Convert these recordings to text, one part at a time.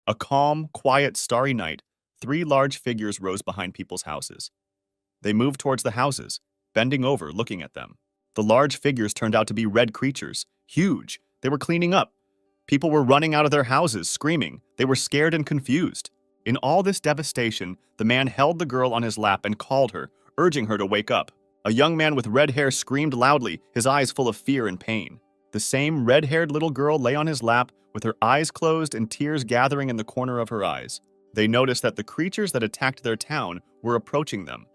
A calm, quiet, starry night, three large figures rose behind people's houses. They moved towards the houses, bending over, looking at them. The large figures turned out to be red creatures, huge. They were cleaning up. People were running out of their houses, screaming. They were scared and confused. In all this devastation, the man held the girl on his lap and called her, urging her to wake up. A young man with red hair screamed loudly, his eyes full of fear and pain. The same red-haired little girl lay on his lap, with her eyes closed and tears gathering in the corner of her eyes. They noticed that the creatures that attacked their town were approaching them.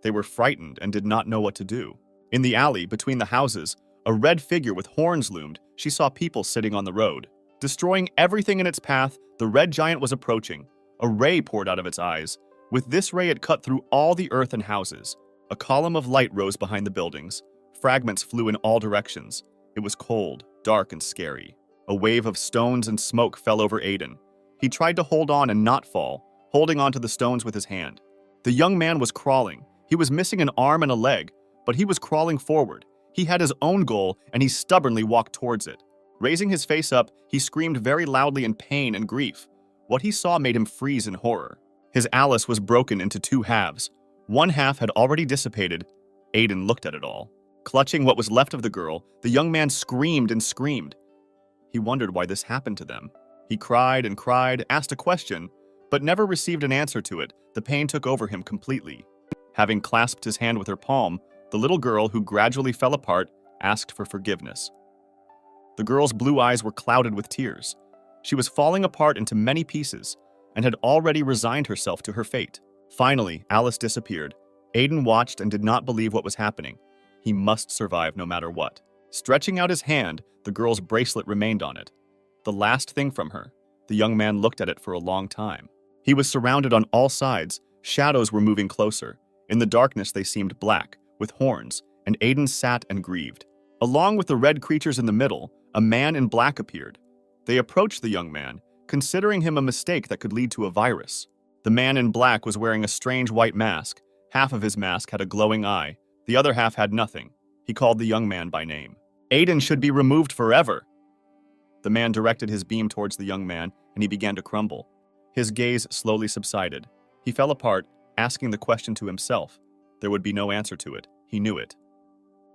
They were frightened and did not know what to do. In the alley, between the houses, a red figure with horns loomed. She saw people sitting on the road. Destroying everything in its path, the red giant was approaching. A ray poured out of its eyes. With this ray, it cut through all the earth and houses. A column of light rose behind the buildings. Fragments flew in all directions. It was cold, dark, and scary. A wave of stones and smoke fell over Aiden. He tried to hold on and not fall, holding onto the stones with his hand. The young man was crawling. He was missing an arm and a leg, but he was crawling forward. He had his own goal, and he stubbornly walked towards it. Raising his face up, he screamed very loudly in pain and grief. What he saw made him freeze in horror. His Alice was broken into two halves. One half had already dissipated. Aiden looked at it all. Clutching what was left of the girl, the young man screamed and screamed. He wondered why this happened to them. He cried and cried, asked a question, but never received an answer to it. The pain took over him completely. Having clasped his hand with her palm, the little girl, who gradually fell apart, asked for forgiveness. The girl's blue eyes were clouded with tears. She was falling apart into many pieces and had already resigned herself to her fate. Finally, Alice disappeared. Aiden watched and did not believe what was happening. He must survive no matter what. Stretching out his hand, the girl's bracelet remained on it. The last thing from her. The young man looked at it for a long time. He was surrounded on all sides. Shadows were moving closer. In the darkness, they seemed black, with horns, and Aiden sat and grieved. Along with the red creatures in the middle, a man in black appeared. They approached the young man, considering him a mistake that could lead to a virus. The man in black was wearing a strange white mask. Half of his mask had a glowing eye. The other half had nothing. He called the young man by name. Aiden should be removed forever. The man directed his beam towards the young man, and he began to crumble. His gaze slowly subsided. He fell apart, asking the question to himself. There would be no answer to it. He knew it.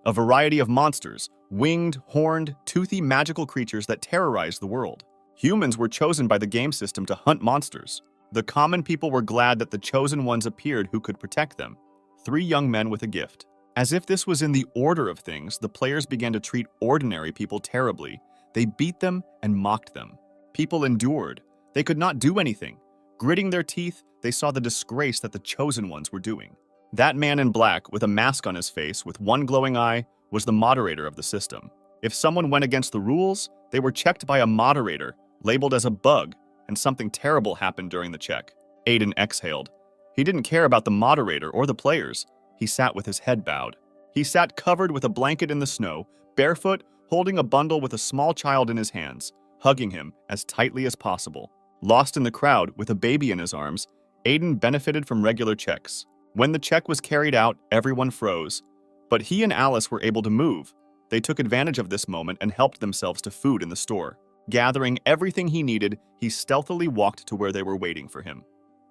A variety of monsters, winged, horned, toothy, magical creatures that terrorized the world. Humans were chosen by the game system to hunt monsters. The common people were glad that the chosen ones appeared who could protect them. 3 young men with a gift. As if this was in the order of things, the players began to treat ordinary people terribly. They beat them and mocked them. People endured. They could not do anything. Gritting their teeth, they saw the disgrace that the chosen ones were doing. That man in black, with a mask on his face, with one glowing eye, was the moderator of the system. If someone went against the rules, they were checked by a moderator, labeled as a bug, and something terrible happened during the check. Aiden exhaled. He didn't care about the moderator or the players. He sat with his head bowed. He sat covered with a blanket in the snow, barefoot, holding a bundle with a small child in his hands, hugging him as tightly as possible. Lost in the crowd, with a baby in his arms, Aiden benefited from regular checks. When the check was carried out, everyone froze. But he and Alice were able to move. They took advantage of this moment and helped themselves to food in the store. Gathering everything he needed, he stealthily walked to where they were waiting for him.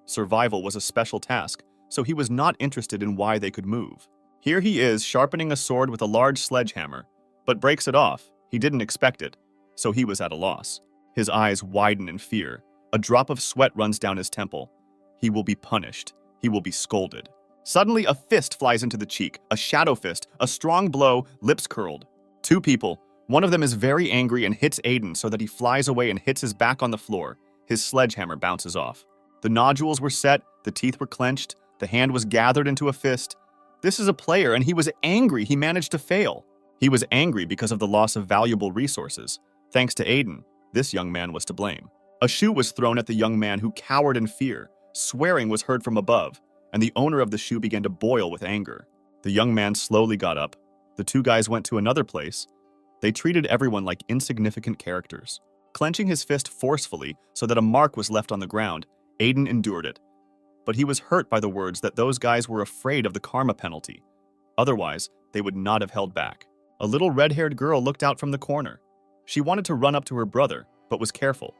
Survival was a special task, so he was not interested in why they could move. Here he is, sharpening a sword with a large sledgehammer, but breaks it off. He didn't expect it, so he was at a loss. His eyes widen in fear. A drop of sweat runs down his temple. He will be punished. He will be scolded. Suddenly, a fist flies into the cheek, a shadow fist, a strong blow, lips curled. 2 people. One of them is very angry and hits Aiden so that he flies away and hits his back on the floor. His sledgehammer bounces off. The nodules were set, the teeth were clenched, the hand was gathered into a fist. This is a player, and he was angry he managed to fail. He was angry because of the loss of valuable resources. Thanks to Aiden, this young man was to blame. A shoe was thrown at the young man, who cowered in fear. Swearing was heard from above, and the owner of the shoe began to boil with anger. The young man slowly got up. The 2 guys went to another place. They treated everyone like insignificant characters. Clenching his fist forcefully so that a mark was left on the ground, Aiden endured it. But he was hurt by the words that those guys were afraid of the karma penalty. Otherwise, they would not have held back. A little red-haired girl looked out from the corner. She wanted to run up to her brother, but was careful.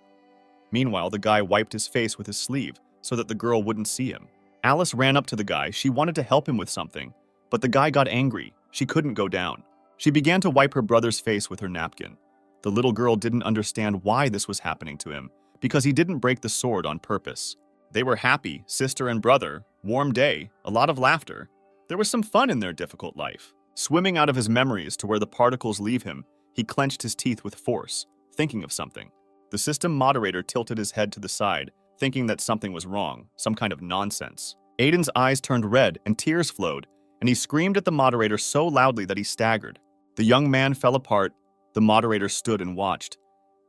Meanwhile, the guy wiped his face with his sleeve so that the girl wouldn't see him. Alice ran up to the guy. She wanted to help him with something, but the guy got angry. She couldn't go down. She began to wipe her brother's face with her napkin. The little girl didn't understand why this was happening to him, because he didn't break the sword on purpose. They were happy, sister and brother, warm day, a lot of laughter. There was some fun in their difficult life. Swimming out of his memories to where the particles leave him, he clenched his teeth with force, thinking of something. The system moderator tilted his head to the side, thinking that something was wrong, some kind of nonsense. Aiden's eyes turned red and tears flowed, and he screamed at the moderator so loudly that he staggered. The young man fell apart. The moderator stood and watched.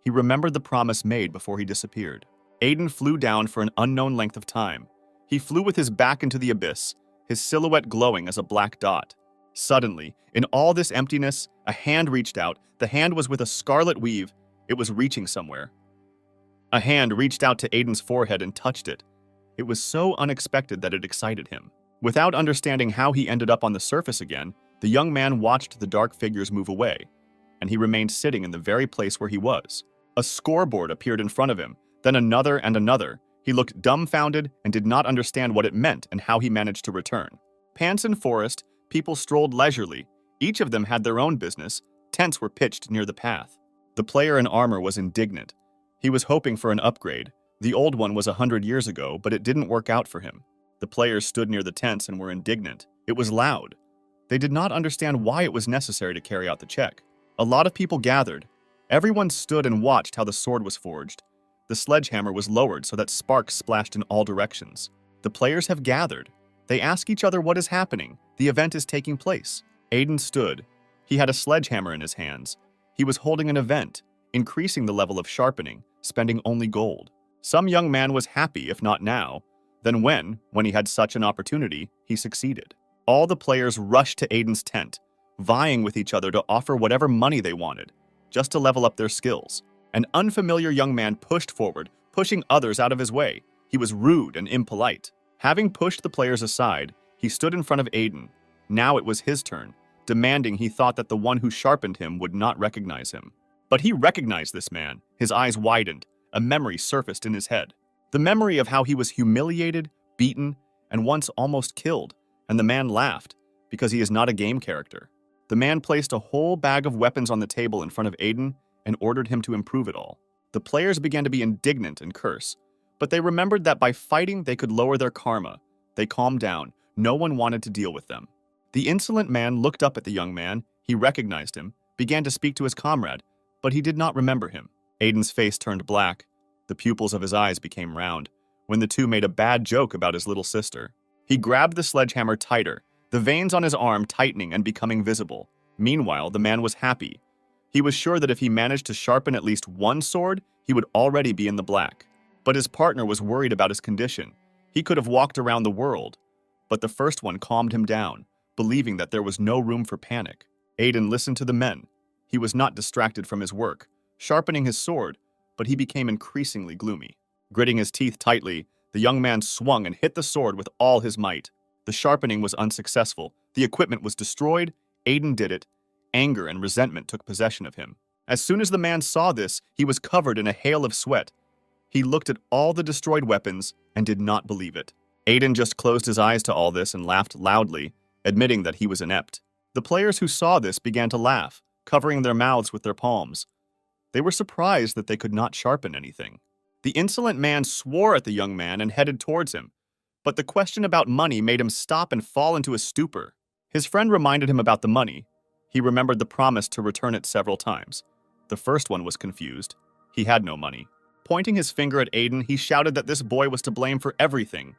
He remembered the promise made before he disappeared. Aiden flew down for an unknown length of time. He flew with his back into the abyss, his silhouette glowing as a black dot. Suddenly, in all this emptiness, a hand reached out. The hand was with a scarlet weave. It was reaching somewhere. A hand reached out to Aiden's forehead and touched it. It was so unexpected that it excited him. Without understanding how he ended up on the surface again, the young man watched the dark figures move away, and he remained sitting in the very place where he was. A scoreboard appeared in front of him, then another and another. He looked dumbfounded and did not understand what it meant and how he managed to return. Pants in forest, people strolled leisurely. Each of them had their own business. Tents were pitched near the path. The player in armor was indignant. He was hoping for an upgrade. The old one was 100 years ago, but it didn't work out for him. The players stood near the tents and were indignant. It was loud. They did not understand why it was necessary to carry out the check. A lot of people gathered. Everyone stood and watched how the sword was forged. The sledgehammer was lowered so that sparks splashed in all directions. The players have gathered. They ask each other what is happening. The event is taking place. Aiden stood. He had a sledgehammer in his hands. He was holding an event, increasing the level of sharpening, spending only gold. Some young man was happy, if not now. Then when he had such an opportunity, he succeeded. All the players rushed to Aiden's tent, vying with each other to offer whatever money they wanted, just to level up their skills. An unfamiliar young man pushed forward, pushing others out of his way. He was rude and impolite. Having pushed the players aside, he stood in front of Aiden. Now it was his turn, demanding he thought that the one who sharpened him would not recognize him. But he recognized this man. His eyes widened. A memory surfaced in his head. The memory of how he was humiliated, beaten, and once almost killed. And the man laughed, because he is not a game character. The man placed a whole bag of weapons on the table in front of Aiden and ordered him to improve it all. The players began to be indignant and curse, but they remembered that by fighting they could lower their karma. They calmed down. No one wanted to deal with them. The insolent man looked up at the young man. He recognized him, began to speak to his comrade, but he did not remember him. Aiden's face turned black. The pupils of his eyes became round when the two made a bad joke about his little sister. He grabbed the sledgehammer tighter, the veins on his arm tightening and becoming visible. Meanwhile, the man was happy. He was sure that if he managed to sharpen at least one sword, he would already be in the black. But his partner was worried about his condition. He could have walked around the world, but the first one calmed him down, believing that there was no room for panic. Aiden listened to the men. He was not distracted from his work, sharpening his sword, but he became increasingly gloomy. Gritting his teeth tightly, the young man swung and hit the sword with all his might. The sharpening was unsuccessful. The equipment was destroyed. Aiden did it. Anger and resentment took possession of him. As soon as the man saw this, he was covered in a hail of sweat. He looked at all the destroyed weapons and did not believe it. Aiden just closed his eyes to all this and laughed loudly, admitting that he was inept. The players who saw this began to laugh, covering their mouths with their palms. They were surprised that they could not sharpen anything. The insolent man swore at the young man and headed towards him, but the question about money made him stop and fall into a stupor. His friend reminded him about the money. He remembered the promise to return it several times. The first one was confused. He had no money. Pointing his finger at Aiden, he shouted that this boy was to blame for everything.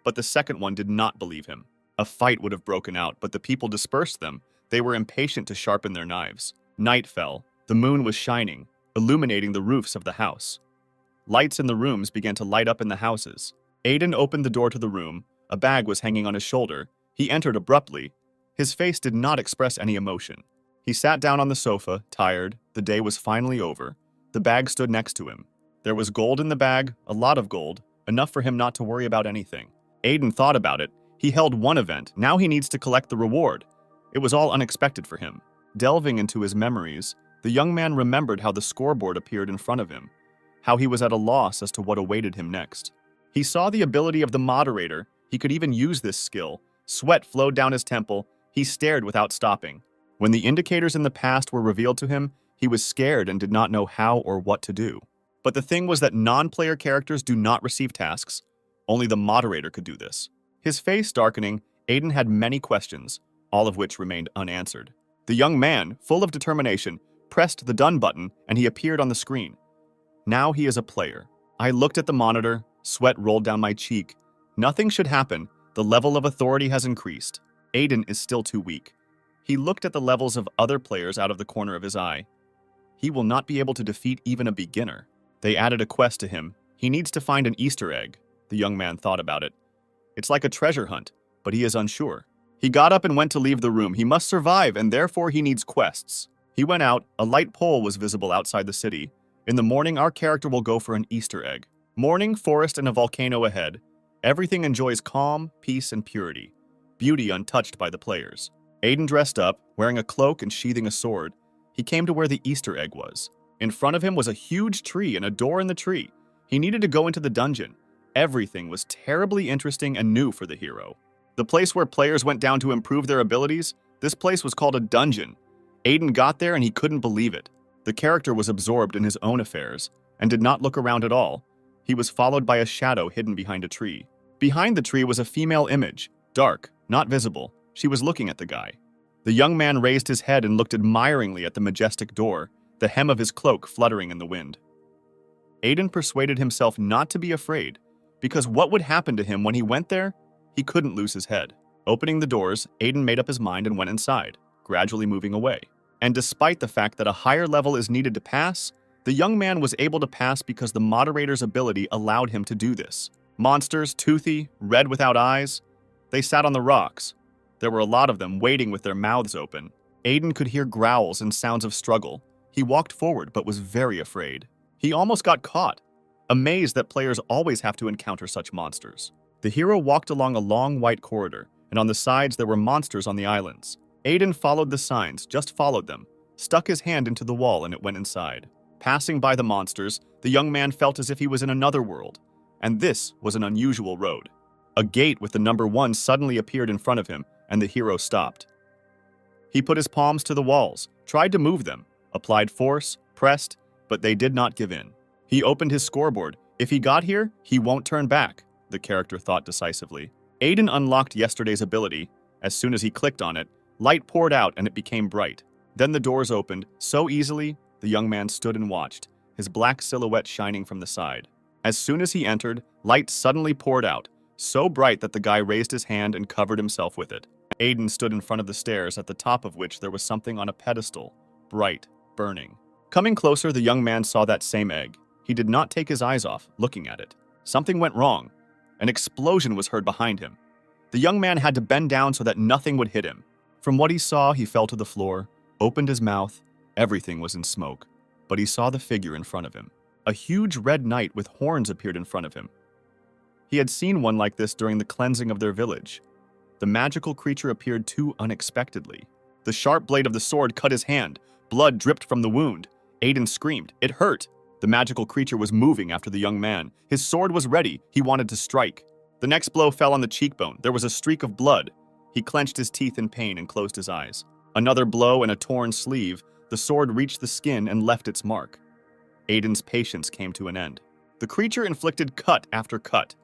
But the second one did not believe him. A fight would have broken out, but the people dispersed them. They were impatient to sharpen their knives. Night fell. The moon was shining, illuminating the roofs of the house. Lights in the rooms began to light up in the houses. Aiden opened the door to the room. A bag was hanging on his shoulder. He entered abruptly. His face did not express any emotion. He sat down on the sofa, tired. The day was finally over. The bag stood next to him. There was gold in the bag, a lot of gold, enough for him not to worry about anything. Aiden thought about it. He held one event. Now he needs to collect the reward. It was all unexpected for him. Delving into his memories, the young man remembered how the scoreboard appeared in front of him. how he was at a loss as to what awaited him next. He saw the ability of the moderator. He could even use this skill. Sweat flowed down his temple. He stared without stopping. When the indicators in the past were revealed to him, he was scared and did not know how or what to do. But the thing was that non-player characters do not receive tasks. Only the moderator could do this. His face darkening, Aiden had many questions, all of which remained unanswered. The young man, full of determination, pressed the done button and he appeared on the screen. Now he is a player. I looked at the monitor, sweat rolled down my cheek. Nothing should happen. The level of authority has increased. Aiden is still too weak. He looked at the levels of other players out of the corner of his eye. He will not be able to defeat even a beginner. They added a quest to him. He needs to find an Easter egg. The young man thought about it. It's like a treasure hunt, but he is unsure. He got up and went to leave the room. He must survive, and therefore he needs quests. He went out. A light pole was visible outside the city. In the morning, our character will go for an Easter egg. Morning, forest, and a volcano ahead. Everything enjoys calm, peace, and purity. Beauty untouched by the players. Aiden dressed up, wearing a cloak and sheathing a sword. He came to where the Easter egg was. In front of him was a huge tree and a door in the tree. He needed to go into the dungeon. Everything was terribly interesting and new for the hero. The place where players went down to improve their abilities, this place was called a dungeon. Aiden got there and he couldn't believe it. The character was absorbed in his own affairs and did not look around at all. He was followed by a shadow hidden behind a tree. Behind the tree was a female image, dark, not visible. She was looking at the guy. The young man raised his head and looked admiringly at the majestic door, the hem of his cloak fluttering in the wind. Aiden persuaded himself not to be afraid, because what would happen to him when he went there? He couldn't lose his head. Opening the doors, Aiden made up his mind and went inside, gradually moving away. And despite the fact that a higher level is needed to pass, the young man was able to pass because the moderator's ability allowed him to do this. Monsters, toothy, red without eyes, they sat on the rocks. There were a lot of them waiting with their mouths open. Aiden could hear growls and sounds of struggle. He walked forward but was very afraid. He almost got caught, amazed that players always have to encounter such monsters. The hero walked along a long white corridor, and on the sides there were monsters on the islands. Aiden followed the signs, just followed them, stuck his hand into the wall and it went inside. Passing by the monsters, the young man felt as if he was in another world, and this was an unusual road. A gate with the number 1 suddenly appeared in front of him, and the hero stopped. He put his palms to the walls, tried to move them, applied force, pressed, but they did not give in. He opened his scoreboard. If he got here, he won't turn back, the character thought decisively. Aiden unlocked yesterday's ability. As soon as he clicked on it, light poured out and it became bright. Then the doors opened, so easily, the young man stood and watched, his black silhouette shining from the side. As soon as he entered, light suddenly poured out, so bright that the guy raised his hand and covered himself with it. Aiden stood in front of the stairs, at the top of which there was something on a pedestal, bright, burning. Coming closer, the young man saw that same egg. He did not take his eyes off, looking at it. Something went wrong. An explosion was heard behind him. The young man had to bend down so that nothing would hit him. From what he saw, he fell to the floor, opened his mouth. Everything was in smoke. But he saw the figure in front of him. A huge red knight with horns appeared in front of him. He had seen one like this during the cleansing of their village. The magical creature appeared too unexpectedly. The sharp blade of the sword cut his hand. Blood dripped from the wound. Aiden screamed. It hurt. The magical creature was moving after the young man. His sword was ready. He wanted to strike. The next blow fell on the cheekbone. There was a streak of blood. He clenched his teeth in pain and closed his eyes. Another blow and a torn sleeve. The sword reached the skin and left its mark. Aiden's patience came to an end. The creature inflicted cut after cut.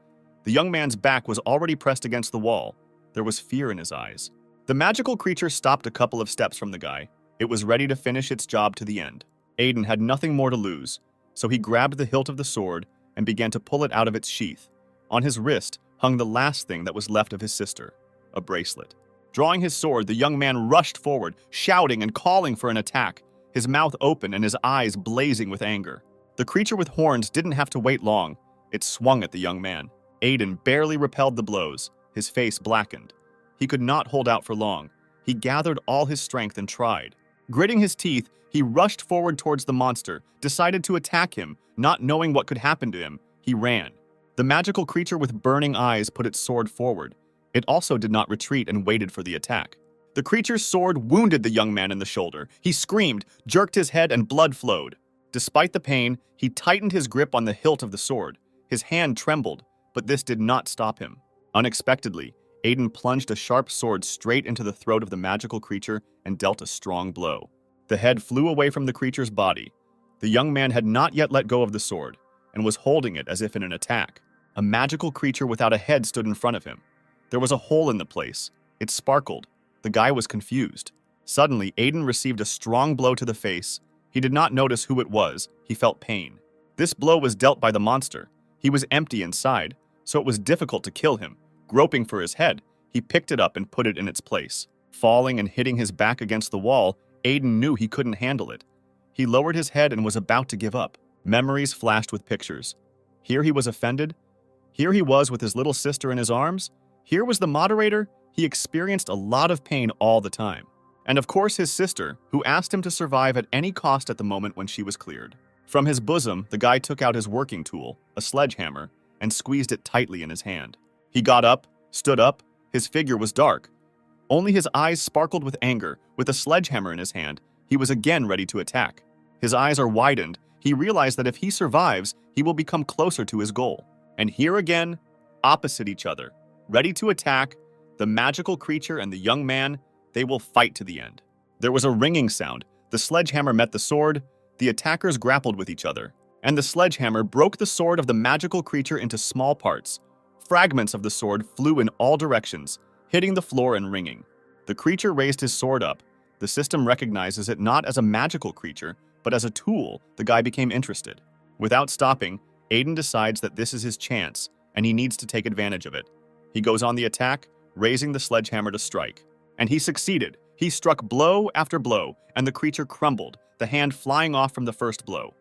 The young man's back was already pressed against the wall. There was fear in his eyes. The magical creature stopped a couple of steps from the guy. It was ready to finish its job to the end. Aiden had nothing more to lose, so he grabbed the hilt of the sword and began to pull it out of its sheath. On his wrist hung the last thing that was left of his sister, a bracelet. Drawing his sword, the young man rushed forward, shouting and calling for an attack, his mouth open and his eyes blazing with anger. The creature with horns didn't have to wait long. It swung at the young man. Aiden barely repelled the blows, his face blackened. He could not hold out for long. He gathered all his strength and tried. Gritting his teeth, he rushed forward towards the monster, decided to attack him, not knowing what could happen to him. He ran. The magical creature with burning eyes put its sword forward. It also did not retreat and waited for the attack. The creature's sword wounded the young man in the shoulder. He screamed, jerked his head, and blood flowed. Despite the pain, he tightened his grip on the hilt of the sword. His hand trembled, but this did not stop him. Unexpectedly, Aiden plunged a sharp sword straight into the throat of the magical creature and dealt a strong blow. The head flew away from the creature's body. The young man had not yet let go of the sword and was holding it as if in an attack. A magical creature without a head stood in front of him. There was a hole in the place. It sparkled. The guy was confused. Suddenly, Aiden received a strong blow to the face. He did not notice who it was. He felt pain. This blow was dealt by the monster. He was empty inside, so it was difficult to kill him. Groping for his head, he picked it up and put it in its place. Falling and hitting his back against the wall, Aiden knew he couldn't handle it. He lowered his head and was about to give up. Memories flashed with pictures. Here he was offended. Here he was with his little sister in his arms. Here was the moderator. He experienced a lot of pain all the time. And of course his sister, who asked him to survive at any cost at the moment when she was cleared. From his bosom, the guy took out his working tool, a sledgehammer, and squeezed it tightly in his hand. He got up, stood up. His figure was dark. Only his eyes sparkled with anger. With a sledgehammer in his hand, he was again ready to attack. His eyes are widened. He realized that if he survives, he will become closer to his goal. And here again, opposite each other, ready to attack, the magical creature and the young man, they will fight to the end. There was a ringing sound. The sledgehammer met the sword. The attackers grappled with each other, and the sledgehammer broke the sword of the magical creature into small parts. Fragments of the sword flew in all directions, hitting the floor and ringing. The creature raised his sword up. The system recognizes it not as a magical creature, but as a tool. The guy became interested. Without stopping, Aiden decides that this is his chance, and he needs to take advantage of it. He goes on the attack, raising the sledgehammer to strike. And he succeeded. He struck blow after blow, and the creature crumbled, the hand flying off from the first blow.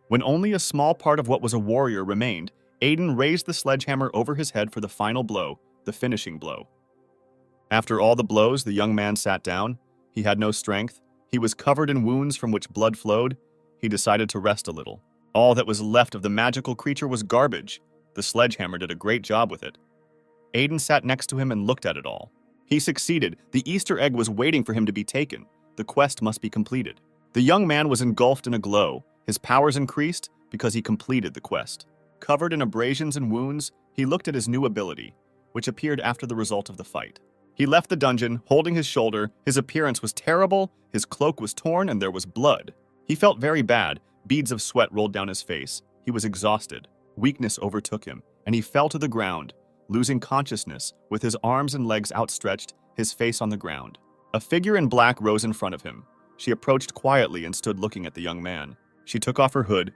When only a small part of what was a warrior remained, Aiden raised the sledgehammer over his head for the final blow, the finishing blow. After all the blows, the young man sat down. He had no strength. He was covered in wounds from which blood flowed. He decided to rest a little. All that was left of the magical creature was garbage. The sledgehammer did a great job with it. Aiden sat next to him and looked at it all. He succeeded. The Easter egg was waiting for him to be taken. The quest must be completed. The young man was engulfed in a glow. His powers increased because he completed the quest. Covered in abrasions and wounds, he looked at his new ability, which appeared after the result of the fight. He left the dungeon, holding his shoulder. His appearance was terrible. His cloak was torn and there was blood. He felt very bad. Beads of sweat rolled down his face. He was exhausted. Weakness overtook him, and he fell to the ground, losing consciousness, with his arms and legs outstretched, his face on the ground. A figure in black rose in front of him. She approached quietly and stood looking at the young man. She took off her hood.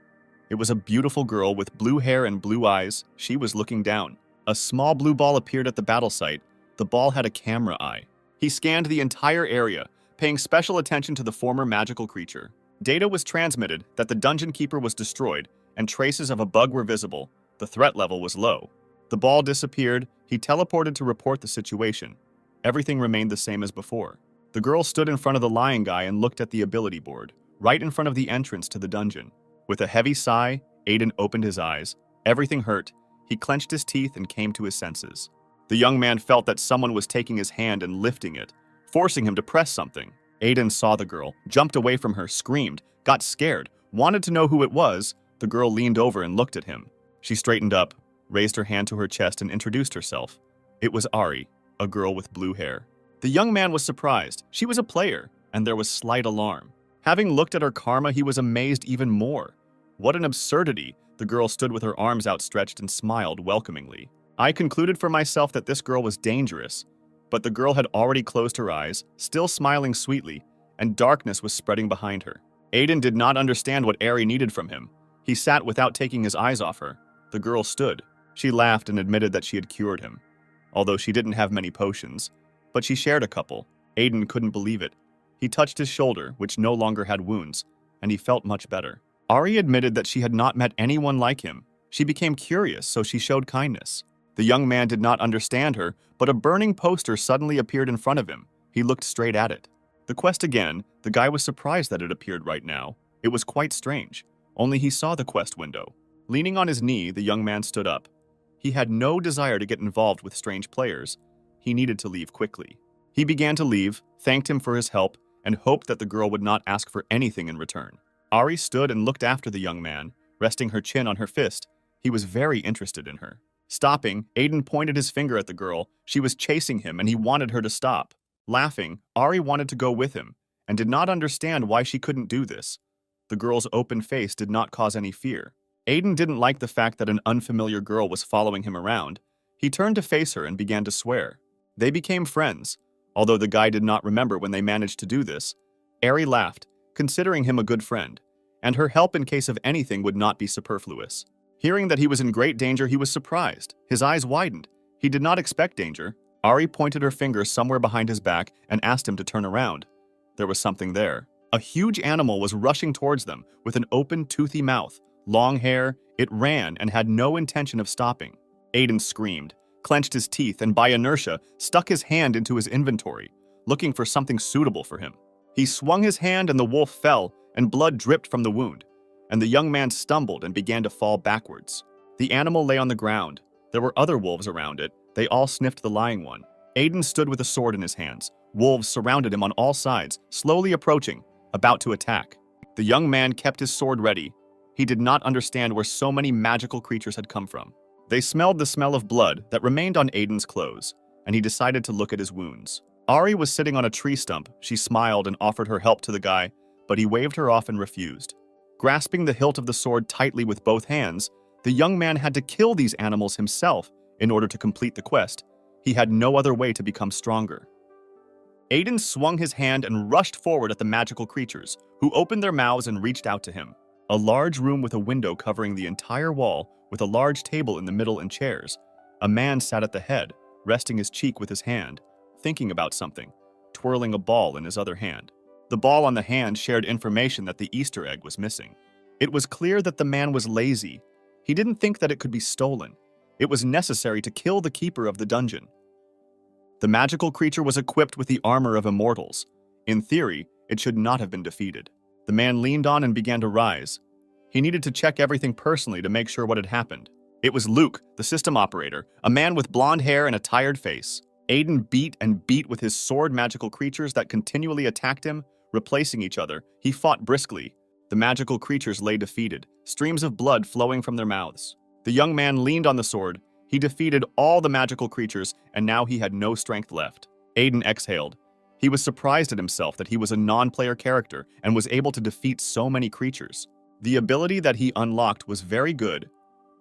It was a beautiful girl with blue hair and blue eyes. She was looking down. A small blue ball appeared at the battle site. The ball had a camera eye. He scanned the entire area, paying special attention to the former magical creature. Data was transmitted that the dungeon keeper was destroyed, and traces of a bug were visible. The threat level was low. The ball disappeared. He teleported to report the situation. Everything remained the same as before. The girl stood in front of the lion guy and looked at the ability board, right in front of the entrance to the dungeon. With a heavy sigh, Aiden opened his eyes. Everything hurt. He clenched his teeth and came to his senses. The young man felt that someone was taking his hand and lifting it, forcing him to press something. Aiden saw the girl, jumped away from her, screamed, got scared, wanted to know who it was. The girl leaned over and looked at him. She straightened up, raised her hand to her chest and introduced herself. It was Ari, a girl with blue hair. The young man was surprised. She was a player, and there was slight alarm. Having looked at her karma, he was amazed even more. What an absurdity! The girl stood with her arms outstretched and smiled welcomingly. I concluded for myself that this girl was dangerous, but the girl had already closed her eyes, still smiling sweetly, and darkness was spreading behind her. Aiden did not understand what Ari needed from him. He sat without taking his eyes off her. The girl stood. She laughed and admitted that she had cured him, although she didn't have many potions, but she shared a couple. Aiden couldn't believe it. He touched his shoulder, which no longer had wounds, and he felt much better. Ari admitted that she had not met anyone like him. She became curious, so she showed kindness. The young man did not understand her, but a burning poster suddenly appeared in front of him. He looked straight at it. The quest again. The guy was surprised that it appeared right now. It was quite strange. Only he saw the quest window. Leaning on his knee, the young man stood up. He had no desire to get involved with strange players. He needed to leave quickly. He began to leave, thanked him for his help, and hoped that the girl would not ask for anything in return. Ari stood and looked after the young man, resting her chin on her fist. He was very interested in her. Stopping, Aiden pointed his finger at the girl. She was chasing him and he wanted her to stop. Laughing, Ari wanted to go with him and did not understand why she couldn't do this. The girl's open face did not cause any fear. Aiden didn't like the fact that an unfamiliar girl was following him around. He turned to face her and began to swear. They became friends, although the guy did not remember when they managed to do this. Ari laughed, considering him a good friend, and her help in case of anything would not be superfluous. Hearing that he was in great danger, he was surprised. His eyes widened. He did not expect danger. Ari pointed her finger somewhere behind his back and asked him to turn around. There was something there. A huge animal was rushing towards them with an open, toothy mouth, long hair. It ran and had no intention of stopping. Aiden screamed, clenched his teeth, and by inertia, stuck his hand into his inventory, looking for something suitable for him. He swung his hand and the wolf fell, and blood dripped from the wound, and the young man stumbled and began to fall backwards. The animal lay on the ground. There were other wolves around it. They all sniffed the lying one. Aiden stood with a sword in his hands. Wolves surrounded him on all sides, slowly approaching, about to attack. The young man kept his sword ready. He did not understand where so many magical creatures had come from. They smelled the smell of blood that remained on Aiden's clothes, and he decided to look at his wounds. Ari was sitting on a tree stump. She smiled and offered her help to the guy, but he waved her off and refused. Grasping the hilt of the sword tightly with both hands, the young man had to kill these animals himself in order to complete the quest. He had no other way to become stronger. Aiden swung his hand and rushed forward at the magical creatures, who opened their mouths and reached out to him. A large room with a window covering the entire wall, with a large table in the middle and chairs. A man sat at the head, resting his cheek with his hand, thinking about something, twirling a ball in his other hand. The ball on the hand shared information that the Easter egg was missing. It was clear that the man was lazy. He didn't think that it could be stolen. It was necessary to kill the keeper of the dungeon. The magical creature was equipped with the armor of immortals. In theory, it should not have been defeated. The man leaned on and began to rise. He needed to check everything personally to make sure what had happened. It was Luke, the system operator, a man with blonde hair and a tired face. Aiden beat and beat with his sword magical creatures that continually attacked him, replacing each other. He fought briskly. The magical creatures lay defeated, streams of blood flowing from their mouths. The young man leaned on the sword. He defeated all the magical creatures, and now he had no strength left. Aiden exhaled. He was surprised at himself that he was a non-player character and was able to defeat so many creatures. The ability that he unlocked was very good.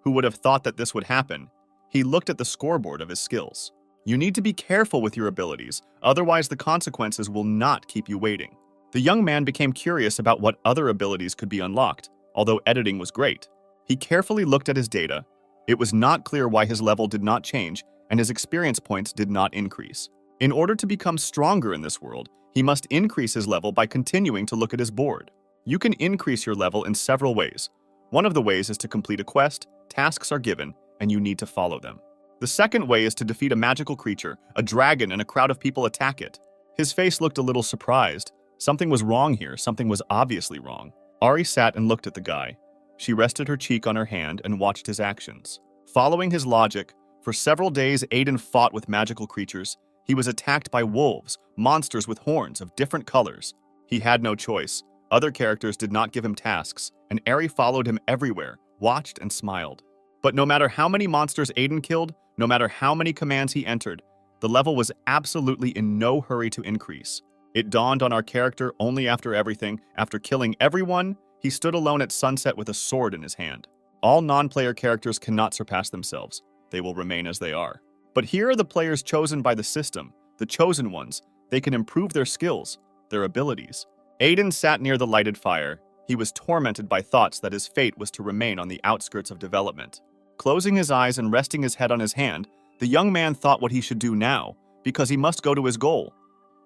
Who would have thought that this would happen? He looked at the scoreboard of his skills. You need to be careful with your abilities, otherwise the consequences will not keep you waiting. The young man became curious about what other abilities could be unlocked, although editing was great. He carefully looked at his data. It was not clear why his level did not change and his experience points did not increase. In order to become stronger in this world, he must increase his level by continuing to look at his board. You can increase your level in several ways. One of the ways is to complete a quest, tasks are given, and you need to follow them. The second way is to defeat a magical creature, a dragon, and a crowd of people attack it. His face looked a little surprised. Something was wrong here, something was obviously wrong. Ari sat and looked at the guy. She rested her cheek on her hand and watched his actions. Following his logic, for several days Aiden fought with magical creatures. He was attacked by wolves, monsters with horns of different colors. He had no choice. Other characters did not give him tasks, and Ari followed him everywhere, watched and smiled. But no matter how many monsters Aiden killed, no matter how many commands he entered, the level was absolutely in no hurry to increase. It dawned on our character only after everything. After killing everyone, he stood alone at sunset with a sword in his hand. All non-player characters cannot surpass themselves. They will remain as they are. But here are the players chosen by the system, the chosen ones. They can improve their skills, their abilities. Aiden sat near the lighted fire. He was tormented by thoughts that his fate was to remain on the outskirts of development. Closing his eyes and resting his head on his hand, the young man thought what he should do now, because he must go to his goal.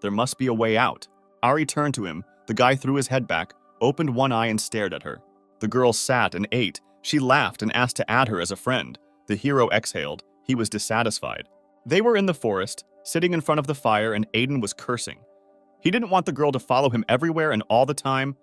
There must be a way out. Ari turned to him. The guy threw his head back, opened one eye and stared at her. The girl sat and ate. She laughed and asked to add her as a friend. The hero exhaled. He was dissatisfied. They were in the forest, sitting in front of the fire, and Aiden was cursing. He didn't want the girl to follow him everywhere and all the time,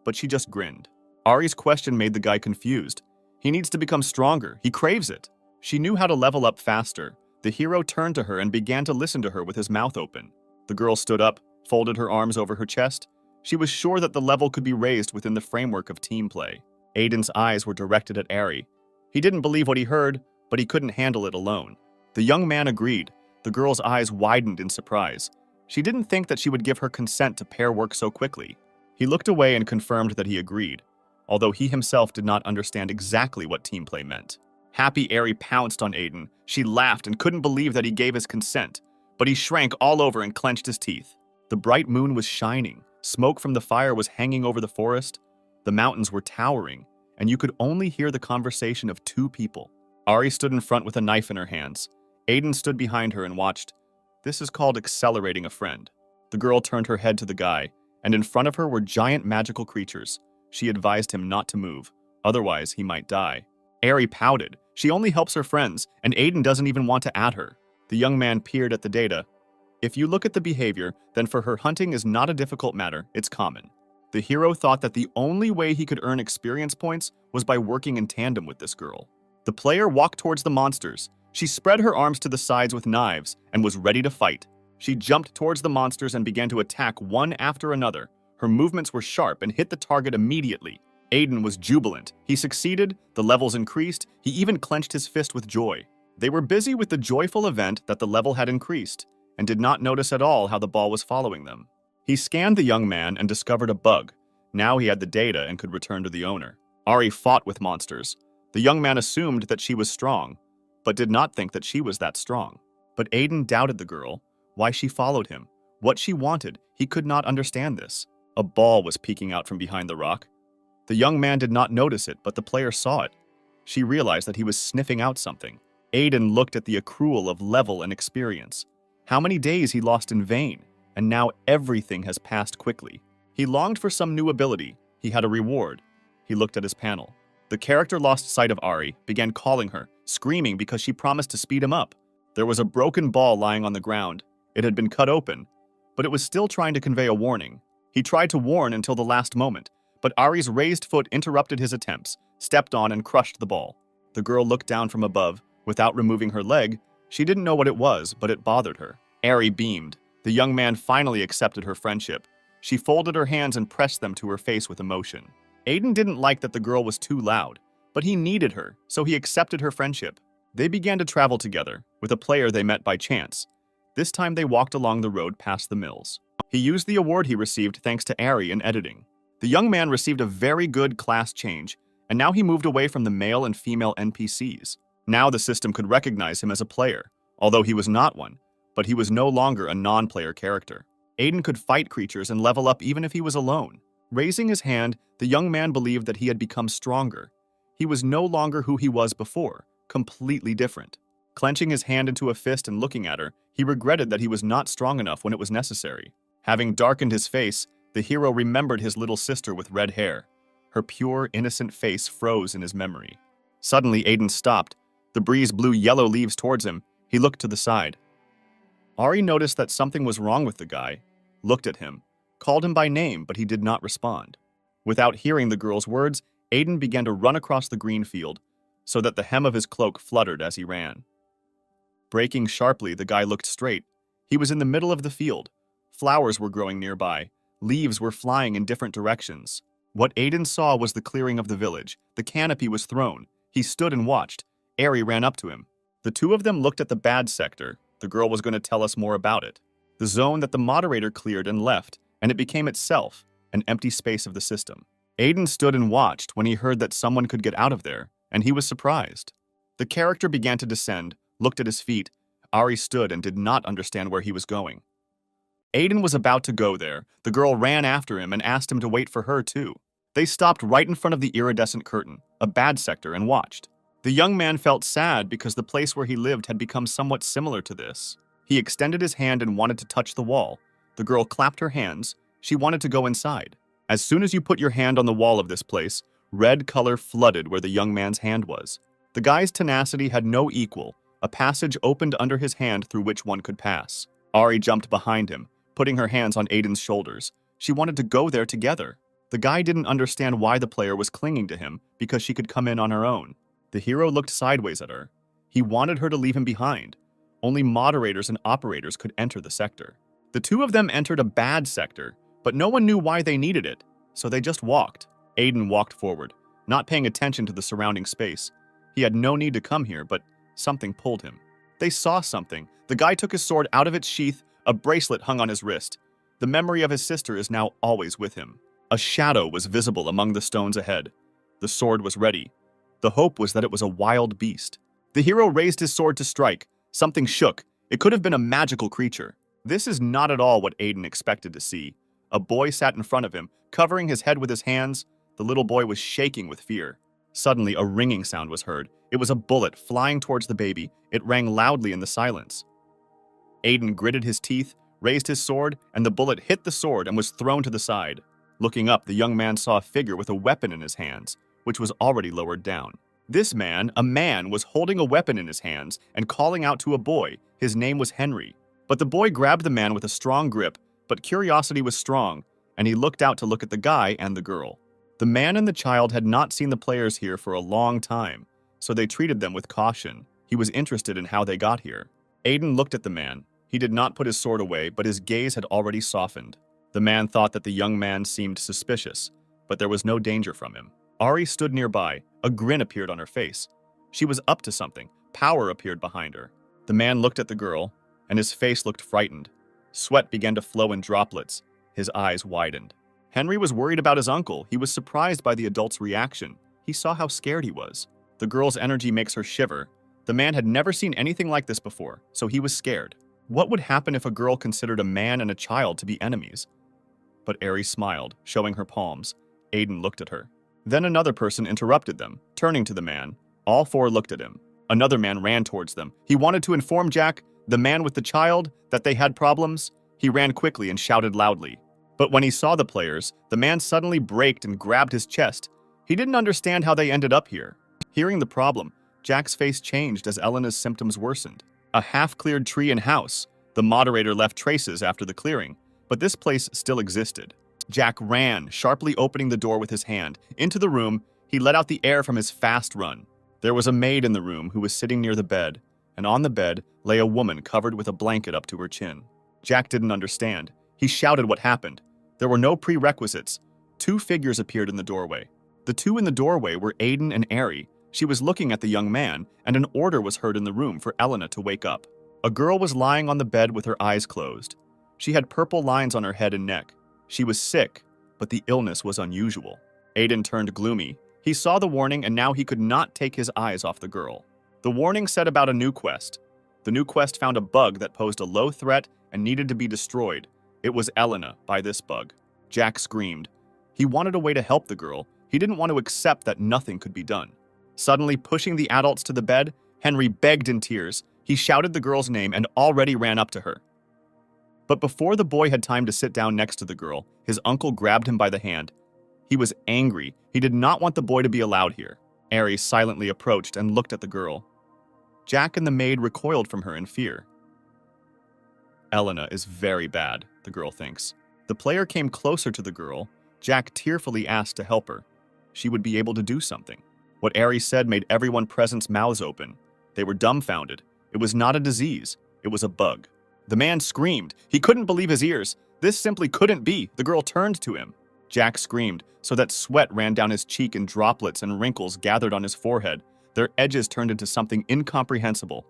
but she just grinned. Ari's question made the guy confused. He needs to become stronger. He craves it. She knew how to level up faster. The hero turned to her and began to listen to her with his mouth open. The girl stood up, folded her arms over her chest. She was sure that the level could be raised within the framework of team play. Aiden's eyes were directed at Ari. He didn't believe what he heard, but he couldn't handle it alone. The young man agreed. The girl's eyes widened in surprise. She didn't think that she would give her consent to pair work so quickly. He looked away and confirmed that he agreed, although he himself did not understand exactly what team play meant. Happy Ari pounced on Aiden. She laughed and couldn't believe that he gave his consent, but he shrank all over and clenched his teeth. The bright moon was shining. Smoke from the fire was hanging over the forest. The mountains were towering, and you could only hear the conversation of two people. Ari stood in front with a knife in her hands. Aiden stood behind her and watched. This is called accelerating a friend. The girl turned her head to the guy, and in front of her were giant magical creatures. She advised him not to move, otherwise he might die. Ari pouted. She only helps her friends, and Aiden doesn't even want to add her. The young man peered at the data. If you look at the behavior, then for her hunting is not a difficult matter, it's common. The hero thought that the only way he could earn experience points was by working in tandem with this girl. The player walked towards the monsters. She spread her arms to the sides with knives and was ready to fight. She jumped towards the monsters and began to attack one after another. Her movements were sharp and hit the target immediately. Aiden was jubilant. He succeeded, the levels increased, he even clenched his fist with joy. They were busy with the joyful event that the level had increased, and did not notice at all how the ball was following them. He scanned the young man and discovered a bug. Now he had the data and could return to the owner. Ari fought with monsters. The young man assumed that she was strong, but did not think that she was that strong. But Aiden doubted the girl, why she followed him, what she wanted. He could not understand this. A ball was peeking out from behind the rock. The young man did not notice it, but the player saw it. She realized that he was sniffing out something. Aiden looked at the accrual of level and experience. How many days he lost in vain, and now everything has passed quickly. He longed for some new ability. He had a reward. He looked at his panel. The character lost sight of Ari, began calling her, screaming because she promised to speed him up. There was a broken ball lying on the ground. It had been cut open, but it was still trying to convey a warning. He tried to warn until the last moment, but Ari's raised foot interrupted his attempts, stepped on and crushed the ball. The girl looked down from above. Without removing her leg, she didn't know what it was, but it bothered her. Ari beamed. The young man finally accepted her friendship. She folded her hands and pressed them to her face with emotion. Aiden didn't like that the girl was too loud, but he needed her, so he accepted her friendship. They began to travel together, with a player they met by chance. This time they walked along the road past the mills. He used the award he received thanks to Ari in editing. The young man received a very good class change, and now he moved away from the male and female NPCs. Now the system could recognize him as a player, although he was not one, but he was no longer a non-player character. Aiden could fight creatures and level up even if he was alone. Raising his hand, the young man believed that he had become stronger. He was no longer who he was before, completely different. Clenching his hand into a fist and looking at her, he regretted that he was not strong enough when it was necessary. Having darkened his face, the hero remembered his little sister with red hair. Her pure, innocent face froze in his memory. Suddenly, Aiden stopped. The breeze blew yellow leaves towards him. He looked to the side. Ari noticed that something was wrong with the guy, looked at him, called him by name, but he did not respond. Without hearing the girl's words, Aiden began to run across the green field, so that the hem of his cloak fluttered as he ran. Braking sharply, the guy looked straight. He was in the middle of the field. Flowers were growing nearby. Leaves were flying in different directions. What Aiden saw was the clearing of the village. The canopy was thrown. He stood and watched. Ari ran up to him. The two of them looked at the bad sector. The girl was going to tell us more about it. The zone that the moderator cleared and left, and it became itself an empty space of the system. Aiden stood and watched when he heard that someone could get out of there, and he was surprised. The character began to descend, looked at his feet. Ari stood and did not understand where he was going. Aiden was about to go there. The girl ran after him and asked him to wait for her too. They stopped right in front of the iridescent curtain, a bad sector, and watched. The young man felt sad because the place where he lived had become somewhat similar to this. He extended his hand and wanted to touch the wall. The girl clapped her hands. She wanted to go inside. As soon as you put your hand on the wall of this place, red color flooded where the young man's hand was. The guy's tenacity had no equal. A passage opened under his hand through which one could pass. Ari jumped behind him, putting her hands on Aiden's shoulders. She wanted to go there together. The guy didn't understand why the player was clinging to him, because she could come in on her own. The hero looked sideways at her. He wanted her to leave him behind. Only moderators and operators could enter the sector. The two of them entered a bad sector, but no one knew why they needed it, so they just walked. Aiden walked forward, not paying attention to the surrounding space. He had no need to come here, but something pulled him. They saw something. The guy took his sword out of its sheath, a bracelet hung on his wrist. The memory of his sister is now always with him. A shadow was visible among the stones ahead. The sword was ready. The hope was that it was a wild beast. The hero raised his sword to strike. Something shook. It could have been a magical creature. This is not at all what Aiden expected to see. A boy sat in front of him, covering his head with his hands. The little boy was shaking with fear. Suddenly, a ringing sound was heard. It was a bullet flying towards the baby. It rang loudly in the silence. Aiden gritted his teeth, raised his sword, and the bullet hit the sword and was thrown to the side. Looking up, the young man saw a figure with a weapon in his hands, which was already lowered down. This man, a man, was holding a weapon in his hands and calling out to a boy. His name was Henry. But the boy grabbed the man with a strong grip, but curiosity was strong, and he looked out to look at the guy and the girl. The man and the child had not seen the players here for a long time, so they treated them with caution. He was interested in how they got here. Aiden looked at the man. He did not put his sword away, but his gaze had already softened. The man thought that the young man seemed suspicious, but there was no danger from him. Ari stood nearby. A grin appeared on her face. She was up to something. Power appeared behind her. The man looked at the girl, and his face looked frightened. Sweat began to flow in droplets. His eyes widened. Henry was worried about his uncle. He was surprised by the adult's reaction. He saw how scared he was. The girl's energy makes her shiver. The man had never seen anything like this before, so he was scared. What would happen if a girl considered a man and a child to be enemies? But Ari smiled, showing her palms. Aiden looked at her. Then another person interrupted them, turning to the man. All four looked at him. Another man ran towards them. He wanted to inform Jack, the man with the child, that they had problems. He ran quickly and shouted loudly. But when he saw the players, the man suddenly braked and grabbed his chest. He didn't understand how they ended up here. Hearing the problem, Jack's face changed as Elena's symptoms worsened. A half-cleared tree and house. The moderator left traces after the clearing, but this place still existed. Jack ran, sharply opening the door with his hand. Into the room, he let out the air from his fast run. There was a maid in the room who was sitting near the bed, and on the bed lay a woman covered with a blanket up to her chin. Jack didn't understand. He shouted what happened. There were no prerequisites. Two figures appeared in the doorway. The two in the doorway were Aiden and Ari. She was looking at the young man, and an order was heard in the room for Elena to wake up. A girl was lying on the bed with her eyes closed. She had purple lines on her head and neck. She was sick, but the illness was unusual. Aiden turned gloomy. He saw the warning, and now he could not take his eyes off the girl. The warning said about a new quest. The new quest found a bug that posed a low threat and needed to be destroyed. It was Elena by this bug. Jack screamed. He wanted a way to help the girl. He didn't want to accept that nothing could be done. Suddenly, pushing the adults to the bed, Henry begged in tears. He shouted the girl's name and already ran up to her. But before the boy had time to sit down next to the girl, his uncle grabbed him by the hand. He was angry. He did not want the boy to be allowed here. Ari silently approached and looked at the girl. Jack and the maid recoiled from her in fear. Elena is very bad, the girl thinks. The player came closer to the girl. Jack tearfully asked to help her. She would be able to do something. What Ari said made everyone present's mouths open. They were dumbfounded. It was not a disease. It was a bug. The man screamed. He couldn't believe his ears. This simply couldn't be. The girl turned to him. Jack screamed, so that sweat ran down his cheek and droplets and wrinkles gathered on his forehead. Their edges turned into something incomprehensible.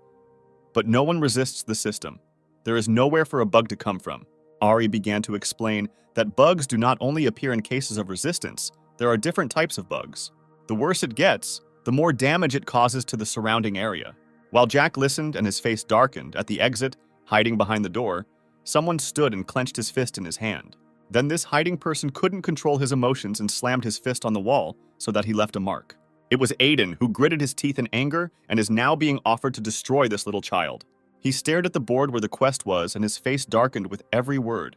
But no one resists the system. There is nowhere for a bug to come from. Ari began to explain that bugs do not only appear in cases of resistance. There are different types of bugs. The worse it gets, the more damage it causes to the surrounding area. While Jack listened and his face darkened, at the exit, hiding behind the door, someone stood and clenched his fist in his hand. Then this hiding person couldn't control his emotions and slammed his fist on the wall so that he left a mark. It was Aiden, who gritted his teeth in anger and is now being offered to destroy this little child. He stared at the board where the quest was, and his face darkened with every word.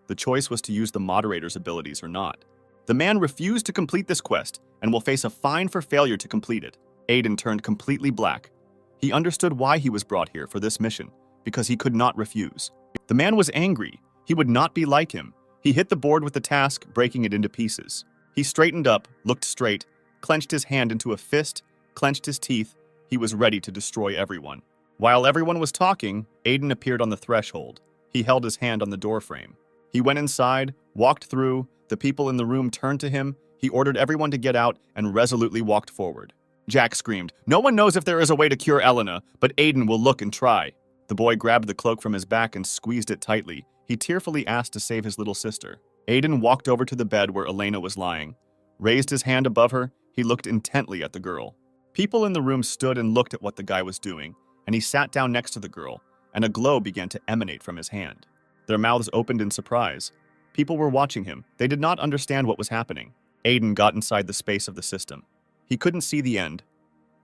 The choice was to use the moderator's abilities or not. The man refused to complete this quest and will face a fine for failure to complete it. Aiden turned completely black. He understood why he was brought here for this mission, because he could not refuse. The man was angry. He would not be like him. He hit the board with the task, breaking it into pieces. He straightened up, looked straight, clenched his hand into a fist, clenched his teeth. He was ready to destroy everyone. While everyone was talking, Aiden appeared on the threshold. He held his hand on the doorframe. He went inside, walked through, the people in the room turned to him, he ordered everyone to get out and resolutely walked forward. Jack screamed, "No one knows if there is a way to cure Elena, but Aiden will look and try." The boy grabbed the cloak from his back and squeezed it tightly. He tearfully asked to save his little sister. Aiden walked over to the bed where Elena was lying. Raised his hand above her, he looked intently at the girl. People in the room stood and looked at what the guy was doing, and he sat down next to the girl, and a glow began to emanate from his hand. Their mouths opened in surprise. People were watching him. They did not understand what was happening. Aiden got inside the space of the system. He couldn't see the end.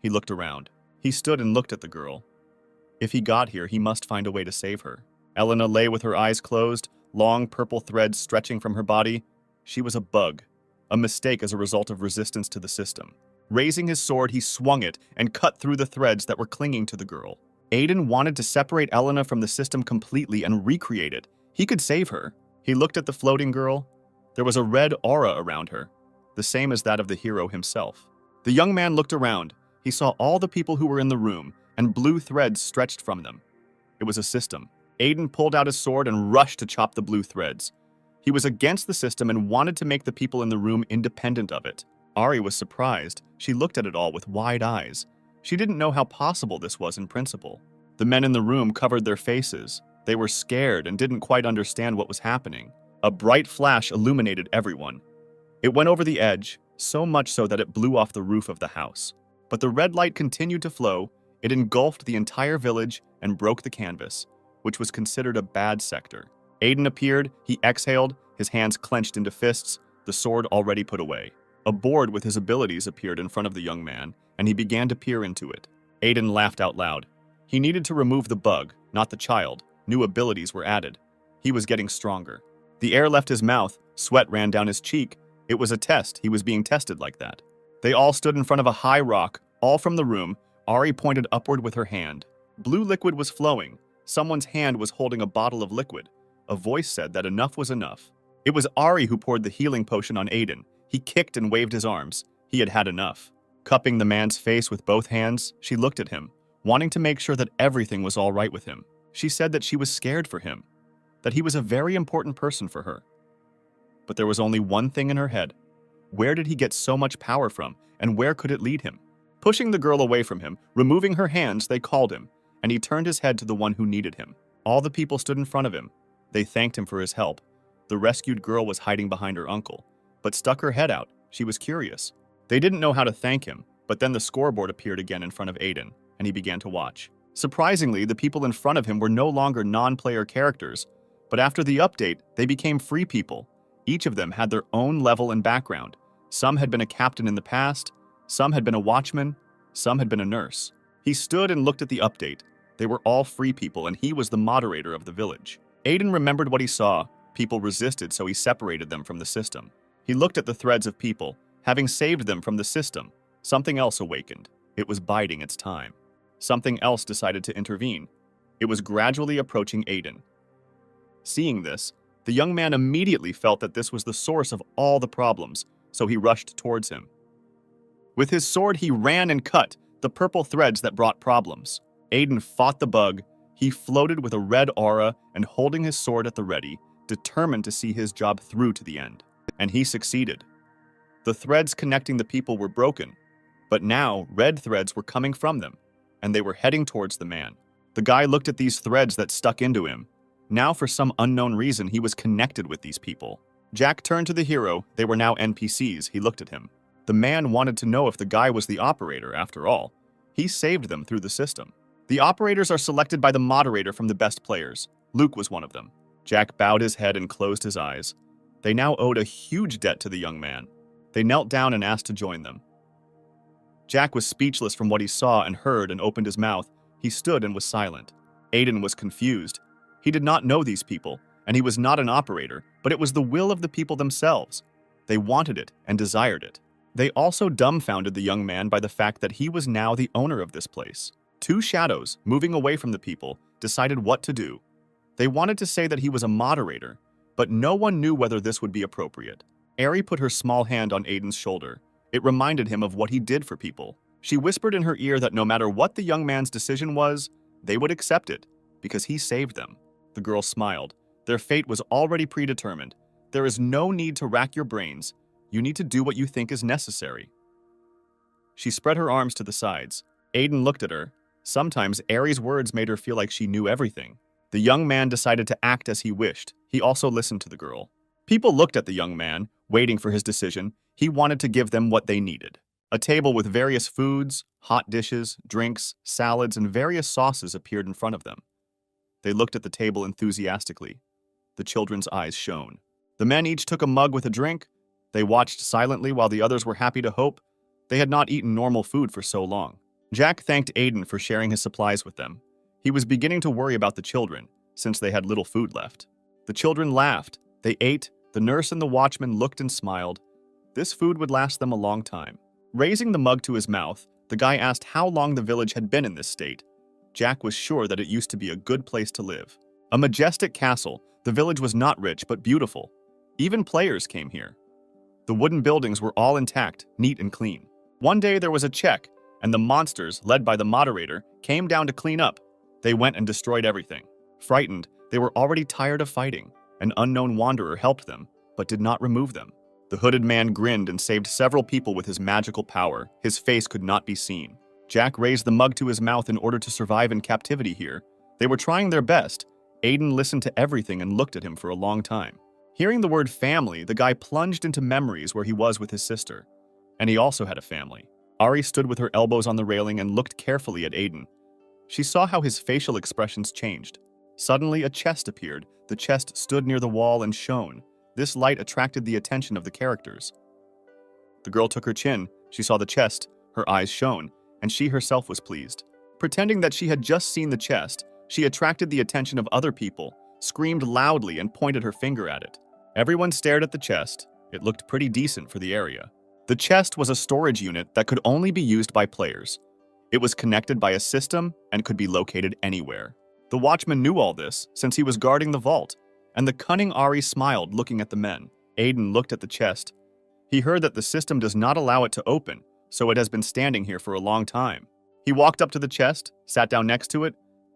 He looked around. He stood and looked at the girl. If he got here, he must find a way to save her. Elena lay with her eyes closed, long purple threads stretching from her body. She was a bug, a mistake as a result of resistance to the system. Raising his sword, he swung it and cut through the threads that were clinging to the girl. Aiden wanted to separate Elena from the system completely and recreate it. He could save her. He looked at the floating girl. There was a red aura around her, the same as that of the hero himself. The young man looked around. He saw all the people who were in the room, and blue threads stretched from them. It was a system. Aiden pulled out his sword and rushed to chop the blue threads. He was against the system and wanted to make the people in the room independent of it. Ari was surprised. She looked at it all with wide eyes. She didn't know how possible this was in principle. The men in the room covered their faces. They were scared and didn't quite understand what was happening. A bright flash illuminated everyone. It went over the edge, so much so that it blew off the roof of the house. But the red light continued to flow. It engulfed the entire village and broke the canvas, which was considered a bad sector. Aiden appeared, he exhaled, his hands clenched into fists, the sword already put away. A board with his abilities appeared in front of the young man, and he began to peer into it. Aiden laughed out loud. He needed to remove the bug, not the child. New abilities were added. He was getting stronger. The air left his mouth, sweat ran down his cheek. It was a test, he was being tested like that. They all stood in front of a high rock, all from the room. Ari pointed upward with her hand. Blue liquid was flowing. Someone's hand was holding a bottle of liquid. A voice said that enough was enough. It was Ari who poured the healing potion on Aiden. He kicked and waved his arms. He had had enough. Cupping the man's face with both hands, she looked at him, wanting to make sure that everything was all right with him. She said that she was scared for him, that he was a very important person for her. But there was only one thing in her head. Where did he get so much power from, and where could it lead him? Pushing the girl away from him, removing her hands, they called him, and he turned his head to the one who needed him. All the people stood in front of him. They thanked him for his help. The rescued girl was hiding behind her uncle, but stuck her head out. She was curious. They didn't know how to thank him, but then the scoreboard appeared again in front of Aiden, and he began to watch. Surprisingly, the people in front of him were no longer non-player characters, but after the update, they became free people. Each of them had their own level and background. Some had been a captain in the past, some had been a watchman, some had been a nurse. He stood and looked at the update. They were all free people, and he was the moderator of the village. Aiden remembered what he saw. People resisted, so he separated them from the system. He looked at the threads of people. Having saved them from the system, something else awakened. It was biding its time. Something else decided to intervene. It was gradually approaching Aiden. Seeing this, the young man immediately felt that this was the source of all the problems, so he rushed towards him. With his sword, he ran and cut the purple threads that brought problems. Aiden fought the bug. He floated with a red aura and holding his sword at the ready, determined to see his job through to the end. And he succeeded. The threads connecting the people were broken, but now red threads were coming from them, and they were heading towards the man. The guy looked at these threads that stuck into him. Now, for some unknown reason, he was connected with these people. Jack turned to the hero. They were now NPCs. He looked at him. The man wanted to know if the guy was the operator, after all. He saved them through the system. The operators are selected by the moderator from the best players. Luke was one of them. Jack bowed his head and closed his eyes. They now owed a huge debt to the young man. They knelt down and asked to join them. Jack was speechless from what he saw and heard and opened his mouth. He stood and was silent. Aiden was confused. He did not know these people, and he was not an operator, but it was the will of the people themselves. They wanted it and desired it. They also dumbfounded the young man by the fact that he was now the owner of this place. Two shadows, moving away from the people, decided what to do. They wanted to say that he was a moderator, but no one knew whether this would be appropriate. Ari put her small hand on Aiden's shoulder. It reminded him of what he did for people. She whispered in her ear that no matter what the young man's decision was, they would accept it, because he saved them. The girl smiled. Their fate was already predetermined. There is no need to rack your brains. You need to do what you think is necessary. She spread her arms to the sides. Aiden looked at her. Sometimes Ari's words made her feel like she knew everything. The young man decided to act as he wished. He also listened to the girl. People looked at the young man, waiting for his decision. He wanted to give them what they needed. A table with various foods, hot dishes, drinks, salads, and various sauces appeared in front of them. They looked at the table enthusiastically. The children's eyes shone. The men each took a mug with a drink. They watched silently while the others were happy to hope. They had not eaten normal food for so long. Jack thanked Aiden for sharing his supplies with them. He was beginning to worry about the children, since they had little food left. The children laughed. They ate. The nurse and the watchman looked and smiled. This food would last them a long time. Raising the mug to his mouth, the guy asked how long the village had been in this state. Jack was sure that it used to be a good place to live. A majestic castle, the village was not rich but beautiful. Even players came here. The wooden buildings were all intact, neat and clean. One day there was a check, and the monsters, led by the moderator, came down to clean up. They went and destroyed everything. Frightened, they were already tired of fighting. An unknown wanderer helped them, but did not remove them. The hooded man grinned and saved several people with his magical power. His face could not be seen. Jack raised the mug to his mouth in order to survive in captivity here. They were trying their best. Aiden listened to everything and looked at him for a long time. Hearing the word family, the guy plunged into memories where he was with his sister. And he also had a family. Ari stood with her elbows on the railing and looked carefully at Aiden. She saw how his facial expressions changed. Suddenly, a chest appeared. The chest stood near the wall and shone. This light attracted the attention of the characters. The girl took her chin. She saw the chest. Her eyes shone, and she herself was pleased. Pretending that she had just seen the chest, she attracted the attention of other people, screamed loudly, and pointed her finger at it. Everyone stared at the chest. It looked pretty decent for the area. The chest was a storage unit that could only be used by players. It was connected by a system and could be located anywhere. The watchman knew all this since he was guarding the vault, and the cunning Ari smiled looking at the men. Aiden looked at the chest. He heard that the system does not allow it to open, so it has been standing here for a long time. He walked up to the chest, sat down next to it,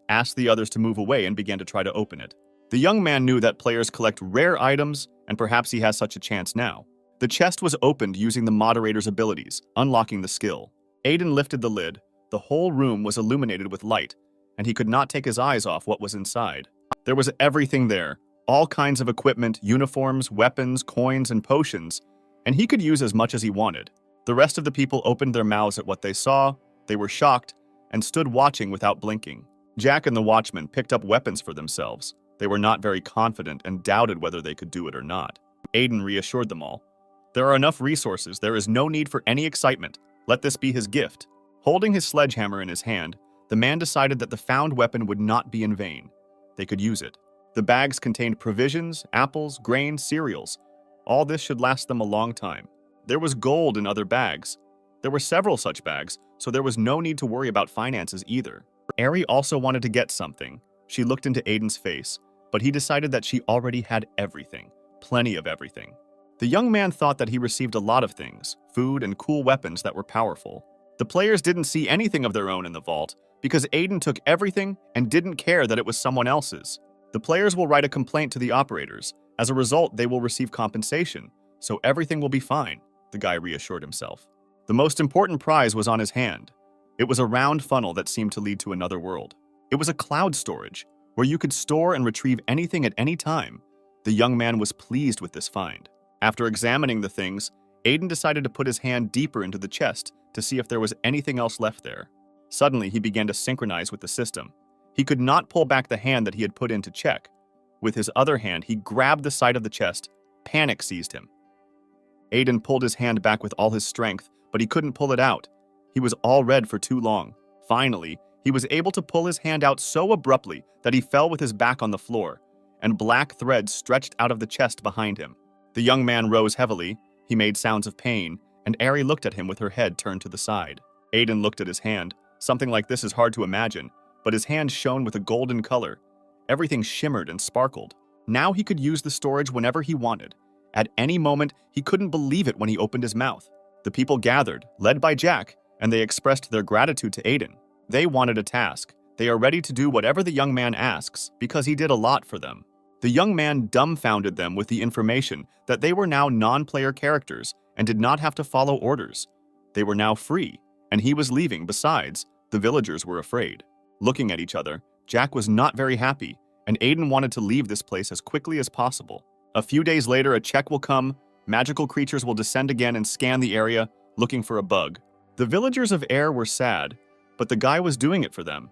asked the others to move away, and began to try to open it. The young man knew that players collect rare items, and perhaps he has such a chance now. The chest was opened using the moderator's abilities, unlocking the skill. Aiden lifted the lid. The whole room was illuminated with light, and he could not take his eyes off what was inside. There was everything there, all kinds of equipment, uniforms, weapons, coins, and potions, and he could use as much as he wanted. The rest of the people opened their mouths at what they saw. They were shocked and stood watching without blinking. Jack and the watchman picked up weapons for themselves. They were not very confident and doubted whether they could do it or not. Aiden reassured them all. There are enough resources. There is no need for any excitement. Let this be his gift. Holding his sledgehammer in his hand, the man decided that the found weapon would not be in vain. They could use it. The bags contained provisions, apples, grain, cereals. All this should last them a long time. There was gold in other bags. There were several such bags, so there was no need to worry about finances either. Ari also wanted to get something. She looked into Aiden's face, but he decided that she already had everything, plenty of everything. The young man thought that he received a lot of things, food and cool weapons that were powerful. The players didn't see anything of their own in the vault because Aiden took everything and didn't care that it was someone else's. The players will write a complaint to the operators. As a result, they will receive compensation, so everything will be fine, the guy reassured himself. The most important prize was on his hand. It was a round funnel that seemed to lead to another world. It was a cloud storage, where you could store and retrieve anything at any time. The young man was pleased with this find. After examining the things, Aiden decided to put his hand deeper into the chest to see if there was anything else left there. Suddenly, he began to synchronize with the system. He could not pull back the hand that he had put in to check. With his other hand, he grabbed the side of the chest. Panic seized him. Aiden pulled his hand back with all his strength, but he couldn't pull it out. He was all red for too long. Finally, he was able to pull his hand out so abruptly that he fell with his back on the floor, and black threads stretched out of the chest behind him. The young man rose heavily. He made sounds of pain, and Ari looked at him with her head turned to the side. Aiden looked at his hand. Something like this is hard to imagine, but his hand shone with a golden color. Everything shimmered and sparkled. Now he could use the storage whenever he wanted. At any moment, he couldn't believe it when he opened his mouth. The people gathered, led by Jack, and they expressed their gratitude to Aiden. They wanted a task. They are ready to do whatever the young man asks because he did a lot for them. The young man dumbfounded them with the information that they were now non-player characters and did not have to follow orders. They were now free, and he was leaving. Besides, the villagers were afraid. Looking at each other, Jack was not very happy, and Aiden wanted to leave this place as quickly as possible. A few days later, a check will come, magical creatures will descend again and scan the area, looking for a bug. The villagers of Air were sad, but the guy was doing it for them.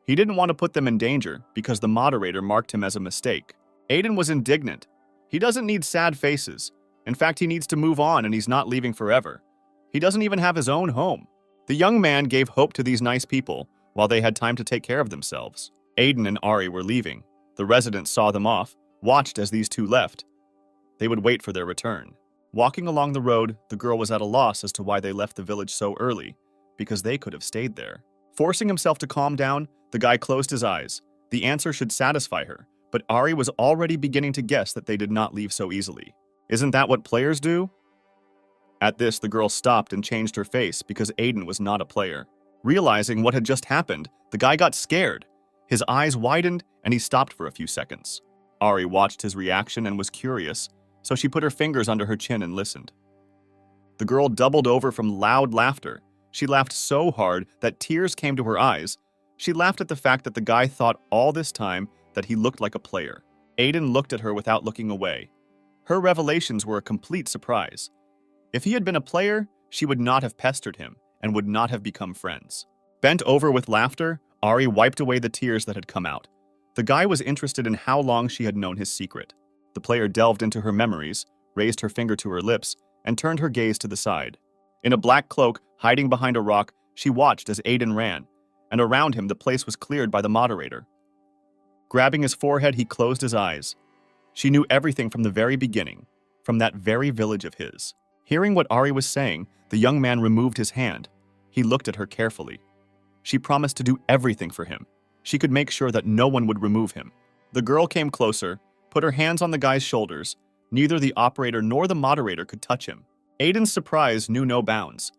He didn't want to put them in danger because the moderator marked him as a mistake. Aiden was indignant. He doesn't need sad faces. In fact, he needs to move on and he's not leaving forever. He doesn't even have his own home. The young man gave hope to these nice people while they had time to take care of themselves. Aiden and Ari were leaving. The residents saw them off, watched as these two left. They would wait for their return. Walking along the road, the girl was at a loss as to why they left the village so early, because they could have stayed there. Forcing himself to calm down, the guy closed his eyes. The answer should satisfy her, but Ari was already beginning to guess that they did not leave so easily. Isn't that what players do? At this, the girl stopped and changed her face because Aiden was not a player. Realizing what had just happened, the guy got scared. His eyes widened and he stopped for a few seconds. Ari watched his reaction and was curious, so she put her fingers under her chin and listened. The girl doubled over from loud laughter. She laughed so hard that tears came to her eyes. She laughed at the fact that the guy thought all this time that he looked like a player. Aiden looked at her without looking away. Her revelations were a complete surprise. If he had been a player, she would not have pestered him and would not have become friends. Bent over with laughter, Ari wiped away the tears that had come out. The guy was interested in how long she had known his secret. The player delved into her memories, raised her finger to her lips, and turned her gaze to the side. In a black cloak, hiding behind a rock, she watched as Aiden ran, and around him the place was cleared by the moderator. Grabbing his forehead, he closed his eyes. She knew everything from the very beginning, from that very village of his. Hearing what Ari was saying, the young man removed his hand. He looked at her carefully. She promised to do everything for him. She could make sure that no one would remove him. The girl came closer, put her hands on the guy's shoulders. Neither the operator nor the moderator could touch him. Aiden's surprise knew no bounds.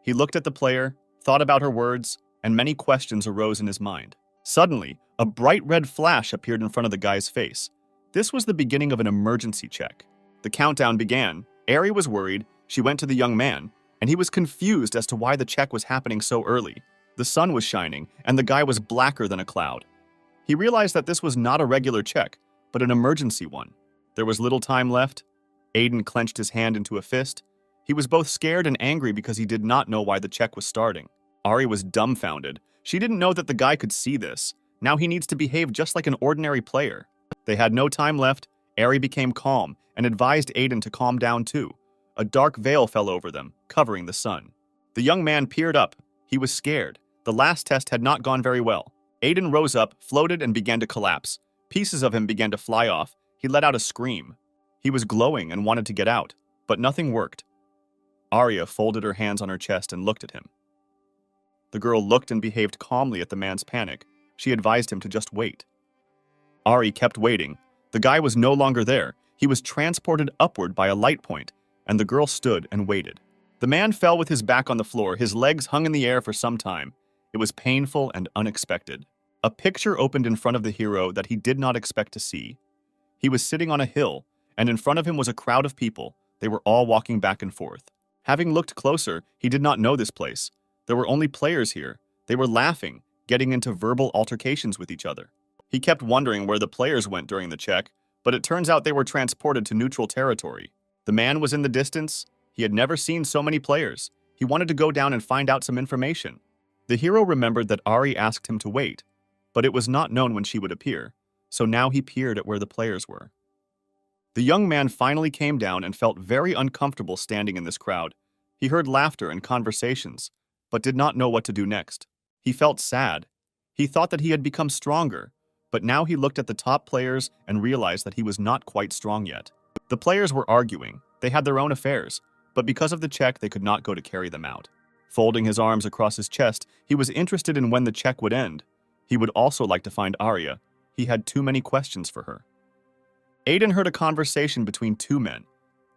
He looked at the player, thought about her words, and many questions arose in his mind. Suddenly, a bright red flash appeared in front of the guy's face. This was the beginning of an emergency check. The countdown began. Ari was worried. She went to the young man, and he was confused as to why the check was happening so early. The sun was shining, and the guy was blacker than a cloud. He realized that this was not a regular check, but an emergency one. There was little time left. Aiden clenched his hand into a fist. He was both scared and angry because he did not know why the check was starting. Ari was dumbfounded. She didn't know that the guy could see this. Now he needs to behave just like an ordinary player. They had no time left. Ari became calm and advised Aiden to calm down too. A dark veil fell over them, covering the sun. The young man peered up. He was scared. The last test had not gone very well. Aiden rose up, floated, and began to collapse. Pieces of him began to fly off. He let out a scream. He was glowing and wanted to get out, but nothing worked. Arya folded her hands on her chest and looked at him. The girl looked and behaved calmly at the man's panic. She advised him to just wait. Ari kept waiting. The guy was no longer there. He was transported upward by a light point, and the girl stood and waited. The man fell with his back on the floor. His legs hung in the air for some time. It was painful and unexpected. A picture opened in front of the hero that he did not expect to see. He was sitting on a hill, and in front of him was a crowd of people. They were all walking back and forth. Having looked closer, he did not know this place. There were only players here. They were laughing, getting into verbal altercations with each other. He kept wondering where the players went during the check, but it turns out they were transported to neutral territory. The man was in the distance. He had never seen so many players. He wanted to go down and find out some information. The hero remembered that Ari asked him to wait, but it was not known when she would appear, so now he peered at where the players were. The young man finally came down and felt very uncomfortable standing in this crowd. He heard laughter and conversations, but did not know what to do next. He felt sad. He thought that he had become stronger, but now he looked at the top players and realized that he was not quite strong yet. The players were arguing. They had their own affairs, but because of the check, they could not go to carry them out. Folding his arms across his chest, he was interested in when the check would end. He would also like to find Arya. He had too many questions for her. Aiden heard a conversation between two men,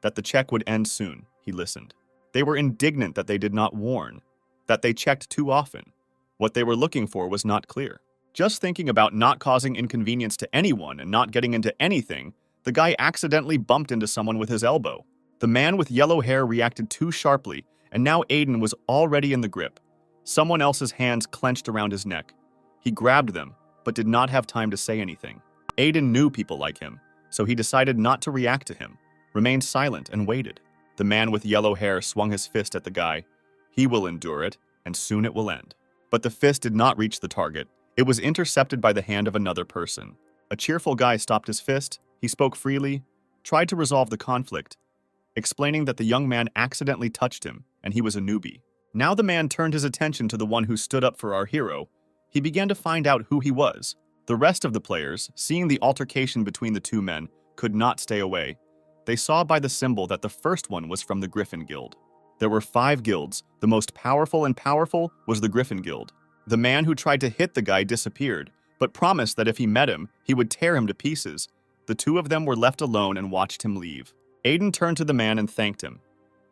that the check would end soon. He listened. They were indignant that they did not warn, that they checked too often. What they were looking for was not clear. Just thinking about not causing inconvenience to anyone and not getting into anything, the guy accidentally bumped into someone with his elbow. The man with yellow hair reacted too sharply, and now Aiden was already in the grip. Someone else's hands clenched around his neck. He grabbed them, but did not have time to say anything. Aiden knew people like him, so he decided not to react to him, remained silent and waited. The man with yellow hair swung his fist at the guy. He will endure it, and soon it will end. But the fist did not reach the target. It was intercepted by the hand of another person. A cheerful guy stopped his fist. He spoke freely, tried to resolve the conflict, explaining that the young man accidentally touched him and he was a newbie. Now the man turned his attention to the one who stood up for our hero. He began to find out who he was. The rest of the players, seeing the altercation between the two men, could not stay away. They saw by the symbol that the first one was from the Griffin Guild. There were 5 guilds. The most powerful was the Griffin Guild. The man who tried to hit the guy disappeared, but promised that if he met him, he would tear him to pieces. The two of them were left alone and watched him leave. Aiden turned to the man and thanked him.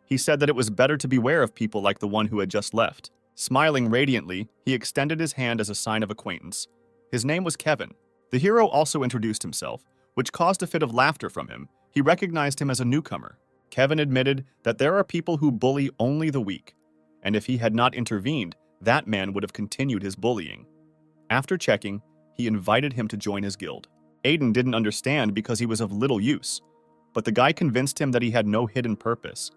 He said that it was better to beware of people like the one who had just left. Smiling radiantly, he extended his hand as a sign of acquaintance. His name was Kevin. The hero also introduced himself, which caused a fit of laughter from him. He recognized him as a newcomer. Kevin admitted that there are people who bully only the weak, and if he had not intervened, that man would have continued his bullying. After checking, he invited him to join his guild. Aiden didn't understand because he was of little use, but the guy convinced him that he had no hidden purpose.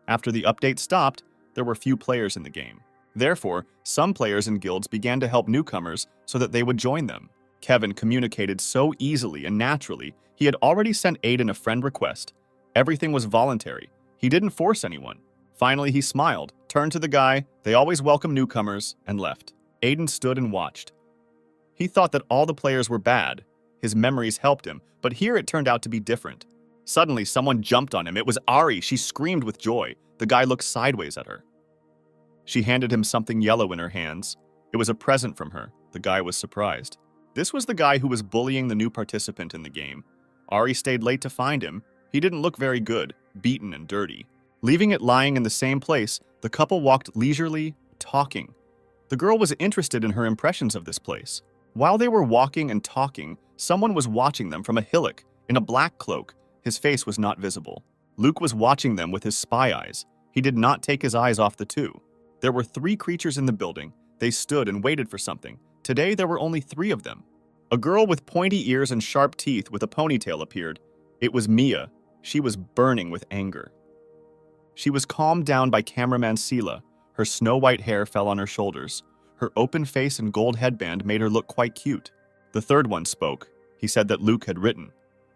After the update stopped, there were few players in the game. Therefore, some players in guilds began to help newcomers so that they would join them. Kevin communicated so easily and naturally, he had already sent Aiden a friend request. Everything was voluntary. He didn't force anyone. Finally, he smiled, turned to the guy, they always welcome newcomers, and left. Aiden stood and watched. He thought that all the players were bad. His memories helped him, but here it turned out to be different. Suddenly, someone jumped on him. It was Ari. She screamed with joy. The guy looked sideways at her. She handed him something yellow in her hands. It was a present from her. The guy was surprised. This was the guy who was bullying the new participant in the game. Ari stayed late to find him. He didn't look very good, beaten and dirty. Leaving it lying in the same place, the couple walked leisurely, talking. The girl was interested in her impressions of this place. While they were walking and talking, someone was watching them from a hillock, in a black cloak. His face was not visible. Luke was watching them with his spy eyes. He did not take his eyes off the two. There were 3 creatures in the building. They stood and waited for something. Today there were only 3 of them. A girl with pointy ears and sharp teeth with a ponytail appeared. It was Mia. She was burning with anger. She was calmed down by cameraman Sela. Her snow-white hair fell on her shoulders. Her open face and gold headband made her look quite cute. The third one spoke. He said that Luke had written.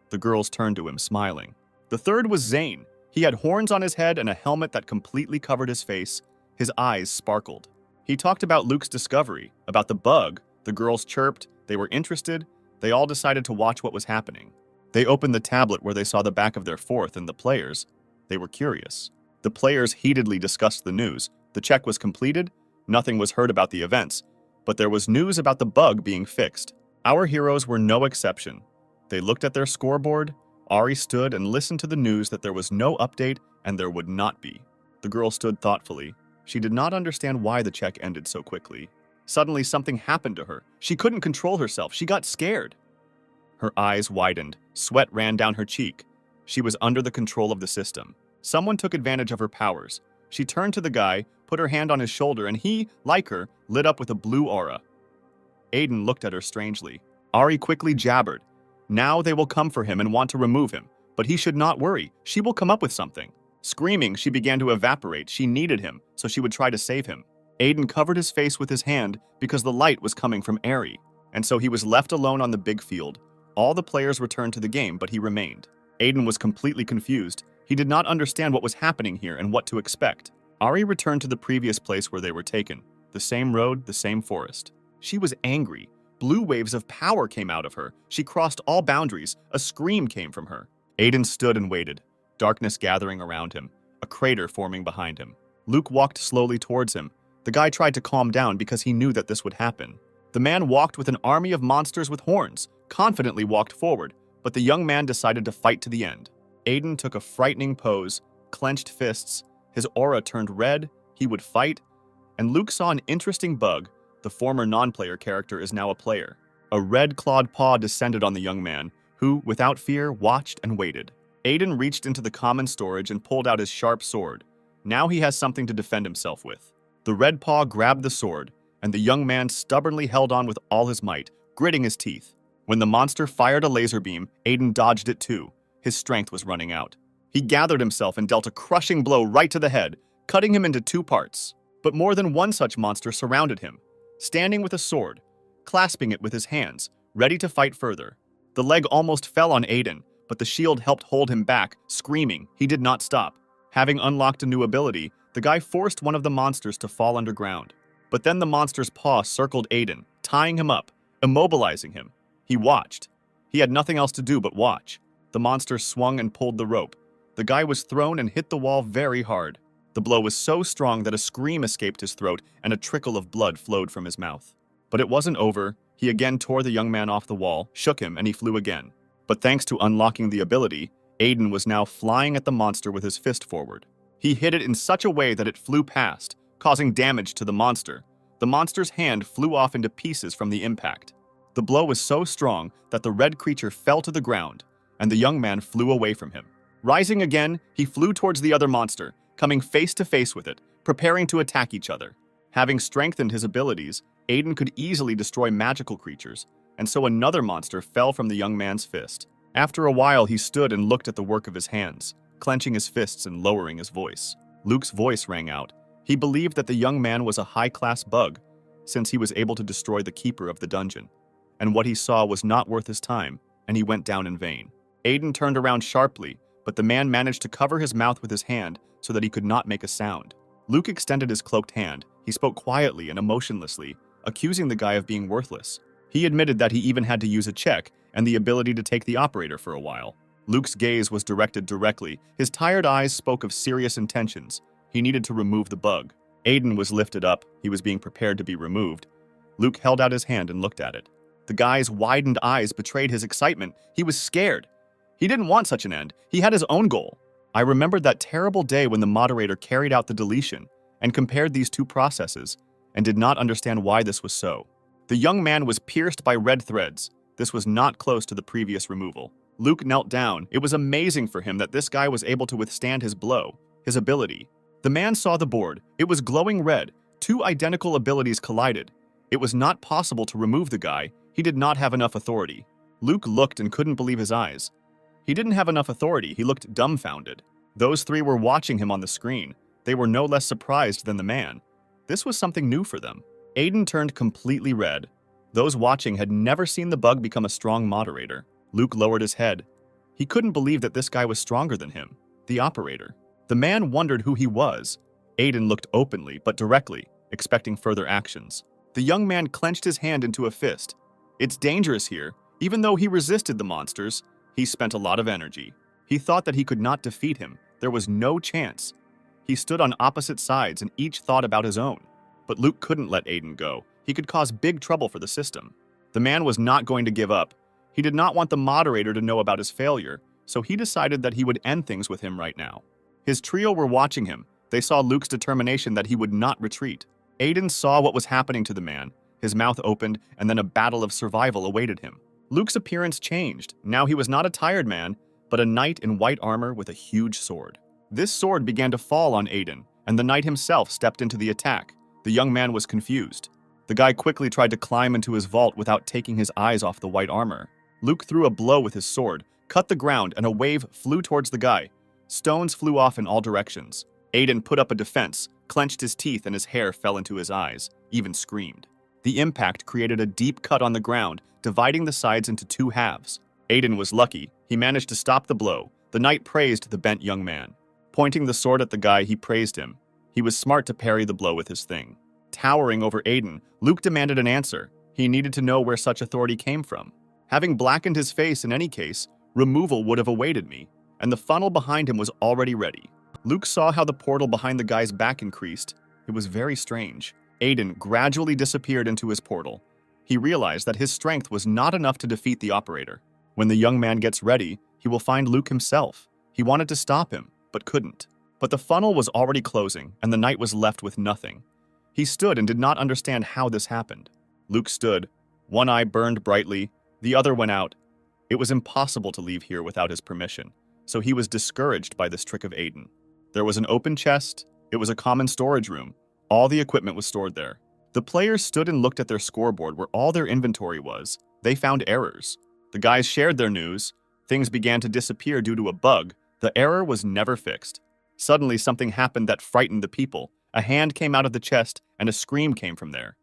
The girls turned to him, smiling. The third was Zane. He had horns on his head and a helmet that completely covered his face. His eyes sparkled. He talked about Luke's discovery, about the bug. The girls chirped. They were interested. They all decided to watch what was happening. They opened the tablet where they saw the back of their fourth and the players. They were curious. The players heatedly discussed the news. The check was completed. Nothing was heard about the events, but there was news about the bug being fixed. Our heroes were no exception. They looked at their scoreboard. Ari stood and listened to the news that there was no update and there would not be. The girl stood thoughtfully. She did not understand why the check ended so quickly. Suddenly, something happened to her. She couldn't control herself. She got scared. Her eyes widened. Sweat ran down her cheek. She was under the control of the system. Someone took advantage of her powers. She turned to the guy, put her hand on his shoulder, and he, like her, lit up with a blue aura. Aiden looked at her strangely. Ari quickly jabbered. Now they will come for him and want to remove him, but he should not worry. She will come up with something. Screaming, she began to evaporate. She needed him, so she would try to save him. Aiden covered his face with his hand because the light was coming from Ari, and so he was left alone on the big field. All the players returned to the game, but he remained. Aiden was completely confused. He did not understand what was happening here and what to expect. Ari returned to the previous place where they were taken. The same road, the same forest. She was angry. Blue waves of power came out of her. She crossed all boundaries. A scream came from her. Aiden stood and waited. Darkness gathering around him. A crater forming behind him. Luke walked slowly towards him. The guy tried to calm down because he knew that this would happen. The man walked with an army of monsters with horns, confidently walked forward, but the young man decided to fight to the end. Aiden took a frightening pose, clenched fists, his aura turned red, he would fight, and Luke saw an interesting bug. The former non-player character is now a player. A red-clawed paw descended on the young man, who, without fear, watched and waited. Aiden reached into the common storage and pulled out his sharp sword. Now he has something to defend himself with. The red paw grabbed the sword, and the young man stubbornly held on with all his might, gritting his teeth. When the monster fired a laser beam, Aiden dodged it too. His strength was running out. He gathered himself and dealt a crushing blow right to the head, cutting him into two parts. But more than one such monster surrounded him, standing with a sword, clasping it with his hands, ready to fight further. The leg almost fell on Aiden, but the shield helped hold him back, screaming. He did not stop. Having unlocked a new ability, the guy forced one of the monsters to fall underground. But then the monster's paw circled Aiden, tying him up, immobilizing him. He watched. He had nothing else to do but watch. The monster swung and pulled the rope. The guy was thrown and hit the wall very hard. The blow was so strong that a scream escaped his throat and a trickle of blood flowed from his mouth. But it wasn't over. He again tore the young man off the wall, shook him, and he flew again. But thanks to unlocking the ability, Aiden was now flying at the monster with his fist forward. He hit it in such a way that it flew past, causing damage to the monster. The monster's hand flew off into pieces from the impact. The blow was so strong that the red creature fell to the ground, and the young man flew away from him. Rising again, he flew towards the other monster, coming face to face with it, preparing to attack each other. Having strengthened his abilities, Aiden could easily destroy magical creatures, and so another monster fell from the young man's fist. After a while, he stood and looked at the work of his hands, clenching his fists and lowering his voice. Luke's voice rang out. He believed that the young man was a high-class bug, since he was able to destroy the keeper of the dungeon. And what he saw was not worth his time, and he went down in vain. Aiden turned around sharply, but the man managed to cover his mouth with his hand so that he could not make a sound. Luke extended his cloaked hand. He spoke quietly and emotionlessly, accusing the guy of being worthless. He admitted that he even had to use a check and the ability to take the operator for a while. Luke's gaze was directed directly. His tired eyes spoke of serious intentions. He needed to remove the bug. Aiden was lifted up. He was being prepared to be removed. Luke held out his hand and looked at it. The guy's widened eyes betrayed his excitement. He was scared. He didn't want such an end. He had his own goal. I remembered that terrible day when the moderator carried out the deletion and compared these two processes and did not understand why this was so. The young man was pierced by red threads. This was not close to the previous removal. Luke knelt down. It was amazing for him that this guy was able to withstand his blow, his ability. The man saw the board. It was glowing red. Two identical abilities collided. It was not possible to remove the guy. He did not have enough authority. Luke looked and couldn't believe his eyes. He didn't have enough authority. He looked dumbfounded. Those three were watching him on the screen. They were no less surprised than the man. This was something new for them. Aiden turned completely red. Those watching had never seen the bug become a strong moderator. Luke lowered his head. He couldn't believe that this guy was stronger than him, the operator. The man wondered who he was. Aiden looked openly but directly, expecting further actions. The young man clenched his hand into a fist. It's dangerous here. Even though he resisted the monsters, he spent a lot of energy. He thought that he could not defeat him. There was no chance. He stood on opposite sides and each thought about his own. But Luke couldn't let Aiden go. He could cause big trouble for the system. The man was not going to give up. He did not want the moderator to know about his failure, so he decided that he would end things with him right now. His trio were watching him. They saw Luke's determination that he would not retreat. Aiden saw what was happening to the man. His mouth opened, and then a battle of survival awaited him. Luke's appearance changed. Now he was not a tired man, but a knight in white armor with a huge sword. This sword began to fall on Aiden, and the knight himself stepped into the attack. The young man was confused. The guy quickly tried to climb into his vault without taking his eyes off the white armor. Luke threw a blow with his sword, cut the ground, and a wave flew towards the guy. Stones flew off in all directions. Aiden put up a defense, clenched his teeth, and his hair fell into his eyes, even screamed. The impact created a deep cut on the ground, dividing the sides into two halves. Aiden was lucky. He managed to stop the blow. The knight praised the bent young man. Pointing the sword at the guy, he praised him. He was smart to parry the blow with his thing. Towering over Aiden, Luke demanded an answer. He needed to know where such authority came from. Having blackened his face in any case, removal would have awaited me, and the funnel behind him was already ready. Luke saw how the portal behind the guy's back increased. It was very strange. Aiden gradually disappeared into his portal. He realized that his strength was not enough to defeat the operator. When the young man gets ready, he will find Luke himself. He wanted to stop him, but couldn't. But the funnel was already closing, and the knight was left with nothing. He stood and did not understand how this happened. Luke stood. One eye burned brightly, the other went out. It was impossible to leave here without his permission, so he was discouraged by this trick of Aiden. There was an open chest. It was a common storage room. All the equipment was stored there. The players stood and looked at their scoreboard where all their inventory was. They found errors. The guys shared their news. Things began to disappear due to a bug. The error was never fixed. Suddenly, something happened that frightened the people. A hand came out of the chest, and a scream came from there.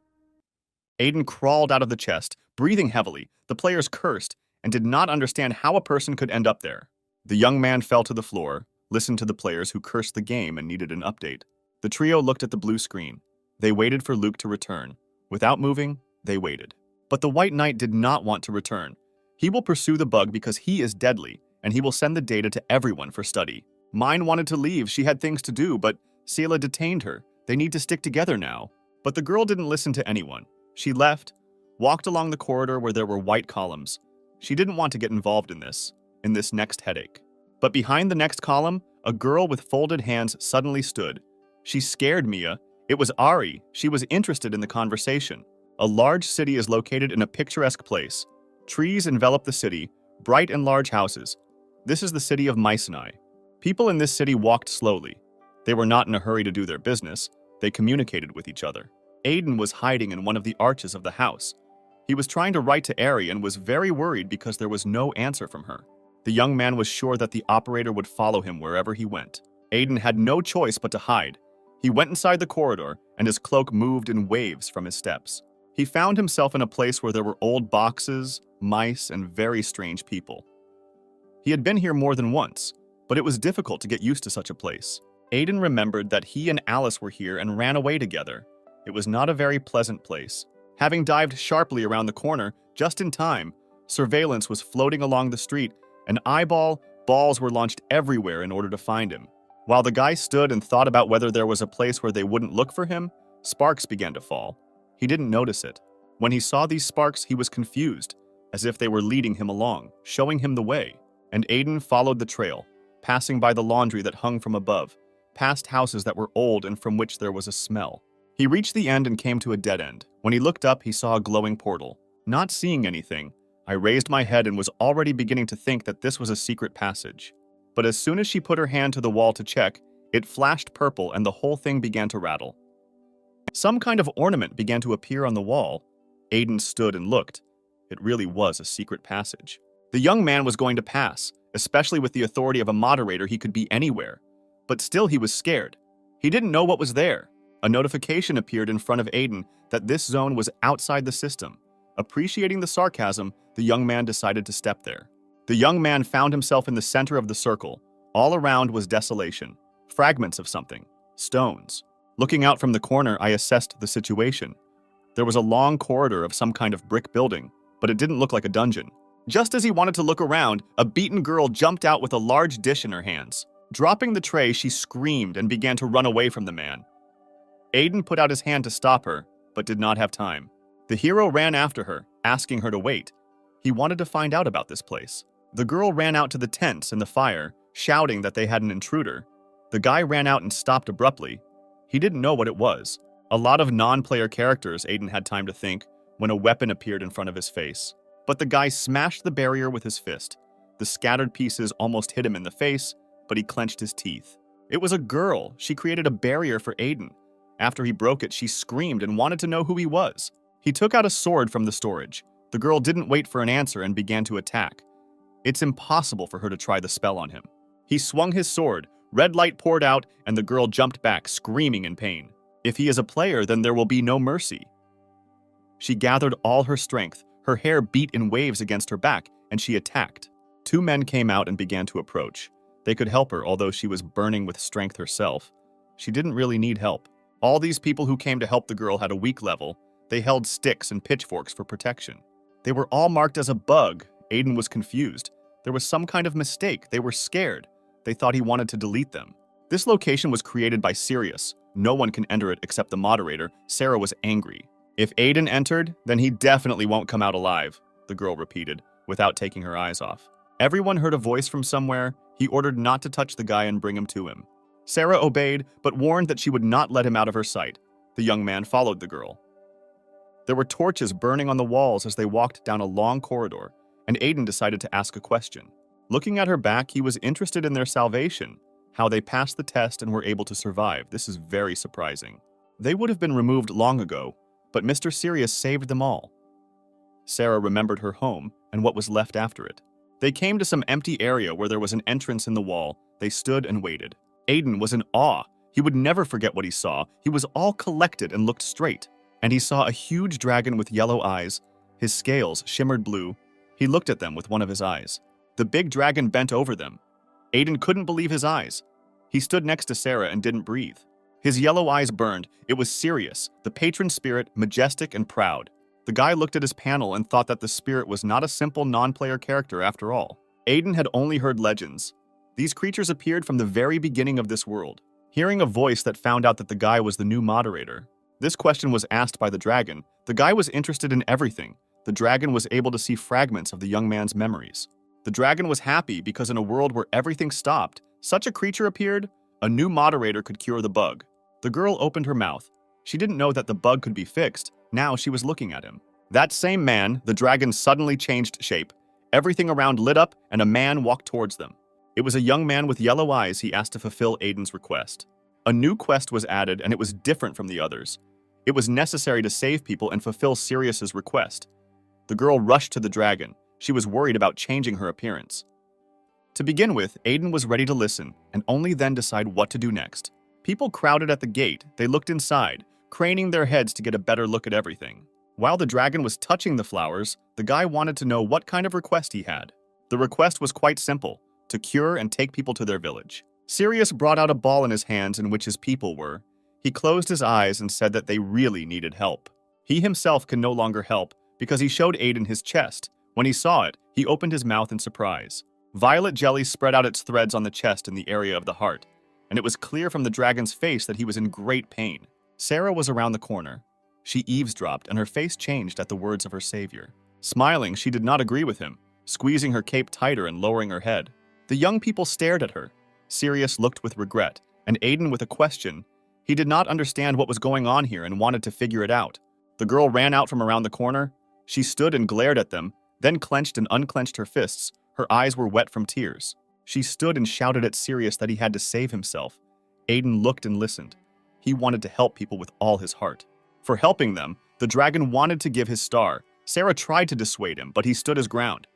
Aiden crawled out of the chest, breathing heavily. The players cursed and did not understand how a person could end up there. The young man fell to the floor, listened to the players who cursed the game and needed an update. The trio looked at the blue screen. They waited for Luke to return. Without moving, they waited. But the White Knight did not want to return. He will pursue the bug because he is deadly, and he will send the data to everyone for study. Mine wanted to leave. She had things to do, but Seela detained her. They need to stick together now. But the girl didn't listen to anyone. She left, walked along the corridor where there were white columns. She didn't want to get involved in this next headache. But behind the next column, a girl with folded hands suddenly stood. She scared Mia. It was Ari. She was interested in the conversation. A large city is located in a picturesque place. Trees envelop the city, bright and large houses. This is the city of Mycenae. People in this city walked slowly. They were not in a hurry to do their business. They communicated with each other. Aiden was hiding in one of the arches of the house. He was trying to write to Ari and was very worried because there was no answer from her. The young man was sure that the operator would follow him wherever he went. Aiden had no choice but to hide. He went inside the corridor, and his cloak moved in waves from his steps. He found himself in a place where there were old boxes, mice, and very strange people. He had been here more than once, but it was difficult to get used to such a place. Aiden remembered that he and Alice were here and ran away together. It was not a very pleasant place. Having dived sharply around the corner, just in time, surveillance was floating along the street, and balls were launched everywhere in order to find him. While the guy stood and thought about whether there was a place where they wouldn't look for him, sparks began to fall. He didn't notice it. When he saw these sparks, he was confused, as if they were leading him along, showing him the way. And Aiden followed the trail, passing by the laundry that hung from above, past houses that were old and from which there was a smell. He reached the end and came to a dead end. When he looked up, he saw a glowing portal. Not seeing anything, I raised my head and was already beginning to think that this was a secret passage. But as soon as she put her hand to the wall to check, it flashed purple and the whole thing began to rattle. Some kind of ornament began to appear on the wall. Aiden stood and looked. It really was a secret passage. The young man was going to pass, especially with the authority of a moderator. He could be anywhere. But still he was scared. He didn't know what was there. A notification appeared in front of Aiden that this zone was outside the system. Appreciating the sarcasm, the young man decided to step there. The young man found himself in the center of the circle. All around was desolation, fragments of something, stones. Looking out from the corner, I assessed the situation. There was a long corridor of some kind of brick building, but it didn't look like a dungeon. Just as he wanted to look around, a beaten girl jumped out with a large dish in her hands. Dropping the tray, she screamed and began to run away from the man. Aiden put out his hand to stop her, but did not have time. The hero ran after her, asking her to wait. He wanted to find out about this place. The girl ran out to the tents and the fire, shouting that they had an intruder. The guy ran out and stopped abruptly. He didn't know what it was. A lot of non-player characters, Aiden had time to think, when a weapon appeared in front of his face. But the guy smashed the barrier with his fist. The scattered pieces almost hit him in the face, but he clenched his teeth. It was a girl. She created a barrier for Aiden. After he broke it, she screamed and wanted to know who he was. He took out a sword from the storage. The girl didn't wait for an answer and began to attack. It's impossible for her to try the spell on him. He swung his sword, red light poured out, and the girl jumped back, screaming in pain. If he is a player, then there will be no mercy. She gathered all her strength. Her hair beat in waves against her back, and she attacked. Two men came out and began to approach. They could help her, although she was burning with strength herself. She didn't really need help. All these people who came to help the girl had a weak level. They held sticks and pitchforks for protection. They were all marked as a bug. Aiden was confused. There was some kind of mistake. They were scared. They thought he wanted to delete them. This location was created by Sirius. No one can enter it except the moderator. Sarah was angry. If Aiden entered, then he definitely won't come out alive, the girl repeated, without taking her eyes off. Everyone heard a voice from somewhere. He ordered not to touch the guy and bring him to him. Sarah obeyed, but warned that she would not let him out of her sight. The young man followed the girl. There were torches burning on the walls as they walked down a long corridor, and Aiden decided to ask a question. Looking at her back, he was interested in their salvation, how they passed the test and were able to survive. This is very surprising. They would have been removed long ago, but Mr. Sirius saved them all. Sarah remembered her home and what was left after it. They came to some empty area where there was an entrance in the wall. They stood and waited. Aiden was in awe. He would never forget what he saw. He was all collected and looked straight. And he saw a huge dragon with yellow eyes. His scales shimmered blue. He looked at them with one of his eyes. The big dragon bent over them. Aiden couldn't believe his eyes. He stood next to Sarah and didn't breathe. His yellow eyes burned. It was Sirius, the patron spirit, majestic and proud. The guy looked at his panel and thought that the spirit was not a simple non-player character after all. Aiden had only heard legends. These creatures appeared from the very beginning of this world. Hearing a voice that found out that the guy was the new moderator. This question was asked by the dragon. The guy was interested in everything. The dragon was able to see fragments of the young man's memories. The dragon was happy because in a world where everything stopped, such a creature appeared. A new moderator could cure the bug. The girl opened her mouth. She didn't know that the bug could be fixed. Now she was looking at him. That same man, the dragon suddenly changed shape. Everything around lit up and a man walked towards them. It was a young man with yellow eyes he asked to fulfill Aiden's request. A new quest was added and it was different from the others. It was necessary to save people and fulfill Sirius's request. The girl rushed to the dragon. She was worried about changing her appearance. To begin with, Aiden was ready to listen and only then decide what to do next. People crowded at the gate. They looked inside, craning their heads to get a better look at everything. While the dragon was touching the flowers, the guy wanted to know what kind of request he had. The request was quite simple, to cure and take people to their village. Sirius brought out a ball in his hands in which his people were. He closed his eyes and said that they really needed help. He himself can no longer help because he showed Aiden his chest. When he saw it, he opened his mouth in surprise. Violet jelly spread out its threads on the chest in the area of the heart, and it was clear from the dragon's face that he was in great pain. Sarah was around the corner. She eavesdropped and her face changed at the words of her savior. Smiling, she did not agree with him, squeezing her cape tighter and lowering her head. The young people stared at her. Sirius looked with regret, and Aiden with a question. He did not understand what was going on here and wanted to figure it out. The girl ran out from around the corner. She stood and glared at them, then clenched and unclenched her fists. Her eyes were wet from tears. She stood and shouted at Sirius that he had to save himself. Aiden looked and listened. He wanted to help people with all his heart. For helping them, the dragon wanted to give his star. Sarah tried to dissuade him, but he stood his ground.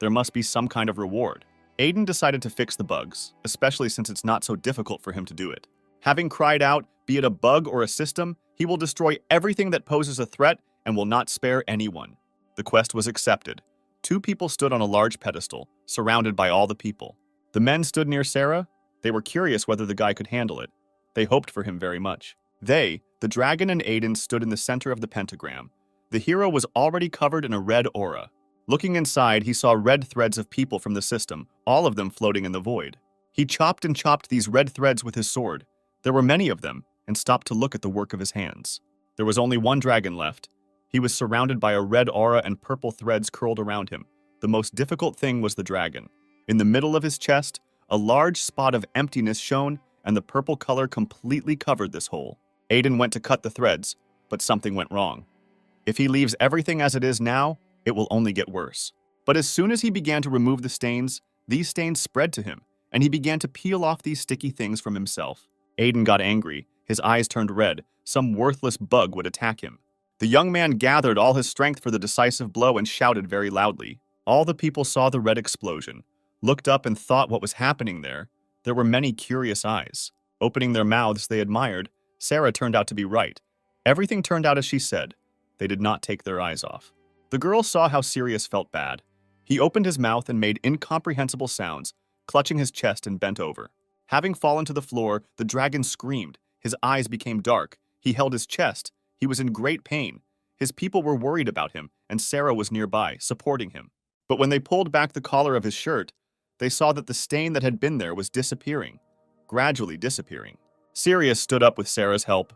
There must be some kind of reward. Aiden decided to fix the bugs, especially since it's not so difficult for him to do it. Having cried out, be it a bug or a system, he will destroy everything that poses a threat and will not spare anyone. The quest was accepted. 2 people stood on a large pedestal, surrounded by all the people. The men stood near Sarah. They were curious whether the guy could handle it. They hoped for him very much. They, the dragon and Aiden, stood in the center of the pentagram. The hero was already covered in a red aura. Looking inside, he saw red threads of people from the system, all of them floating in the void. He chopped and chopped these red threads with his sword. There were many of them, and stopped to look at the work of his hands. There was only one dragon left. He was surrounded by a red aura and purple threads curled around him. The most difficult thing was the dragon. In the middle of his chest, a large spot of emptiness shone, and the purple color completely covered this hole. Aiden went to cut the threads, but something went wrong. If he leaves everything as it is now, it will only get worse. But as soon as he began to remove the stains, these stains spread to him, and he began to peel off these sticky things from himself. Aiden got angry. His eyes turned red. Some worthless bug would attack him. The young man gathered all his strength for the decisive blow and shouted very loudly. All the people saw the red explosion, looked up and thought what was happening there. There were many curious eyes. Opening their mouths, they admired. Sarah turned out to be right. Everything turned out as she said. They did not take their eyes off. The girl saw how Sirius felt bad. He opened his mouth and made incomprehensible sounds, clutching his chest and bent over. Having fallen to the floor, the dragon screamed. His eyes became dark. He held his chest. He was in great pain. His people were worried about him, and Sarah was nearby, supporting him. But when they pulled back the collar of his shirt, they saw that the stain that had been there was disappearing, gradually disappearing. Sirius stood up with Sarah's help.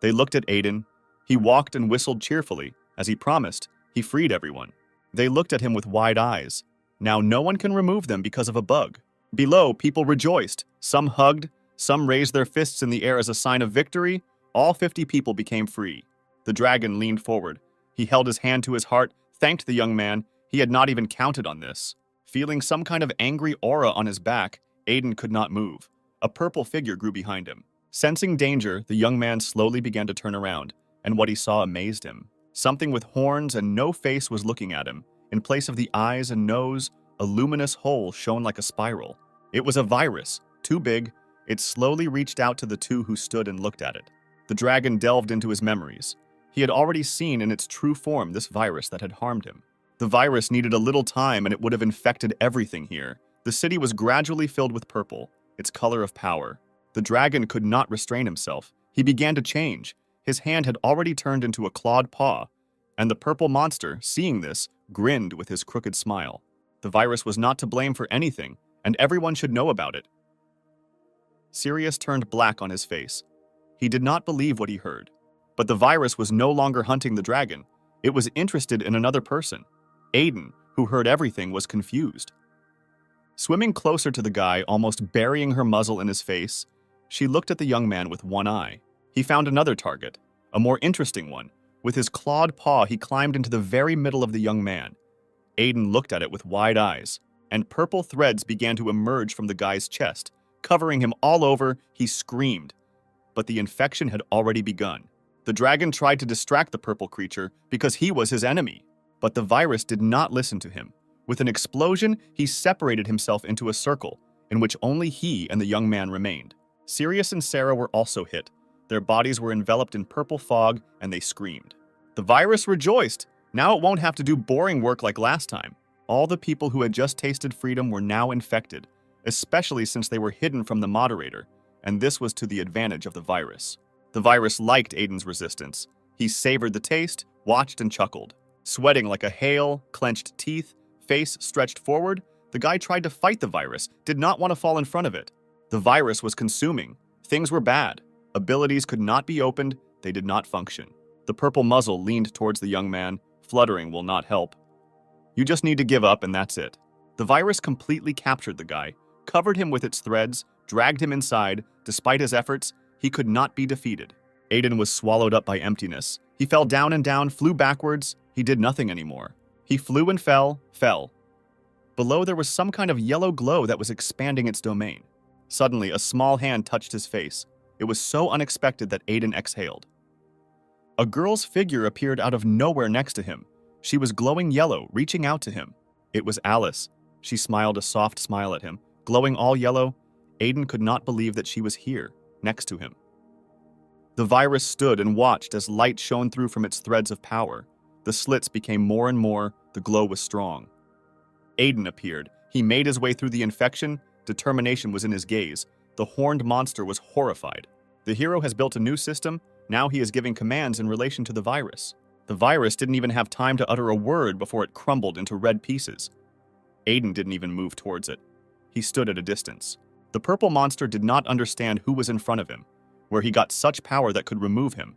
They looked at Aiden. He walked and whistled cheerfully. As he promised, he freed everyone. They looked at him with wide eyes. Now no one can remove them because of a bug. Below, people rejoiced. Some hugged, some raised their fists in the air as a sign of victory. all 50 people became free. The dragon leaned forward. He held his hand to his heart, thanked the young man. He had not even counted on this. Feeling some kind of angry aura on his back, Aiden could not move. A purple figure grew behind him. Sensing danger, the young man slowly began to turn around, and what he saw amazed him. Something with horns and no face was looking at him. In place of the eyes and nose, a luminous hole shone like a spiral. It was a virus, too big. It slowly reached out to the two who stood and looked at it. The dragon delved into his memories. He had already seen in its true form this virus that had harmed him. The virus needed a little time and it would have infected everything here. The city was gradually filled with purple, its color of power. The dragon could not restrain himself. He began to change. His hand had already turned into a clawed paw, and the purple monster, seeing this, grinned with his crooked smile. The virus was not to blame for anything, and everyone should know about it. Sirius turned black on his face. He did not believe what he heard. But the virus was no longer hunting the dragon. It was interested in another person. Aiden, who heard everything, was confused. Swimming closer to the guy, almost burying her muzzle in his face, she looked at the young man with one eye. He found another target, a more interesting one. With his clawed paw, he climbed into the very middle of the young man. Aiden looked at it with wide eyes, and purple threads began to emerge from the guy's chest. Covering him all over, he screamed. But the infection had already begun. The dragon tried to distract the purple creature because he was his enemy. But the virus did not listen to him. With an explosion, he separated himself into a circle, in which only he and the young man remained. Sirius and Sarah were also hit. Their bodies were enveloped in purple fog, and they screamed. The virus rejoiced. Now it won't have to do boring work like last time. All the people who had just tasted freedom were now infected, especially since they were hidden from the moderator, and this was to the advantage of the virus. The virus liked Aiden's resistance. He savored the taste, watched and chuckled. Sweating like a hail, clenched teeth, face stretched forward, the guy tried to fight the virus, did not want to fall in front of it. The virus was consuming. Things were bad. Abilities could not be opened, they did not function. The purple muzzle leaned towards the young man. Fluttering will not help. You just need to give up and that's it. The virus completely captured the guy, covered him with its threads, dragged him inside. Despite his efforts, he could not be defeated. Aiden was swallowed up by emptiness. He fell down and down, flew backwards. He did nothing anymore. He flew and fell. Below there was some kind of yellow glow that was expanding its domain. Suddenly, a small hand touched his face. It was so unexpected that Aiden exhaled. A girl's figure appeared out of nowhere next to him. She was glowing yellow, reaching out to him. It was Alice. She smiled a soft smile at him, glowing all yellow. Aiden could not believe that she was here, next to him. The virus stood and watched as light shone through from its threads of power. The slits became more and more, the glow was strong. Aiden appeared. He made his way through the infection. Determination was in his gaze. The horned monster was horrified. The hero has built a new system. Now he is giving commands in relation to the virus. The virus didn't even have time to utter a word before it crumbled into red pieces. Aiden didn't even move towards it. He stood at a distance. The purple monster did not understand who was in front of him, where he got such power that could remove him.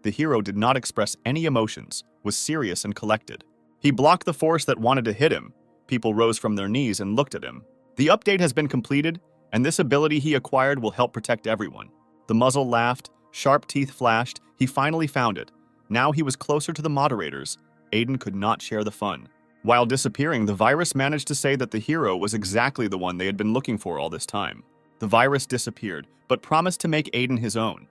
The hero did not express any emotions, was serious and collected. He blocked the force that wanted to hit him. People rose from their knees and looked at him. The update has been completed, and this ability he acquired will help protect everyone. The muzzle laughed, sharp teeth flashed. He finally found it. Now he was closer to the moderators. Aiden could not share the fun. While disappearing, the virus managed to say that the hero was exactly the one they had been looking for all this time. The virus disappeared, but promised to make Aiden his own.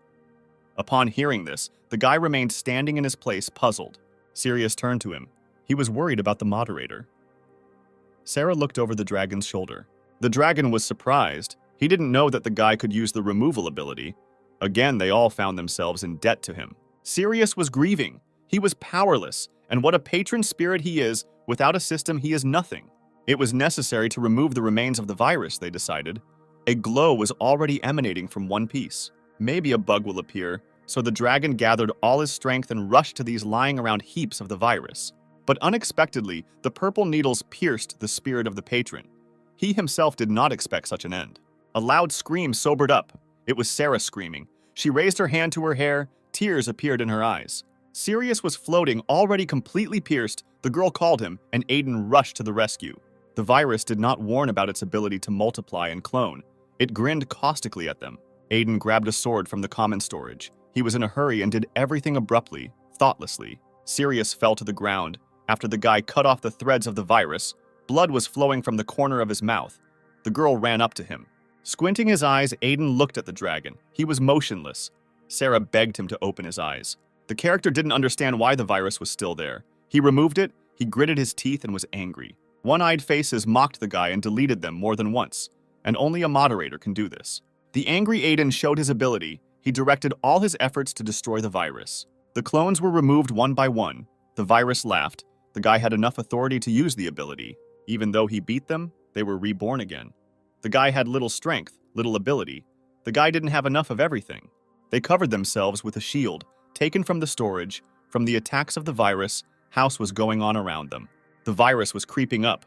Upon hearing this, the guy remained standing in his place, puzzled. Sirius turned to him. He was worried about the moderator. Sarah looked over the dragon's shoulder. The dragon was surprised. He didn't know that the guy could use the removal ability. Again, they all found themselves in debt to him. Sirius was grieving. He was powerless, and what a patron spirit he is, without a system he is nothing. It was necessary to remove the remains of the virus, they decided. A glow was already emanating from one piece. Maybe a bug will appear, so the dragon gathered all his strength and rushed to these lying around heaps of the virus. But unexpectedly, the purple needles pierced the spirit of the patron. He himself did not expect such an end. A loud scream sobered up. It was Sarah screaming. She raised her hand to her hair. Tears appeared in her eyes. Sirius was floating, already completely pierced. The girl called him, and Aiden rushed to the rescue. The virus did not warn about its ability to multiply and clone. It grinned caustically at them. Aiden grabbed a sword from the common storage. He was in a hurry and did everything abruptly, thoughtlessly. Sirius fell to the ground. After the guy cut off the threads of the virus, blood was flowing from the corner of his mouth. The girl ran up to him. Squinting his eyes, Aiden looked at the dragon. He was motionless. Sarah begged him to open his eyes. The character didn't understand why the virus was still there. He removed it, he gritted his teeth and was angry. One-eyed faces mocked the guy and deleted them more than once, and only a moderator can do this. The angry Aiden showed his ability. He directed all his efforts to destroy the virus. The clones were removed one by one. The virus laughed. The guy had enough authority to use the ability. Even though he beat them, they were reborn again. The guy had little strength, little ability. The guy didn't have enough of everything. They covered themselves with a shield, taken from the storage. From the attacks of the virus, house was going on around them. The virus was creeping up.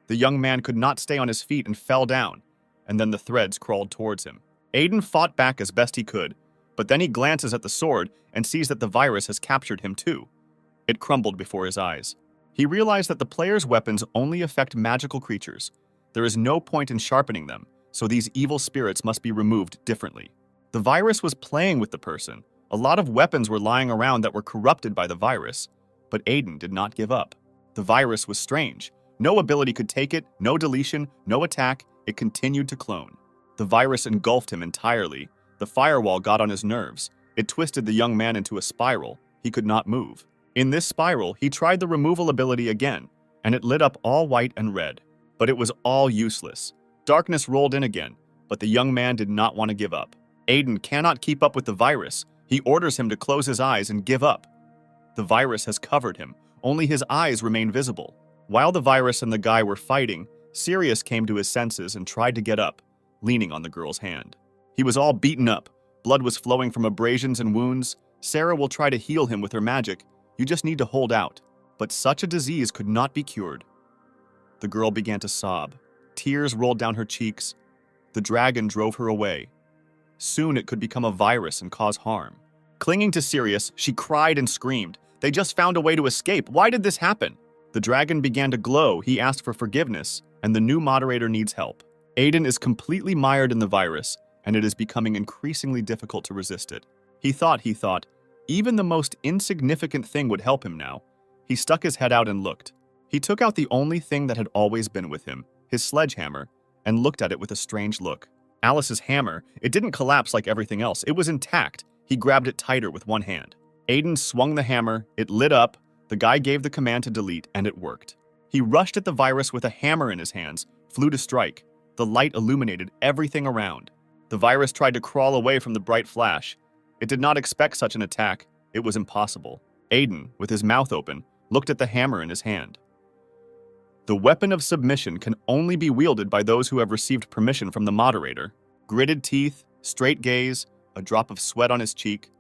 The young man could not stay on his feet and fell down, and then the threads crawled towards him. Aiden fought back as best he could, but then he glances at the sword and sees that the virus has captured him too. It crumbled before his eyes. He realized that the player's weapons only affect magical creatures. There is no point in sharpening them, so these evil spirits must be removed differently. The virus was playing with the person. A lot of weapons were lying around that were corrupted by the virus, but Aiden did not give up. The virus was strange. No ability could take it, no deletion, no attack. It continued to clone. The virus engulfed him entirely. The firewall got on his nerves. It twisted the young man into a spiral. He could not move. In this spiral, he tried the removal ability again, and it lit up all white and red. But it was all useless. Darkness rolled in again, but the young man did not want to give up. Aiden cannot keep up with the virus. He orders him to close his eyes and give up. The virus has covered him. Only his eyes remain visible. While the virus and the guy were fighting, Sirius came to his senses and tried to get up, leaning on the girl's hand. He was all beaten up. Blood was flowing from abrasions and wounds. Sarah will try to heal him with her magic. You just need to hold out. But such a disease could not be cured. The girl began to sob. Tears rolled down her cheeks. The dragon drove her away. Soon it could become a virus and cause harm. Clinging to Sirius, she cried and screamed. They just found a way to escape. Why did this happen? The dragon began to glow. He asked for forgiveness, and the new moderator needs help. Aiden is completely mired in the virus, and it is becoming increasingly difficult to resist it. He thought, even the most insignificant thing would help him now. He stuck his head out and looked. He took out the only thing that had always been with him, his sledgehammer, and looked at it with a strange look. Alice's hammer, it didn't collapse like everything else. It was intact. He grabbed it tighter with one hand. Aiden swung the hammer. It lit up. The guy gave the command to delete, and it worked. He rushed at the virus with a hammer in his hands, flew to strike. The light illuminated everything around. The virus tried to crawl away from the bright flash. It did not expect such an attack. It was impossible. Aiden, with his mouth open, looked at the hammer in his hand. The weapon of submission can only be wielded by those who have received permission from the moderator. Gritted teeth, straight gaze, a drop of sweat on his cheek.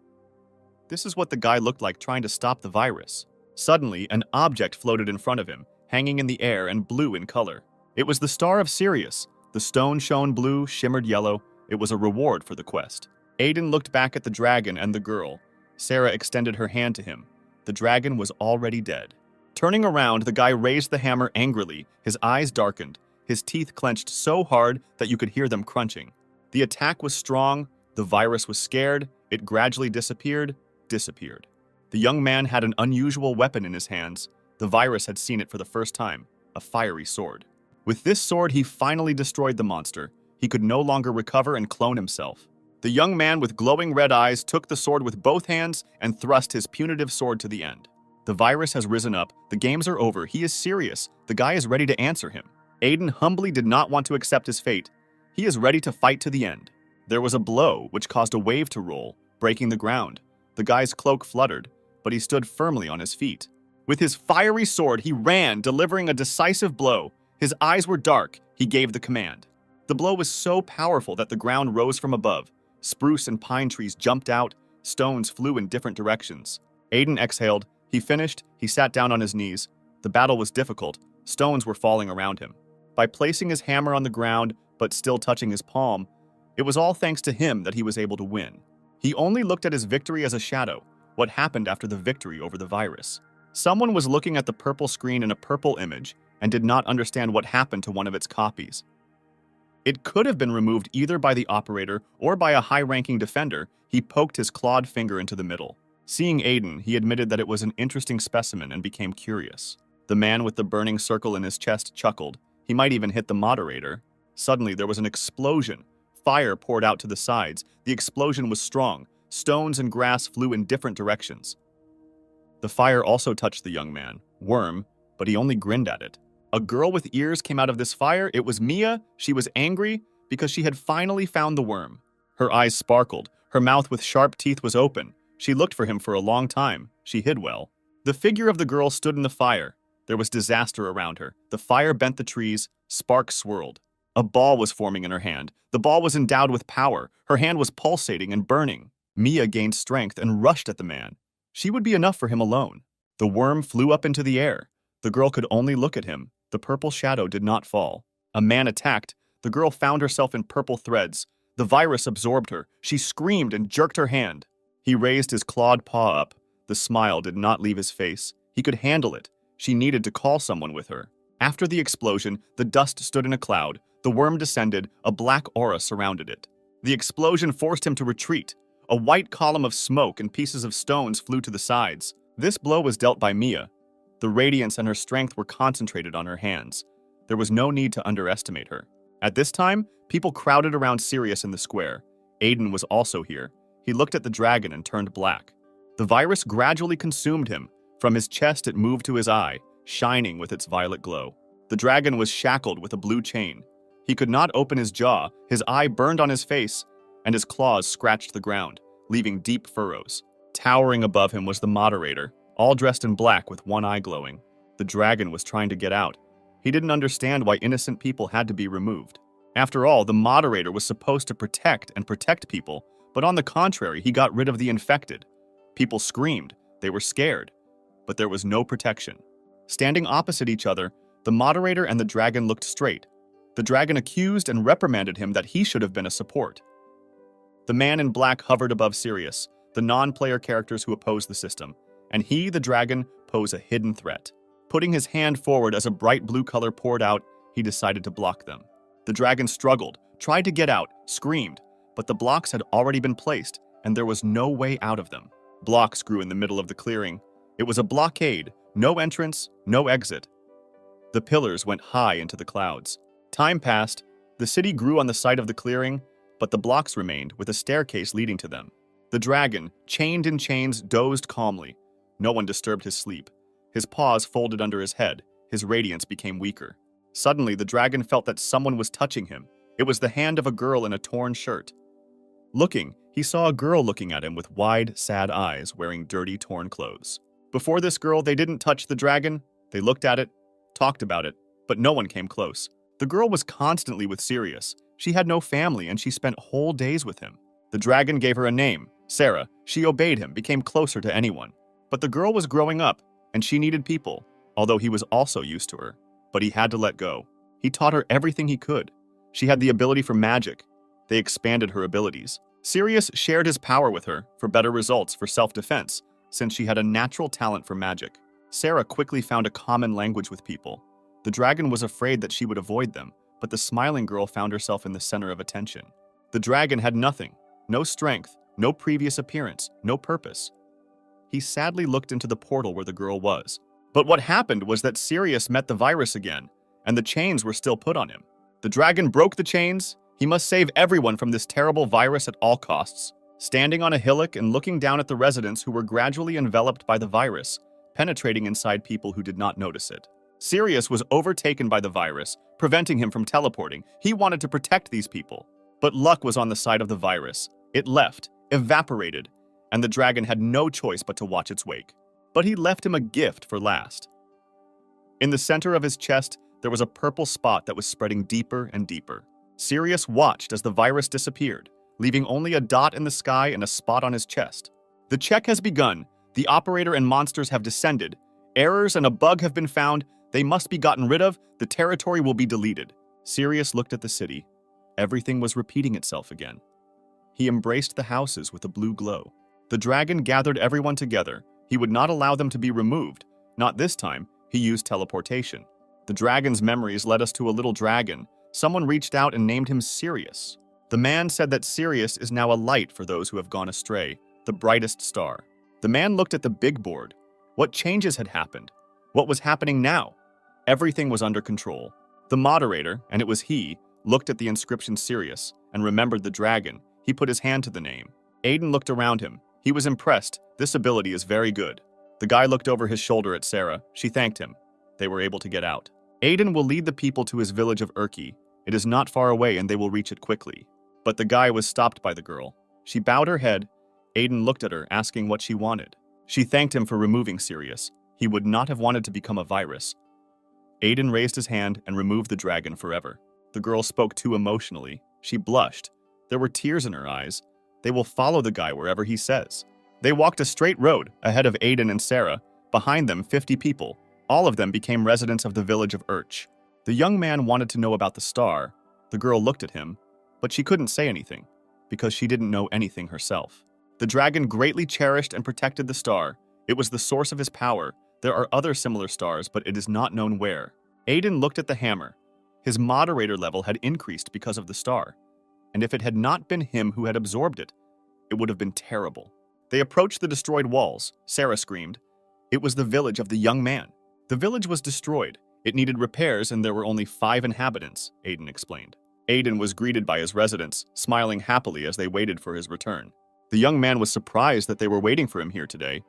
This is what the guy looked like trying to stop the virus. Suddenly, an object floated in front of him, hanging in the air and blue in color. It was the star of Sirius. The stone shone blue, shimmered yellow. It was a reward for the quest. Aiden looked back at the dragon and the girl. Sarah extended her hand to him. The dragon was already dead. Turning around, the guy raised the hammer angrily. His eyes darkened. His teeth clenched so hard that you could hear them crunching. The attack was strong. The virus was scared. It gradually disappeared. The young man had an unusual weapon in his hands. The virus had seen it for the first time, a fiery sword. With this sword, he finally destroyed the monster. He could no longer recover and clone himself. The young man with glowing red eyes took the sword with both hands and thrust his punitive sword to the end. The virus has risen up. The games are over. He is serious. The guy is ready to answer him. Aiden humbly did not want to accept his fate. He is ready to fight to the end. There was a blow which caused a wave to roll, breaking the ground. The guy's cloak fluttered, but he stood firmly on his feet. With his fiery sword, he ran, delivering a decisive blow. His eyes were dark. He gave the command. The blow was so powerful that the ground rose from above. Spruce and pine trees jumped out. Stones flew in different directions. Aiden exhaled. He finished. He sat down on his knees. The battle was difficult. Stones were falling around him. By placing his hammer on the ground, but still touching his palm, it was all thanks to him that he was able to win. He only looked at his victory as a shadow, what happened after the victory over the virus. Someone was looking at the purple screen in a purple image and did not understand what happened to one of its copies. It could have been removed either by the operator or by a high-ranking defender. He poked his clawed finger into the middle. Seeing Aiden, he admitted that it was an interesting specimen and became curious. The man with the burning circle in his chest chuckled. He might even hit the moderator. Suddenly, there was an explosion. Fire poured out to the sides. The explosion was strong. Stones and grass flew in different directions. The fire also touched the young man, Worm, but he only grinned at it. A girl with ears came out of this fire. It was Mia. She was angry because she had finally found the worm. Her eyes sparkled. Her mouth with sharp teeth was open. She looked for him for a long time. She hid well. The figure of the girl stood in the fire. There was disaster around her. The fire bent the trees. Sparks swirled. A ball was forming in her hand. The ball was endowed with power. Her hand was pulsating and burning. Mia gained strength and rushed at the man. She would be enough for him alone. The worm flew up into the air. The girl could only look at him. The purple shadow did not fall. A man attacked. The girl found herself in purple threads. The virus absorbed her. She screamed and jerked her hand. He raised his clawed paw up. The smile did not leave his face. He could handle it. She needed to call someone with her. After the explosion, the dust stood in a cloud. The worm descended. A black aura surrounded it. The explosion forced him to retreat. A white column of smoke and pieces of stones flew to the sides. This blow was dealt by Mia. The radiance and her strength were concentrated on her hands. There was no need to underestimate her. At this time, people crowded around Sirius in the square. Aiden was also here. He looked at the dragon and turned black. The virus gradually consumed him. From his chest, it moved to his eye, shining with its violet glow. The dragon was shackled with a blue chain. He could not open his jaw. His eye burned on his face, and his claws scratched the ground, leaving deep furrows. Towering above him was the moderator, all dressed in black with one eye glowing. The dragon was trying to get out. He didn't understand why innocent people had to be removed. After all, the moderator was supposed to protect people, but on the contrary, he got rid of the infected. People screamed. They were scared. But there was no protection. Standing opposite each other, the moderator and the dragon looked straight. The dragon accused and reprimanded him that he should have been a support. The man in black hovered above Sirius, the non-player characters who oppose the system, and he, the dragon, pose a hidden threat. Putting his hand forward as a bright blue color poured out, he decided to block them. The dragon struggled, tried to get out, screamed, but the blocks had already been placed, and there was no way out of them. Blocks grew in the middle of the clearing. It was a blockade, no entrance, no exit. The pillars went high into the clouds. Time passed. The city grew on the site of the clearing, but the blocks remained with a staircase leading to them. The dragon, chained in chains, dozed calmly. No one disturbed his sleep. His paws folded under his head. His radiance became weaker. Suddenly, the dragon felt that someone was touching him. It was the hand of a girl in a torn shirt. Looking, he saw a girl looking at him with wide, sad eyes, wearing dirty, torn clothes. Before this girl, they didn't touch the dragon. They looked at it, talked about it, but no one came close. The girl was constantly with Sirius. She had no family, and she spent whole days with him. The dragon gave her a name, Sarah. She obeyed him, became closer to anyone. But the girl was growing up, and she needed people, although he was also used to her. But he had to let go. He taught her everything he could. She had the ability for magic. They expanded her abilities. Sirius shared his power with her for better results for self-defense, since she had a natural talent for magic. Sarah quickly found a common language with people. The dragon was afraid that she would avoid them, but the smiling girl found herself in the center of attention. The dragon had nothing, no strength, no previous appearance, no purpose. He sadly looked into the portal where the girl was. But what happened was that Sirius met the virus again, and the chains were still put on him. The dragon broke the chains. He must save everyone from this terrible virus at all costs. Standing on a hillock and looking down at the residents who were gradually enveloped by the virus, penetrating inside people who did not notice it. Sirius was overtaken by the virus, preventing him from teleporting. He wanted to protect these people. But luck was on the side of the virus. It left, evaporated, and the dragon had no choice but to watch its wake. But he left him a gift for last. In the center of his chest, there was a purple spot that was spreading deeper and deeper. Sirius watched as the virus disappeared, leaving only a dot in the sky and a spot on his chest. The check has begun. The operator and monsters have descended. Errors and a bug have been found. They must be gotten rid of. The territory will be deleted. Sirius looked at the city. Everything was repeating itself again. He embraced the houses with a blue glow. The dragon gathered everyone together. He would not allow them to be removed. Not this time. He used teleportation. The dragon's memories led us to a little dragon. someone reached out and named him Sirius. The man said that Sirius is now a light for those who have gone astray, the brightest star. The man looked at the big board. What changes had happened? What was happening now? Everything was under control. The moderator, and it was he, looked at the inscription Sirius and remembered the dragon. He put his hand to the name. Aiden looked around him. He was impressed. This ability is very good. The guy looked over his shoulder at Sarah. She thanked him. They were able to get out. Aiden will lead the people to his village of Urki. It is not far away and they will reach it quickly. But the guy was stopped by the girl. She bowed her head. Aiden looked at her, asking what she wanted. She thanked him for removing Sirius. He would not have wanted to become a virus. Aiden raised his hand and removed the dragon forever. The girl spoke too emotionally. She blushed. There were tears in her eyes. They will follow the guy wherever he says. They walked a straight road ahead of Aiden and Sarah. Behind them, 50 people. All of them became residents of the village of Urch. The young man wanted to know about the star. The girl looked at him, but she couldn't say anything because she didn't know anything herself. The dragon greatly cherished and protected the star. It was the source of his power. There are other similar stars, but it is not known where. Aiden looked at the hammer. His moderator level had increased because of the star. And if it had not been him who had absorbed it, it would have been terrible. They approached the destroyed walls. Sarah screamed. It was the village of the young man. The village was destroyed. It needed repairs and there were only 5 inhabitants, Aiden explained. Aiden was greeted by his residents, smiling happily as they waited for his return. The young man was surprised that they were waiting for him here today,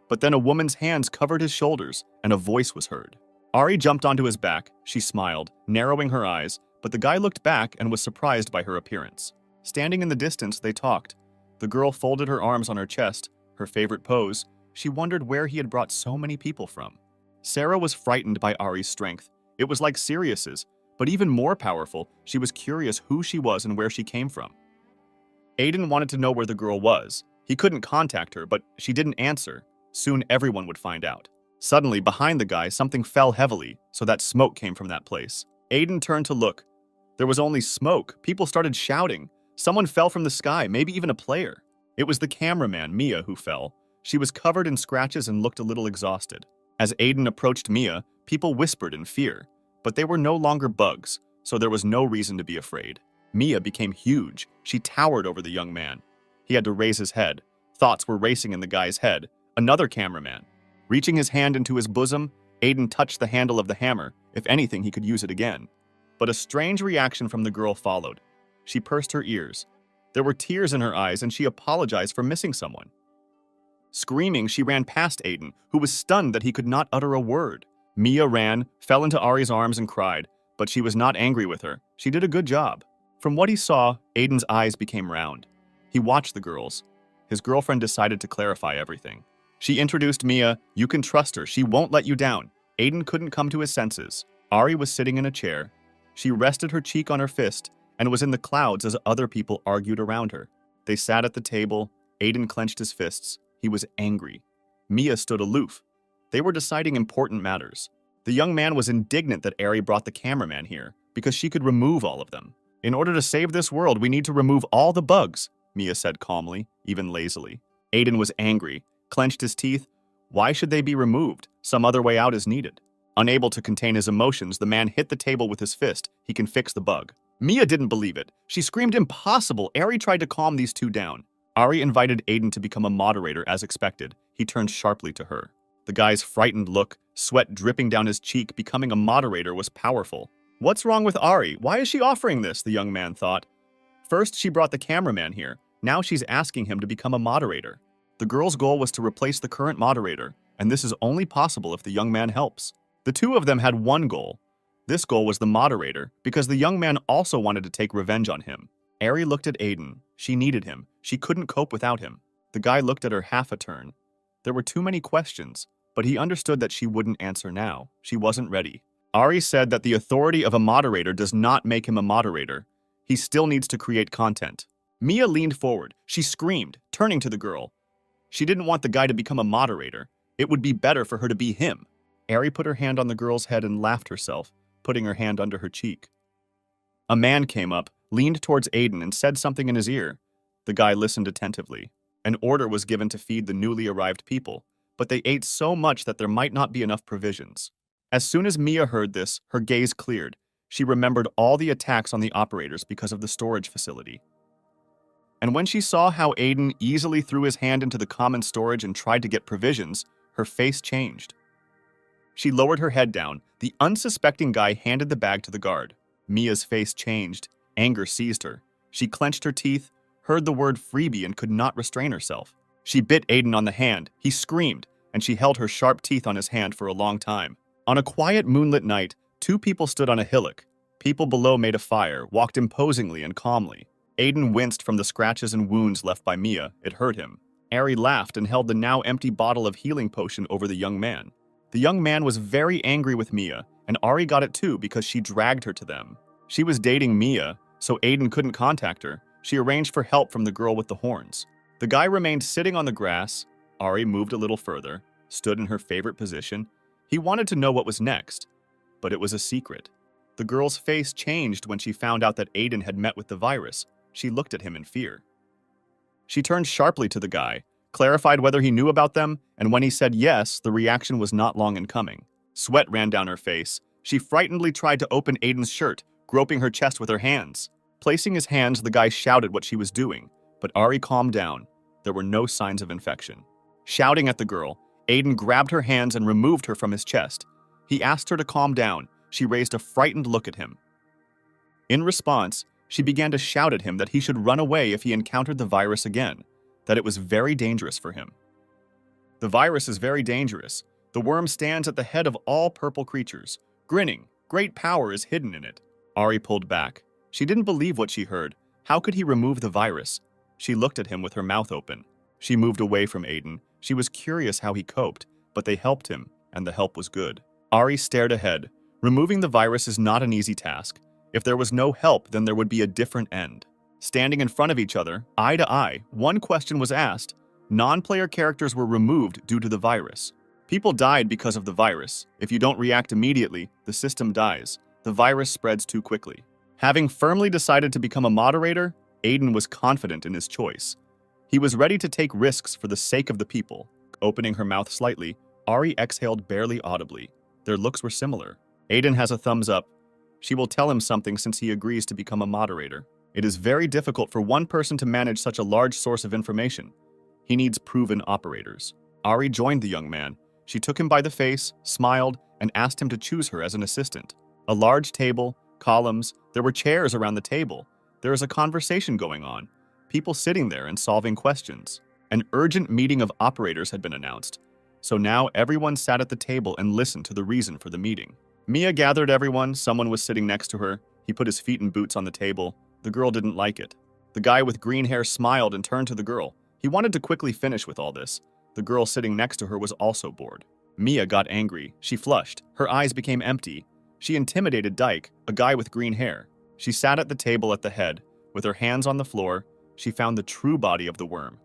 but then a woman's hands covered his shoulders and a voice was heard. Ari jumped onto his back. She smiled, narrowing her eyes, but the guy looked back and was surprised by her appearance. Standing in the distance, they talked. The girl folded her arms on her chest, her favorite pose. She wondered where he had brought so many people from. Sarah was frightened by Ari's strength. It was like Sirius's, but even more powerful. She was curious who she was and where she came from. Aiden wanted to know where the girl was. He couldn't contact her, but she didn't answer. Soon everyone would find out. Suddenly, behind the guy, something fell heavily, so that smoke came from that place. Aiden turned to look. There was only smoke. People started shouting. Someone fell from the sky, maybe even a player. It was the cameraman, Mia, who fell. She was covered in scratches and looked a little exhausted. As Aiden approached Mia, people whispered in fear, but they were no longer bugs, so there was no reason to be afraid. Mia became huge. She towered over the young man. He had to raise his head. Thoughts were racing in the guy's head. Another cameraman. Reaching his hand into his bosom, Aiden touched the handle of the hammer. If anything, he could use it again. But a strange reaction from the girl followed. She pursed her ears. There were tears in her eyes, and she apologized for missing someone. Screaming, she ran past Aiden, who was stunned that he could not utter a word. Mia ran, fell into Ari's arms and cried, but she was not angry with her. She did a good job. From what he saw, Aiden's eyes became round. He watched the girls. His girlfriend decided to clarify everything. She introduced Mia. You can trust her. She won't let you down. Aiden couldn't come to his senses. Ari was sitting in a chair. She rested her cheek on her fist and was in the clouds as other people argued around her. They sat at the table. Aiden clenched his fists. He was angry. Mia stood aloof. They were deciding important matters. The young man was indignant that Ari brought the cameraman here because she could remove all of them. In order to save this world, we need to remove all the bugs, Mia said calmly, even lazily. Aiden was angry, clenched his teeth. Why should they be removed? Some other way out is needed. Unable to contain his emotions, the man hit the table with his fist. He can fix the bug. Mia didn't believe it. She screamed impossible. Ari tried to calm these two down. Ari invited Aiden to become a moderator as expected. He turned sharply to her. The guy's frightened look, sweat dripping down his cheek, becoming a moderator was powerful. What's wrong with Ari? Why is she offering this? The young man thought. First, she brought the cameraman here. Now she's asking him to become a moderator. The girl's goal was to replace the current moderator, and this is only possible if the young man helps. The two of them had one goal. This goal was the moderator, because the young man also wanted to take revenge on him. Ari looked at Aiden. She needed him. She couldn't cope without him. The guy looked at her half a turn. There were too many questions, but he understood that she wouldn't answer now. She wasn't ready. Ari said that the authority of a moderator does not make him a moderator. He still needs to create content. Mia leaned forward. She screamed, turning to the girl. She didn't want the guy to become a moderator. It would be better for her to be him. Ari put her hand on the girl's head and laughed herself, putting her hand under her cheek. A man came up, leaned towards Aiden and said something in his ear. The guy listened attentively. An order was given to feed the newly arrived people, but they ate so much that there might not be enough provisions. As soon as Mia heard this, her gaze cleared. She remembered all the attacks on the operators because of the storage facility. And when she saw how Aiden easily threw his hand into the common storage and tried to get provisions, her face changed. She lowered her head down. The unsuspecting guy handed the bag to the guard. Mia's face changed. Anger seized her. She clenched her teeth, heard the word freebie, and could not restrain herself. She bit Aiden on the hand. He screamed, and she held her sharp teeth on his hand for a long time. On a quiet moonlit night, two people stood on a hillock. People below made a fire, walked imposingly and calmly. Aiden winced from the scratches and wounds left by Mia. It hurt him. Ari laughed and held the now empty bottle of healing potion over the young man. The young man was very angry with Mia, and Ari got it too because she dragged her to them. She was dating Mia, so Aiden couldn't contact her. She arranged for help from the girl with the horns. The guy remained sitting on the grass. Ari moved a little further, stood in her favorite position. He wanted to know what was next, but it was a secret. The girl's face changed when she found out that Aiden had met with the virus. She looked at him in fear. She turned sharply to the guy, clarified whether he knew about them, and when he said yes, the reaction was not long in coming. Sweat ran down her face. She frightenedly tried to open Aiden's shirt, groping her chest with her hands. Placing his hands, the guy shouted what she was doing, but Ari calmed down. There were no signs of infection. Shouting at the girl, Aiden grabbed her hands and removed her from his chest. He asked her to calm down. She raised a frightened look at him. In response, she began to shout at him that he should run away if he encountered the virus again, that it was very dangerous for him. The virus is very dangerous. The worm stands at the head of all purple creatures. Grinning, great power is hidden in it. Ari pulled back. She didn't believe what she heard. How could he remove the virus? She looked at him with her mouth open. She moved away from Aiden. She was curious how he coped, but they helped him, and the help was good. Ari stared ahead. Removing the virus is not an easy task. If there was no help, then there would be a different end. Standing in front of each other, eye to eye, one question was asked. Non-player characters were removed due to the virus. People died because of the virus. If you don't react immediately, the system dies. The virus spreads too quickly. Having firmly decided to become a moderator, Aiden was confident in his choice. He was ready to take risks for the sake of the people. Opening her mouth slightly, Ari exhaled barely audibly. Their looks were similar. Aiden has a thumbs up. She will tell him something since he agrees to become a moderator. It is very difficult for one person to manage such a large source of information. He needs proven operators. Ari joined the young man. She took him by the face, smiled, and asked him to choose her as an assistant. A large table, columns, there were chairs around the table. There is a conversation going on. People sitting there and solving questions. An urgent meeting of operators had been announced. So now everyone sat at the table and listened to the reason for the meeting. Mia gathered everyone. Someone was sitting next to her. He put his feet in boots on the table. The girl didn't like it. The guy with green hair smiled and turned to the girl. He wanted to quickly finish with all this. The girl sitting next to her was also bored. Mia got angry. She flushed. Her eyes became empty. She intimidated Dyke, a guy with green hair. She sat at the table at the head. With her hands on the floor, she found the true body of the worm.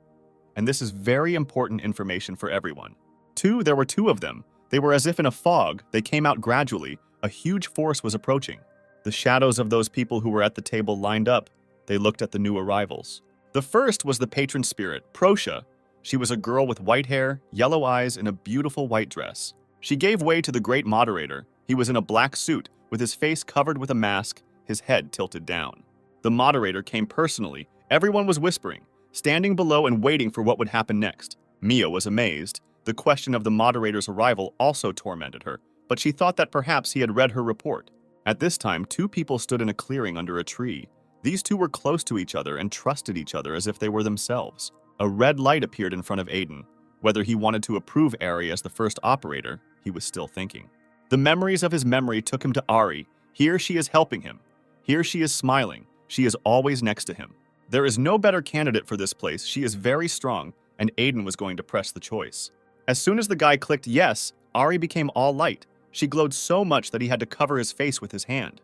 And this is very important information for everyone. There were two of them. They were as if in a fog. They came out gradually. A huge force was approaching. The shadows of those people who were at the table lined up. They looked at the new arrivals. The first was the patron spirit, Proscia. She was a girl with white hair, yellow eyes, and a beautiful white dress. She gave way to the great moderator. He was in a black suit, with his face covered with a mask, his head tilted down. The moderator came personally. Everyone was whispering, standing below and waiting for what would happen next. Mia was amazed. The question of the moderator's arrival also tormented her, but she thought that perhaps he had read her report. At this time, two people stood in a clearing under a tree. These two were close to each other and trusted each other as if they were themselves. A red light appeared in front of Aiden. Whether he wanted to approve Ari as the first operator, he was still thinking. The memories of his memory took him to Ari. Here she is helping him. Here she is smiling. She is always next to him. There is no better candidate for this place. She is very strong, and Aiden was going to press the choice. As soon as the guy clicked yes, Ari became all light. She glowed so much that he had to cover his face with his hand.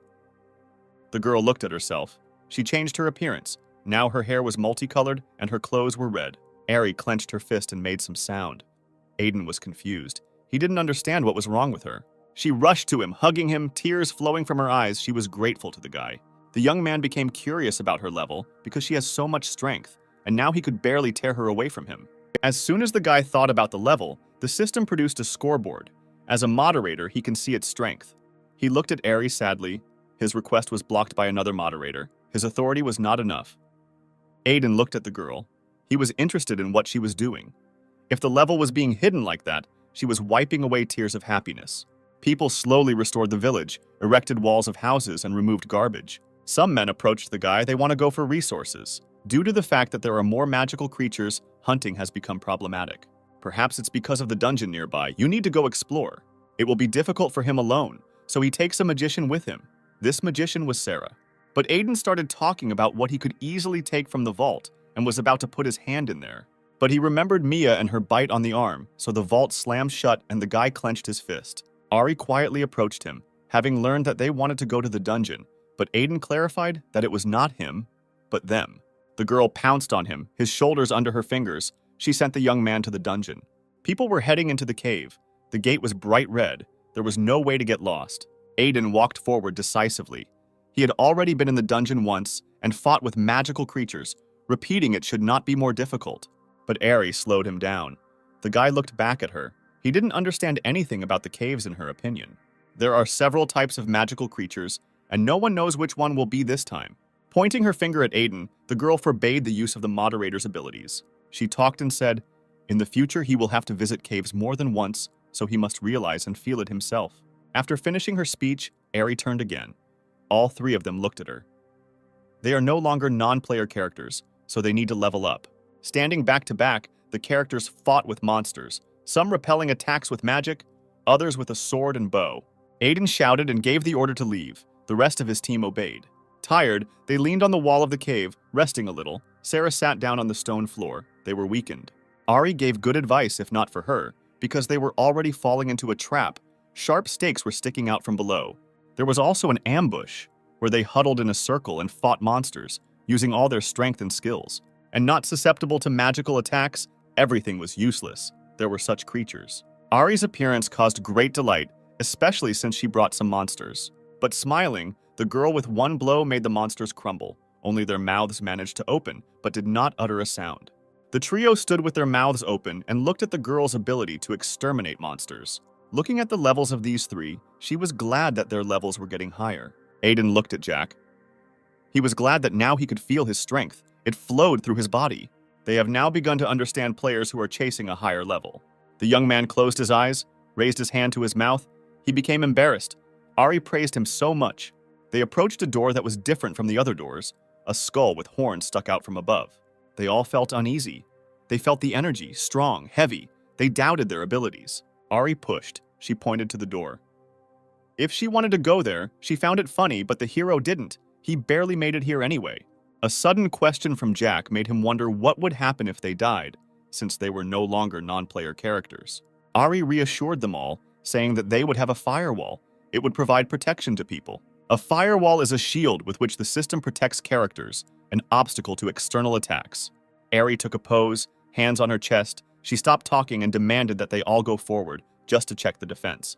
The girl looked at herself. She changed her appearance. Now her hair was multicolored and her clothes were red. Ari clenched her fist and made some sound. Aiden was confused. He didn't understand what was wrong with her. She rushed to him, hugging him, tears flowing from her eyes. She was grateful to the guy. The young man became curious about her level because she has so much strength, and now he could barely tear her away from him. As soon as the guy thought about the level, the system produced a scoreboard. As a moderator, he can see its strength. He looked at Ari sadly. His request was blocked by another moderator. His authority was not enough. Aiden looked at the girl. He was interested in what she was doing. If the level was being hidden like that, she was wiping away tears of happiness. People slowly restored the village, erected walls of houses, and removed garbage. Some men approached the guy. They want to go for resources. Due to the fact that there are more magical creatures, hunting has become problematic. Perhaps it's because of the dungeon nearby. You need to go explore. It will be difficult for him alone, so he takes a magician with him. This magician was Sarah. But Aiden started talking about what he could easily take from the vault and was about to put his hand in there. But he remembered Mia and her bite on the arm, so the vault slammed shut and the guy clenched his fist. Ari quietly approached him, having learned that they wanted to go to the dungeon, but Aiden clarified that it was not him, but them. The girl pounced on him, his shoulders under her fingers. She sent the young man to the dungeon. People were heading into the cave. The gate was bright red. There was no way to get lost. Aiden walked forward decisively. He had already been in the dungeon once and fought with magical creatures. Repeating it should not be more difficult. But Ari slowed him down. The guy looked back at her. He didn't understand anything about the caves in her opinion. There are several types of magical creatures, and no one knows which one will be this time. Pointing her finger at Aiden, the girl forbade the use of the moderator's abilities. She talked and said, "In the future, he will have to visit caves more than once, so he must realize and feel it himself." After finishing her speech, Ari turned again. All three of them looked at her. They are no longer non-player characters, so they need to level up. Standing back to back, the characters fought with monsters, some repelling attacks with magic, others with a sword and bow. Aiden shouted and gave the order to leave. The rest of his team obeyed. Tired, they leaned on the wall of the cave, resting a little. Sarah sat down on the stone floor. They were weakened. Ari gave good advice, if not for her, because they were already falling into a trap. Sharp stakes were sticking out from below. There was also an ambush, where they huddled in a circle and fought monsters, using all their strength and skills. And not susceptible to magical attacks, everything was useless. There were such creatures. Ari's appearance caused great delight, especially since she brought some monsters. But smiling, the girl with one blow made the monsters crumble. Only their mouths managed to open, but did not utter a sound. The trio stood with their mouths open and looked at the girl's ability to exterminate monsters. Looking at the levels of these three, she was glad that their levels were getting higher. Aiden looked at Jack. He was glad that now he could feel his strength. It flowed through his body. They have now begun to understand players who are chasing a higher level. The young man closed his eyes, raised his hand to his mouth. He became embarrassed. Ari praised him so much. They approached a door that was different from the other doors. A skull with horns stuck out from above. They all felt uneasy. They felt the energy, strong, heavy. They doubted their abilities. Ari pushed. She pointed to the door. If she wanted to go there, she found it funny, but the hero didn't. He barely made it here anyway. A sudden question from Jack made him wonder what would happen if they died, since they were no longer non-player characters. Ari reassured them all, saying that they would have a firewall. It would provide protection to people. A firewall is a shield with which the system protects characters, an obstacle to external attacks. Ari took a pose, hands on her chest. She stopped talking and demanded that they all go forward, just to check the defense.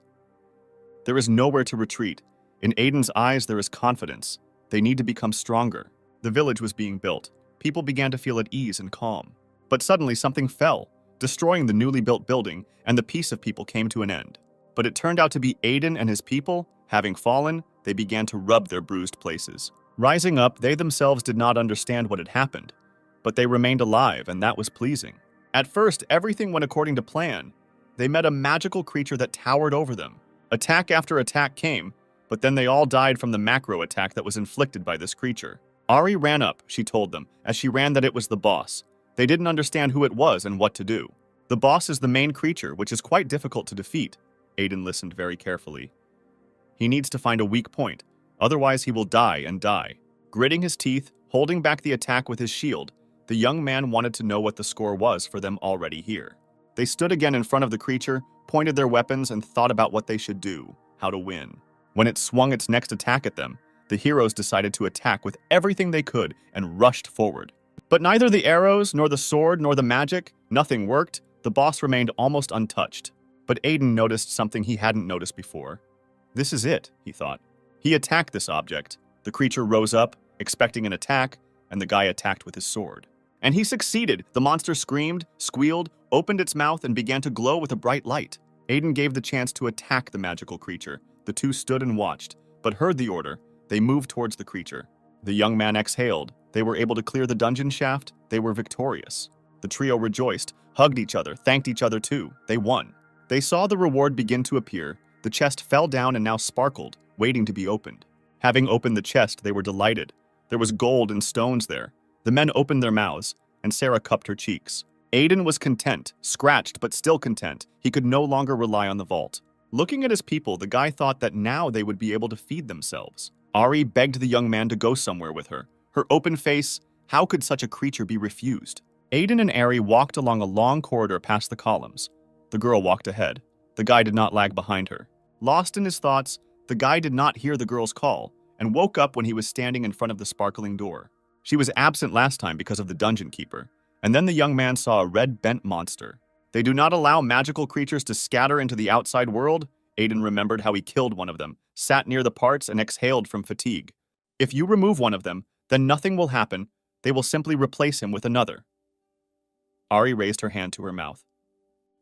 There is nowhere to retreat. In Aiden's eyes, there is confidence. They need to become stronger. The village was being built. People began to feel at ease and calm. But suddenly something fell, destroying the newly built building, and the peace of people came to an end. But it turned out to be Aiden and his people. Having fallen, they began to rub their bruised places. Rising up, they themselves did not understand what had happened, but they remained alive, and that was pleasing. At first, everything went according to plan. They met a magical creature that towered over them. Attack after attack came, but then they all died from the macro attack that was inflicted by this creature. Ari ran up, she told them, as she ran that it was the boss. They didn't understand who it was and what to do. The boss is the main creature, which is quite difficult to defeat. Aiden listened very carefully. He needs to find a weak point, otherwise he will die and die. Gritting his teeth, holding back the attack with his shield, the young man wanted to know what the score was for them already here. They stood again in front of the creature, pointed their weapons, and thought about what they should do, how to win. When it swung its next attack at them, the heroes decided to attack with everything they could and rushed forward. But neither the arrows, nor the sword, nor the magic, nothing worked. The boss remained almost untouched. But Aiden noticed something he hadn't noticed before. This is it, he thought. He attacked this object. The creature rose up, expecting an attack, and the guy attacked with his sword. And he succeeded. The monster screamed, squealed, opened its mouth, and began to glow with a bright light. Aiden gave the chance to attack the magical creature. The two stood and watched, but heard the order. They moved towards the creature. The young man exhaled. They were able to clear the dungeon shaft. They were victorious. The trio rejoiced, hugged each other, thanked each other too. They won. They saw the reward begin to appear. The chest fell down and now sparkled, waiting to be opened. Having opened the chest, they were delighted. There was gold and stones there. The men opened their mouths, and Sarah cupped her cheeks. Aiden was content, scratched but still content. He could no longer rely on the vault. Looking at his people, the guy thought that now they would be able to feed themselves. Ari begged the young man to go somewhere with her. Her open face, how could such a creature be refused? Aiden and Ari walked along a long corridor past the columns. The girl walked ahead. The guy did not lag behind her. Lost in his thoughts, the guy did not hear the girl's call and woke up when he was standing in front of the sparkling door. She was absent last time because of the dungeon keeper, and then the young man saw a red bent monster. They do not allow magical creatures to scatter into the outside world. Aiden remembered how he killed one of them, sat near the parts, and exhaled from fatigue. If you remove one of them, then nothing will happen. They will simply replace him with another. Ari raised her hand to her mouth.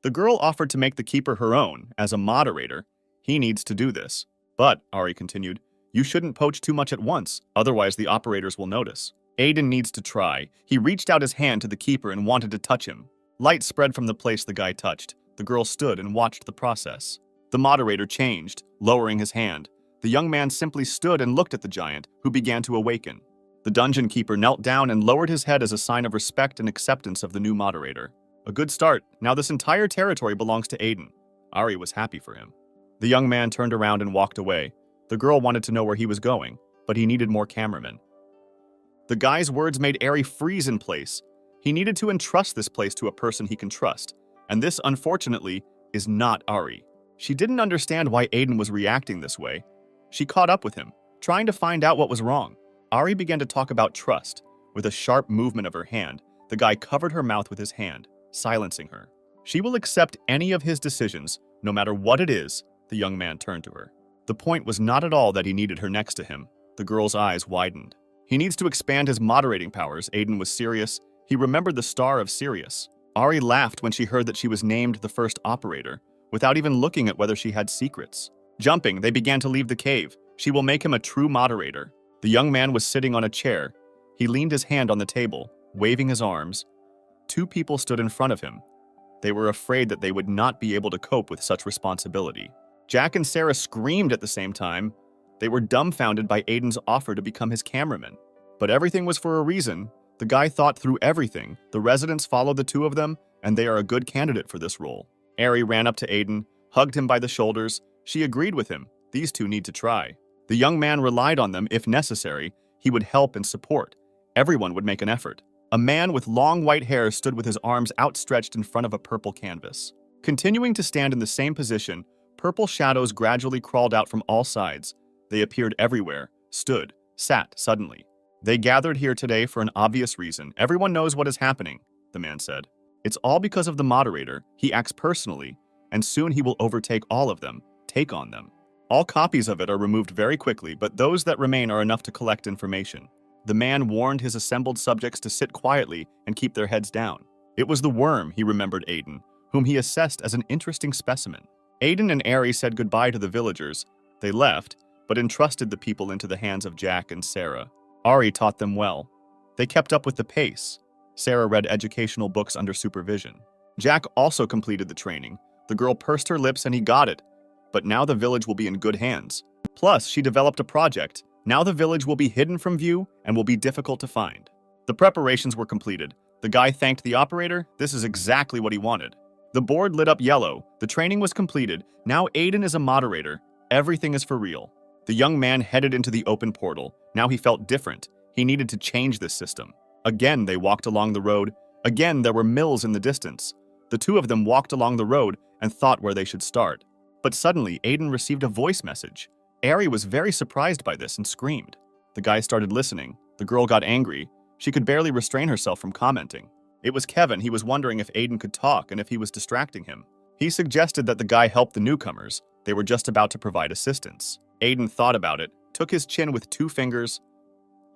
The girl offered to make the keeper her own, as a moderator. He needs to do this. But, Ari continued, you shouldn't poach too much at once, otherwise the operators will notice. Aiden needs to try. He reached out his hand to the keeper and wanted to touch him. Light spread from the place the guy touched. The girl stood and watched the process. The moderator changed, lowering his hand. The young man simply stood and looked at the giant, who began to awaken. The dungeon keeper knelt down and lowered his head as a sign of respect and acceptance of the new moderator. A good start. Now this entire territory belongs to Aiden. Ari was happy for him. The young man turned around and walked away. The girl wanted to know where he was going, but he needed more cameramen. The guy's words made Ari freeze in place. He needed to entrust this place to a person he can trust, and this, unfortunately, is not Ari. She didn't understand why Aiden was reacting this way. She caught up with him, trying to find out what was wrong. Ari began to talk about trust. With a sharp movement of her hand, the guy covered her mouth with his hand, silencing her. She will accept any of his decisions, no matter what it is. The young man turned to her. The point was not at all that he needed her next to him. The girl's eyes widened. He needs to expand his moderating powers. Aiden was serious. He remembered the star of Sirius. Ari laughed when she heard that she was named the first operator, without even looking at whether she had secrets. Jumping, they began to leave the cave. She will make him a true moderator. The young man was sitting on a chair. He leaned his hand on the table, waving his arms. Two people stood in front of him. They were afraid that they would not be able to cope with such responsibility. Jack and Sarah screamed at the same time. They were dumbfounded by Aiden's offer to become his cameraman. But everything was for a reason. The guy thought through everything. The residents followed the two of them, and they are a good candidate for this role. Ari ran up to Aiden, hugged him by the shoulders. She agreed with him. These two need to try. The young man relied on them. If necessary, he would help and support. Everyone would make an effort. A man with long white hair stood with his arms outstretched in front of a purple canvas. Continuing to stand in the same position, purple shadows gradually crawled out from all sides. They appeared everywhere, stood, sat suddenly. They gathered here today for an obvious reason. Everyone knows what is happening, the man said. It's all because of the moderator. He acts personally, and soon he will overtake all of them, take on them. All copies of it are removed very quickly, but those that remain are enough to collect information. The man warned his assembled subjects to sit quietly and keep their heads down. It was the worm, he remembered Aiden, whom he assessed as an interesting specimen. Aiden and Ari said goodbye to the villagers. They left, but entrusted the people into the hands of Jack and Sarah. Ari taught them well. They kept up with the pace. Sarah read educational books under supervision. Jack also completed the training. The girl pursed her lips and he got it. But now the village will be in good hands. Plus, she developed a project. Now the village will be hidden from view and will be difficult to find. The preparations were completed. The guy thanked the operator. This is exactly what he wanted. The board lit up yellow. The training was completed. Now Aiden is a moderator. Everything is for real. The young man headed into the open portal. Now he felt different. He needed to change this system. Again, they walked along the road. Again, there were mills in the distance. The two of them walked along the road and thought where they should start. But suddenly, Aiden received a voice message. Ari was very surprised by this and screamed. The guy started listening. The girl got angry. She could barely restrain herself from commenting. It was Kevin. He was wondering if Aiden could talk and if he was distracting him. He suggested that the guy help the newcomers. They were just about to provide assistance. Aiden thought about it, took his chin with 2 fingers.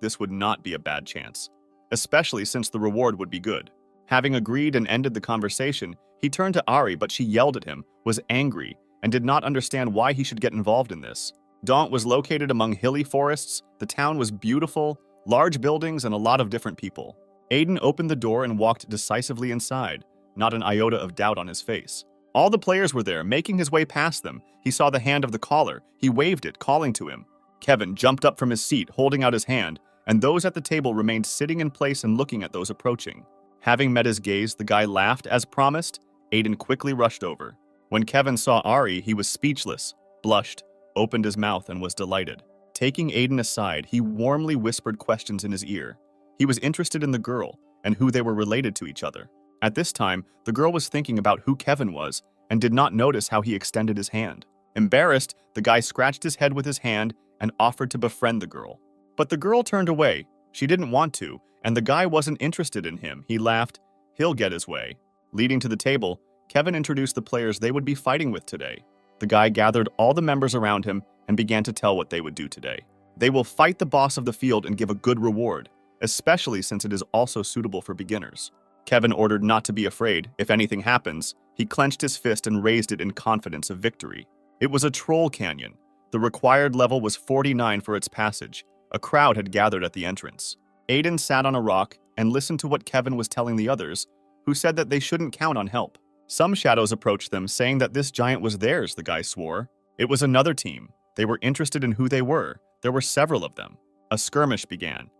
This would not be a bad chance, especially since the reward would be good. Having agreed and ended the conversation, he turned to Ari, but she yelled at him, was angry, and did not understand why he should get involved in this. Daunt was located among hilly forests, the town was beautiful, large buildings, and a lot of different people. Aiden opened the door and walked decisively inside, not an iota of doubt on his face. All the players were there, making his way past them. He saw the hand of the caller. He waved it, calling to him. Kevin jumped up from his seat, holding out his hand, and those at the table remained sitting in place and looking at those approaching. Having met his gaze, the guy laughed as promised. Aiden quickly rushed over. When Kevin saw Ari, he was speechless, blushed, opened his mouth, and was delighted. Taking Aiden aside, he warmly whispered questions in his ear. He was interested in the girl and who they were related to each other. At this time, the girl was thinking about who Kevin was and did not notice how he extended his hand. Embarrassed, the guy scratched his head with his hand and offered to befriend the girl. But the girl turned away. She didn't want to, and the guy wasn't interested in him. He laughed. He'll get his way. Leading to the table, Kevin introduced the players they would be fighting with today. The guy gathered all the members around him and began to tell what they would do today. They will fight the boss of the field and give a good reward, especially since it is also suitable for beginners. Kevin ordered not to be afraid. If anything happens, he clenched his fist and raised it in confidence of victory. It was a troll canyon. The required level was 49 for its passage. A crowd had gathered at the entrance. Aiden sat on a rock and listened to what Kevin was telling the others, who said that they shouldn't count on help. Some shadows approached them, saying that this giant was theirs, the guy swore. It was another team. They were interested in who they were. There were several of them. A skirmish began.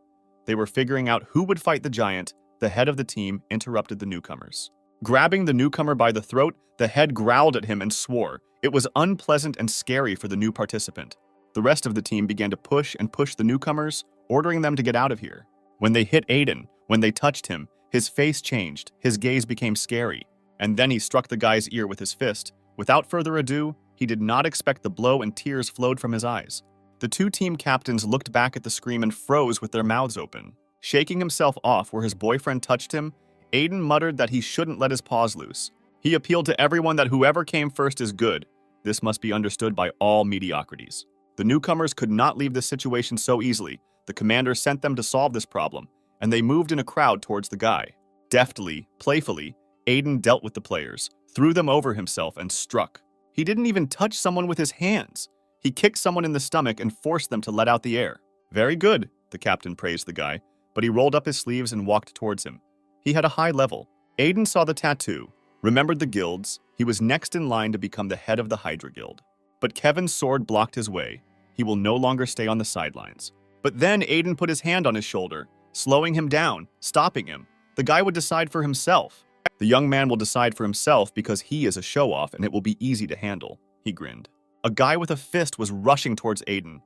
They were figuring out who would fight the giant. The head of the team interrupted the newcomers. Grabbing the newcomer by the throat, the head growled at him and swore. It was unpleasant and scary for the new participant. The rest of the team began to push the newcomers, ordering them to get out of here. When they hit Aiden, when they touched him, his face changed, his gaze became scary, and then he struck the guy's ear with his fist. Without further ado, he did not expect the blow and tears flowed from his eyes. The two team captains looked back at the scream and froze with their mouths open. Shaking himself off where his boyfriend touched him, Aiden muttered that he shouldn't let his paws loose. He appealed to everyone that whoever came first is good. This must be understood by all mediocrities. The newcomers could not leave this situation so easily. The commander sent them to solve this problem, and they moved in a crowd towards the guy. Deftly, playfully, Aiden dealt with the players, threw them over himself, and struck. He didn't even touch someone with his hands. He kicked someone in the stomach and forced them to let out the air. Very good, the captain praised the guy, but he rolled up his sleeves and walked towards him. He had a high level. Aiden saw the tattoo, remembered the guilds. He was next in line to become the head of the Hydra Guild. But Kevin's sword blocked his way. He will no longer stay on the sidelines. But then Aiden put his hand on his shoulder, slowing him down, stopping him. The guy would decide for himself. The young man will decide for himself because he is a show-off and it will be easy to handle, he grinned. A guy with a fist was rushing towards Aiden.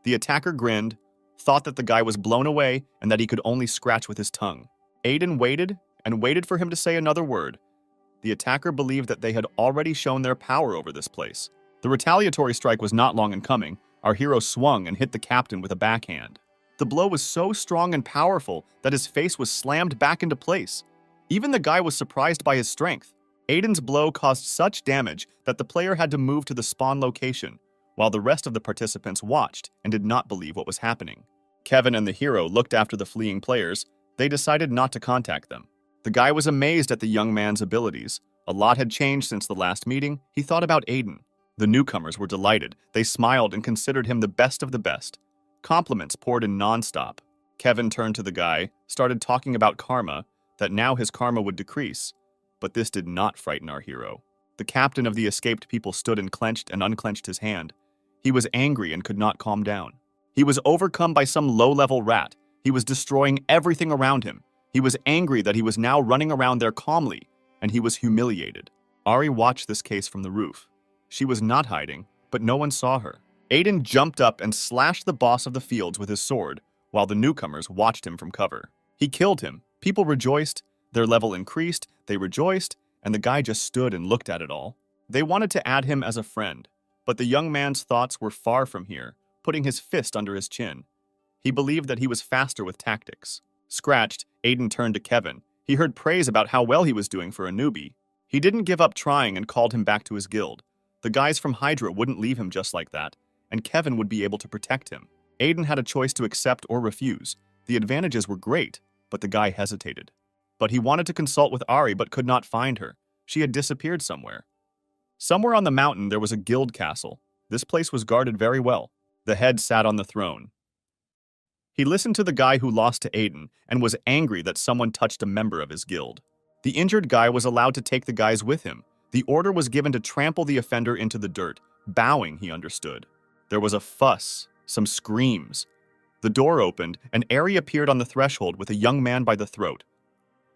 The attacker grinned, thought that the guy was blown away and that he could only scratch with his tongue. Aiden waited and waited for him to say another word. The attacker believed that they had already shown their power over this place. The retaliatory strike was not long in coming. Our hero swung and hit the captain with a backhand. The blow was so strong and powerful that his face was slammed back into place. Even the guy was surprised by his strength. Aiden's blow caused such damage that the player had to move to the spawn location, while the rest of the participants watched and did not believe what was happening. Kevin and the hero looked after the fleeing players. They decided not to contact them. The guy was amazed at the young man's abilities. A lot had changed since the last meeting. He thought about Aiden. The newcomers were delighted. They smiled and considered him the best of the best. Compliments poured in non-stop. Kevin turned to the guy, started talking about karma, that now his karma would decrease. But this did not frighten our hero. The captain of the escaped people stood and clenched and unclenched his hand. He was angry and could not calm down. He was overcome by some low-level rat. He was destroying everything around him. He was angry that he was now running around there calmly, and he was humiliated. Ari watched this case from the roof. She was not hiding, but no one saw her. Aiden jumped up and slashed the boss of the fields with his sword, while the newcomers watched him from cover. He killed him. People rejoiced. Their level increased. They rejoiced, and the guy just stood and looked at it all. They wanted to add him as a friend, but the young man's thoughts were far from here, putting his fist under his chin. He believed that he was faster with tactics. Scratched, Aiden turned to Kevin. He heard praise about how well he was doing for a newbie. He didn't give up trying and called him back to his guild. The guys from Hydra wouldn't leave him just like that, and Kevin would be able to protect him. Aiden had a choice to accept or refuse. The advantages were great, but the guy hesitated. But he wanted to consult with Ari but could not find her. She had disappeared somewhere. Somewhere on the mountain there was a guild castle. This place was guarded very well. The head sat on the throne. He listened to the guy who lost to Aiden and was angry that someone touched a member of his guild. The injured guy was allowed to take the guys with him. The order was given to trample the offender into the dirt. Bowing, he understood. There was a fuss, some screams. The door opened, and Ari appeared on the threshold with a young man by the throat.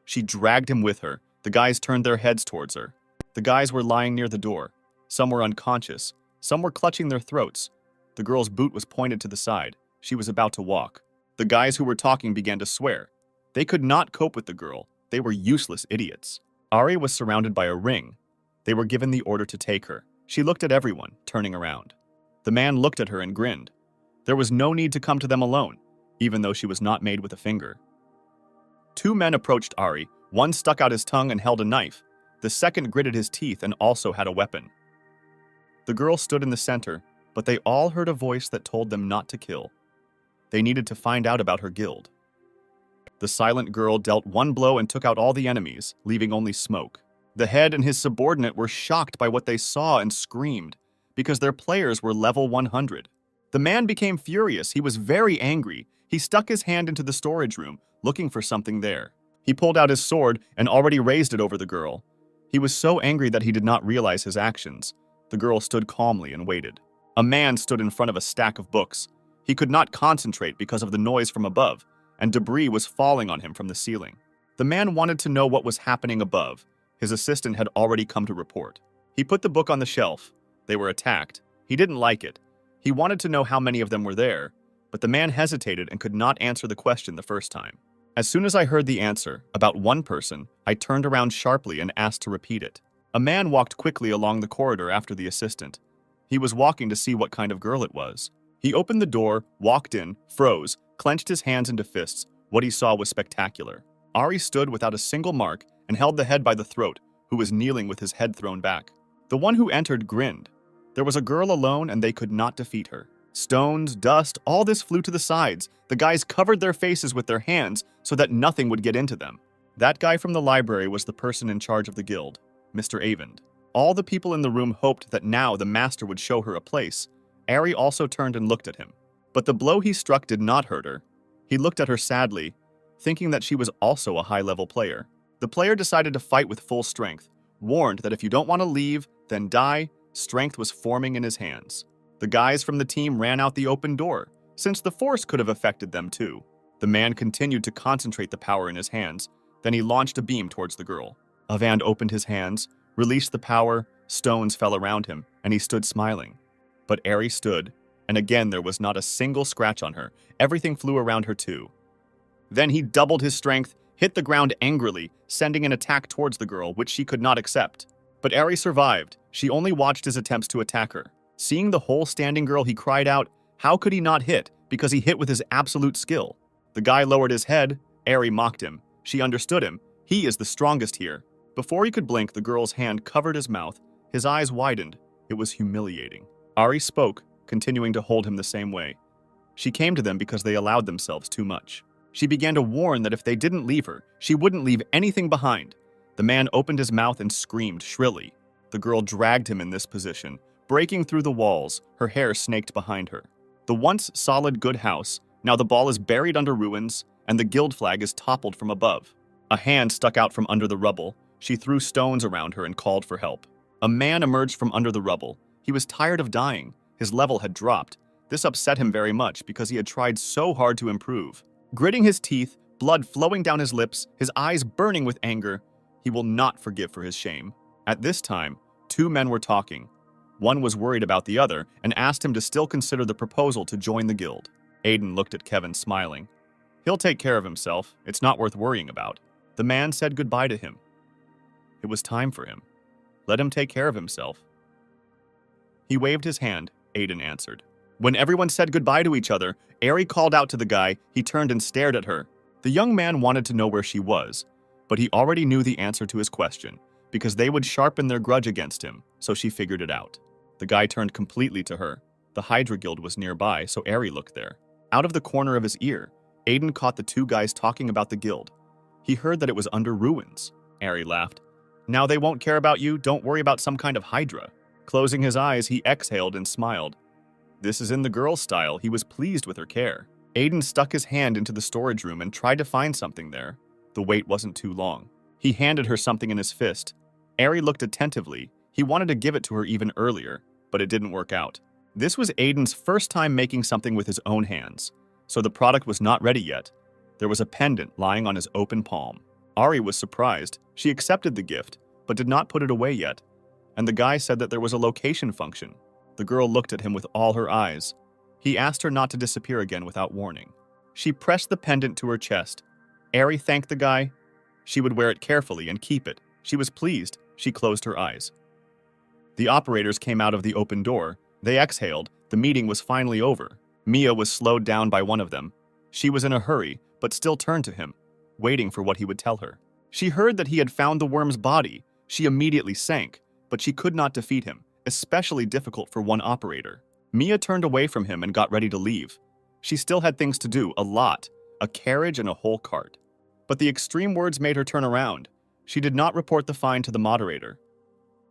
She dragged him with her. The guys turned their heads towards her. The guys were lying near the door. Some were unconscious. Some were clutching their throats. The girl's boot was pointed to the side. She was about to walk. The guys who were talking began to swear. They could not cope with the girl. They were useless idiots. Ari was surrounded by a ring. They were given the order to take her. She looked at everyone, turning around. The man looked at her and grinned. There was no need to come to them alone, even though she was not made with a finger. Two men approached Ari. One stuck out his tongue and held a knife. The second gritted his teeth and also had a weapon. The girl stood in the center, but they all heard a voice that told them not to kill. They needed to find out about her guild. The silent girl dealt one blow and took out all the enemies, leaving only smoke. The head and his subordinate were shocked by what they saw and screamed, because their players were level 100. The man became furious. He was very angry. He stuck his hand into the storage room, looking for something there. He pulled out his sword and already raised it over the girl. He was so angry that he did not realize his actions. The girl stood calmly and waited. A man stood in front of a stack of books. He could not concentrate because of the noise from above, and debris was falling on him from the ceiling. The man wanted to know what was happening above. His assistant had already come to report. He put the book on the shelf. They were attacked. He didn't like it. He wanted to know how many of them were there, but the man hesitated and could not answer the question the first time. As soon as I heard the answer, about one person, I turned around sharply and asked to repeat it. A man walked quickly along the corridor after the assistant. He was walking to see what kind of girl it was. He opened the door, walked in, froze, clenched his hands into fists. What he saw was spectacular. Ari stood without a single mark and held the head by the throat, who was kneeling with his head thrown back. The one who entered grinned. There was a girl alone and they could not defeat her. Stones, dust, all this flew to the sides. The guys covered their faces with their hands so that nothing would get into them. That guy from the library was the person in charge of the guild, Mr. Avend. All the people in the room hoped that now the master would show her a place. Ari also turned and looked at him. But the blow he struck did not hurt her. He looked at her sadly, thinking that she was also a high-level player. The player decided to fight with full strength, warned that if you don't want to leave, then die. Strength was forming in his hands. The guys from the team ran out the open door, since the force could have affected them too. The man continued to concentrate the power in his hands, then he launched a beam towards the girl. Avand opened his hands, released the power, stones fell around him, and he stood smiling. But Ari stood, and again there was not a single scratch on her. Everything flew around her too. Then he doubled his strength, hit the ground angrily, sending an attack towards the girl, which she could not accept. But Ari survived. She only watched his attempts to attack her. Seeing the whole standing girl, he cried out, how could he not hit? Because he hit with his absolute skill. The guy lowered his head. Ari mocked him. She understood him. He is the strongest here. Before he could blink, the girl's hand covered his mouth. His eyes widened. It was humiliating. Ari spoke, continuing to hold him the same way. She came to them because they allowed themselves too much. She began to warn that if they didn't leave her, she wouldn't leave anything behind. The man opened his mouth and screamed shrilly. The girl dragged him in this position, breaking through the walls, her hair snaked behind her. The once solid good house, now the ball is buried under ruins, and the guild flag is toppled from above. A hand stuck out from under the rubble. She threw stones around her and called for help. A man emerged from under the rubble. He was tired of dying. His level had dropped. This upset him very much because he had tried so hard to improve. Gritting his teeth, blood flowing down his lips, his eyes burning with anger, he will not forgive for his shame. At this time, two men were talking. One was worried about the other and asked him to still consider the proposal to join the guild. Aiden looked at Kevin, smiling. He'll take care of himself. It's not worth worrying about. The man said goodbye to him. It was time for him. Let him take care of himself. He waved his hand, Aiden answered. When everyone said goodbye to each other, Ari called out to the guy. He turned and stared at her. The young man wanted to know where she was, but he already knew the answer to his question, because they would sharpen their grudge against him, so she figured it out. The guy turned completely to her. The Hydra Guild was nearby, so Ari looked there. Out of the corner of his ear, Aiden caught the two guys talking about the guild. He heard that it was under ruins. Ari laughed. Now they won't care about you, don't worry about some kind of Hydra. Closing his eyes, he exhaled and smiled. This is in the girl's style. He was pleased with her care. Aiden stuck his hand into the storage room and tried to find something there. The wait wasn't too long. He handed her something in his fist. Ari looked attentively. He wanted to give it to her even earlier, but it didn't work out. This was Aiden's first time making something with his own hands, so the product was not ready yet. There was a pendant lying on his open palm. Ari was surprised. She accepted the gift, but did not put it away yet. And the guy said that there was a location function. The girl looked at him with all her eyes. He asked her not to disappear again without warning. She pressed the pendant to her chest. Ari thanked the guy. She would wear it carefully and keep it. She was pleased. She closed her eyes. The operators came out of the open door. They exhaled. The meeting was finally over. Mia was slowed down by one of them. She was in a hurry, but still turned to him, waiting for what he would tell her. She heard that he had found the worm's body. She immediately sank, but she could not defeat him, especially difficult for one operator. Mia turned away from him and got ready to leave. She still had things to do, a lot, a carriage and a whole cart. But the extreme words made her turn around. She did not report the find to the moderator.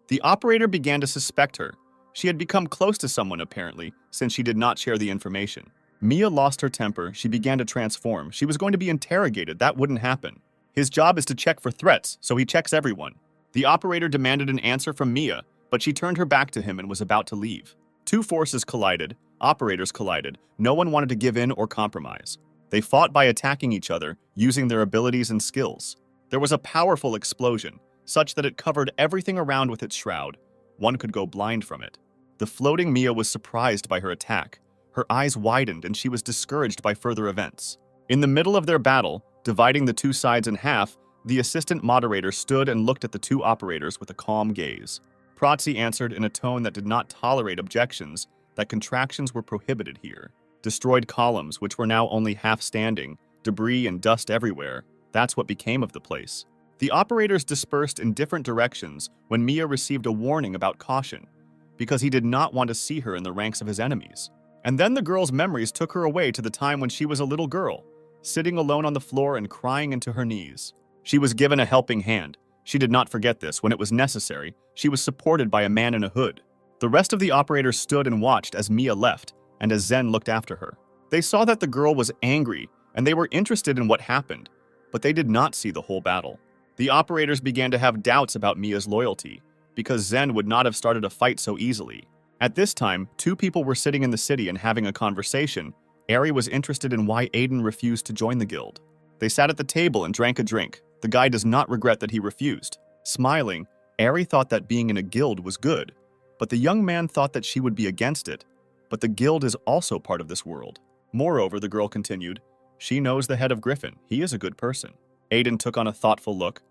The operator began to suspect her. She had become close to someone, apparently, since she did not share the information. Mia lost her temper. She began to transform. She was going to be interrogated. That wouldn't happen. His job is to check for threats, so he checks everyone. The operator demanded an answer from Mia, but she turned her back to him and was about to leave. Two forces collided. Operators collided. No one wanted to give in or compromise. They fought by attacking each other, using their abilities and skills. There was a powerful explosion, such that it covered everything around with its shroud. One could go blind from it. The floating Mia was surprised by her attack. Her eyes widened and she was discouraged by further events. In the middle of their battle, dividing the two sides in half, the assistant moderator stood and looked at the two operators with a calm gaze. Protzi answered in a tone that did not tolerate objections, that contractions were prohibited here. Destroyed columns, which were now only half standing, debris and dust everywhere. That's what became of the place. The operators dispersed in different directions when Mia received a warning about caution, because he did not want to see her in the ranks of his enemies. And then the girl's memories took her away to the time when she was a little girl, sitting alone on the floor and crying into her knees. She was given a helping hand. She did not forget this. When it was necessary, she was supported by a man in a hood. The rest of the operators stood and watched as Mia left, and as Zen looked after her. They saw that the girl was angry, and they were interested in what happened, but they did not see the whole battle. The operators began to have doubts about Mia's loyalty, because Zen would not have started a fight so easily. At this time, two people were sitting in the city and having a conversation. Ari was interested in why Aiden refused to join the guild. They sat at the table and drank a drink. The guy does not regret that he refused. Smiling, Ari thought that being in a guild was good, but the young man thought that she would be against it. But the guild is also part of this world. Moreover, the girl continued, she knows the head of Griffin. He is a good person. Aiden took on a thoughtful look.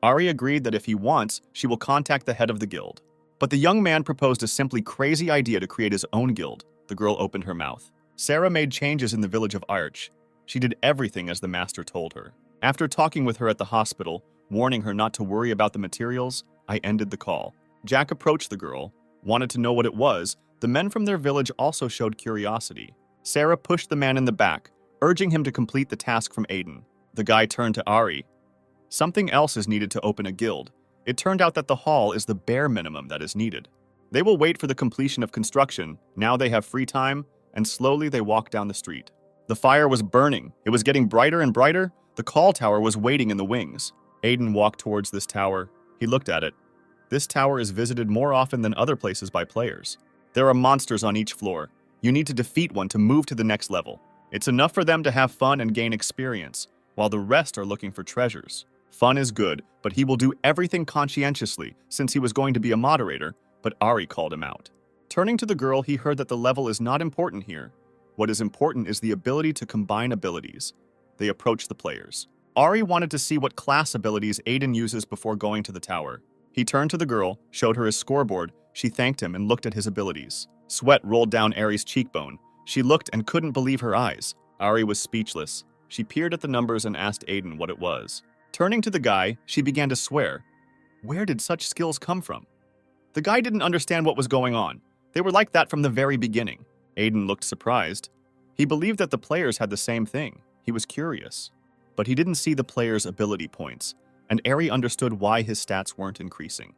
Ari agreed that if he wants, she will contact the head of the guild. But the young man proposed a simply crazy idea to create his own guild. The girl opened her mouth. Sarah made changes in the village of Arch. She did everything as the master told her. After talking with her at the hospital, warning her not to worry about the materials, I ended the call. Jack approached the girl, wanted to know what it was. The men from their village also showed curiosity. Sarah pushed the man in the back, urging him to complete the task from Aiden. The guy turned to Ari. Something else is needed to open a guild. It turned out that the hall is the bare minimum that is needed. They will wait for the completion of construction. Now they have free time, and slowly they walk down the street. The fire was burning. It was getting brighter and brighter. The call tower was waiting in the wings. Aiden walked towards this tower. He looked at it. This tower is visited more often than other places by players. There are monsters on each floor. You need to defeat one to move to the next level. It's enough for them to have fun and gain experience, while the rest are looking for treasures. Fun is good, but he will do everything conscientiously since he was going to be a moderator, but Ari called him out. Turning to the girl, he heard that the level is not important here. What is important is the ability to combine abilities. They approached the players. Ari wanted to see what class abilities Aiden uses before going to the tower. He turned to the girl, showed her his scoreboard. She thanked him and looked at his abilities. Sweat rolled down Ari's cheekbone. She looked and couldn't believe her eyes. Ari was speechless. She peered at the numbers and asked Aiden what it was. Turning to the guy, she began to swear. Where did such skills come from? The guy didn't understand what was going on. They were like that from the very beginning. Aiden looked surprised. He believed that the players had the same thing. He was curious. But he didn't see the players' ability points, and Ari understood why his stats weren't increasing.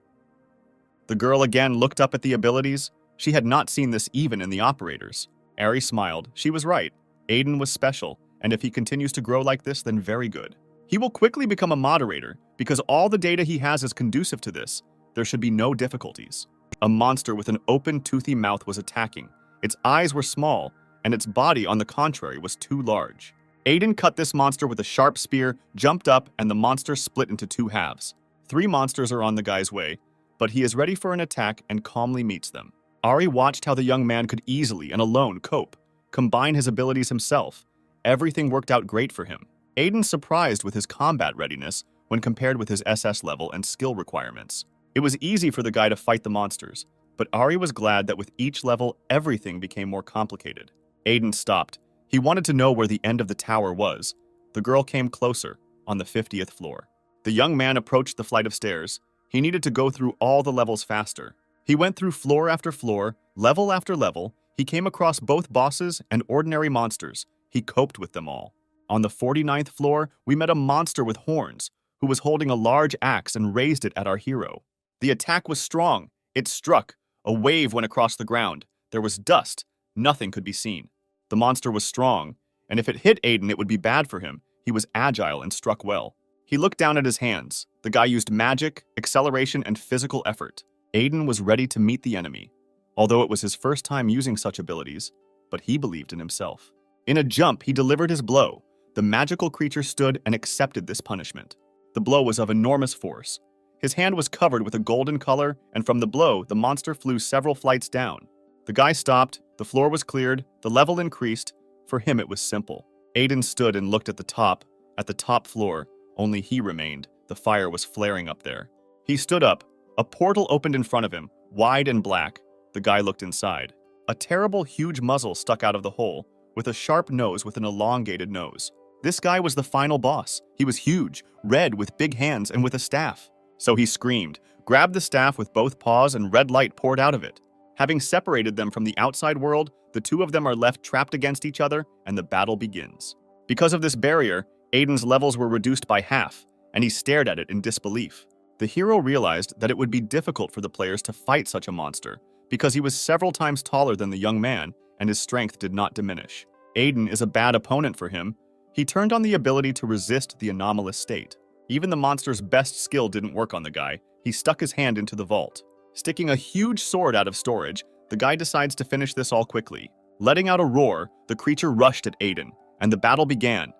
The girl again looked up at the abilities. She had not seen this even in the operators. Ari smiled. She was right. Aiden was special, and if he continues to grow like this, then very good. He will quickly become a moderator, because all the data he has is conducive to this. There should be no difficulties. A monster with an open, toothy mouth was attacking. Its eyes were small, and its body, on the contrary, was too large. Aiden cut this monster with a sharp spear, jumped up, and the monster split into two halves. 3 monsters are on the guy's way, but he is ready for an attack and calmly meets them. Ari watched how the young man could easily and alone cope, combine his abilities himself. Everything worked out great for him. Aiden surprised with his combat readiness when compared with his SS level and skill requirements. It was easy for the guy to fight the monsters, but Ari was glad that with each level, everything became more complicated. Aiden stopped. He wanted to know where the end of the tower was. The girl came closer, on the 50th floor. The young man approached the flight of stairs. He needed to go through all the levels faster. He went through floor after floor, level after level. He came across both bosses and ordinary monsters. He coped with them all. On the 49th floor, we met a monster with horns, who was holding a large axe and raised it at our hero. The attack was strong. It struck. A wave went across the ground. There was dust. Nothing could be seen. The monster was strong, and if it hit Aiden, it would be bad for him. He was agile and struck well. He looked down at his hands. The guy used magic, acceleration, and physical effort. Aiden was ready to meet the enemy, although it was his first time using such abilities, but he believed in himself. In a jump, he delivered his blow. The magical creature stood and accepted this punishment. The blow was of enormous force. His hand was covered with a golden color, and from the blow, the monster flew several flights down. The guy stopped, the floor was cleared, the level increased. For him, it was simple. Aiden stood and looked at the top floor. Only he remained. The fire was flaring up there. He stood up. A portal opened in front of him, wide and black. The guy looked inside. A terrible, huge muzzle stuck out of the hole, with a sharp nose with an elongated nose. This guy was the final boss. He was huge, red, with big hands, and with a staff. So he screamed, grabbed the staff with both paws, and red light poured out of it. Having separated them from the outside world, the two of them are left trapped against each other, and the battle begins. Because of this barrier, Aiden's levels were reduced by half, and he stared at it in disbelief. The hero realized that it would be difficult for the players to fight such a monster, because he was several times taller than the young man, and his strength did not diminish. Aiden is a bad opponent for him. He turned on the ability to resist the anomalous state. Even the monster's best skill didn't work on the guy. He stuck his hand into the vault. Sticking a huge sword out of storage, the guy decides to finish this all quickly. Letting out a roar, the creature rushed at Aiden, and the battle began.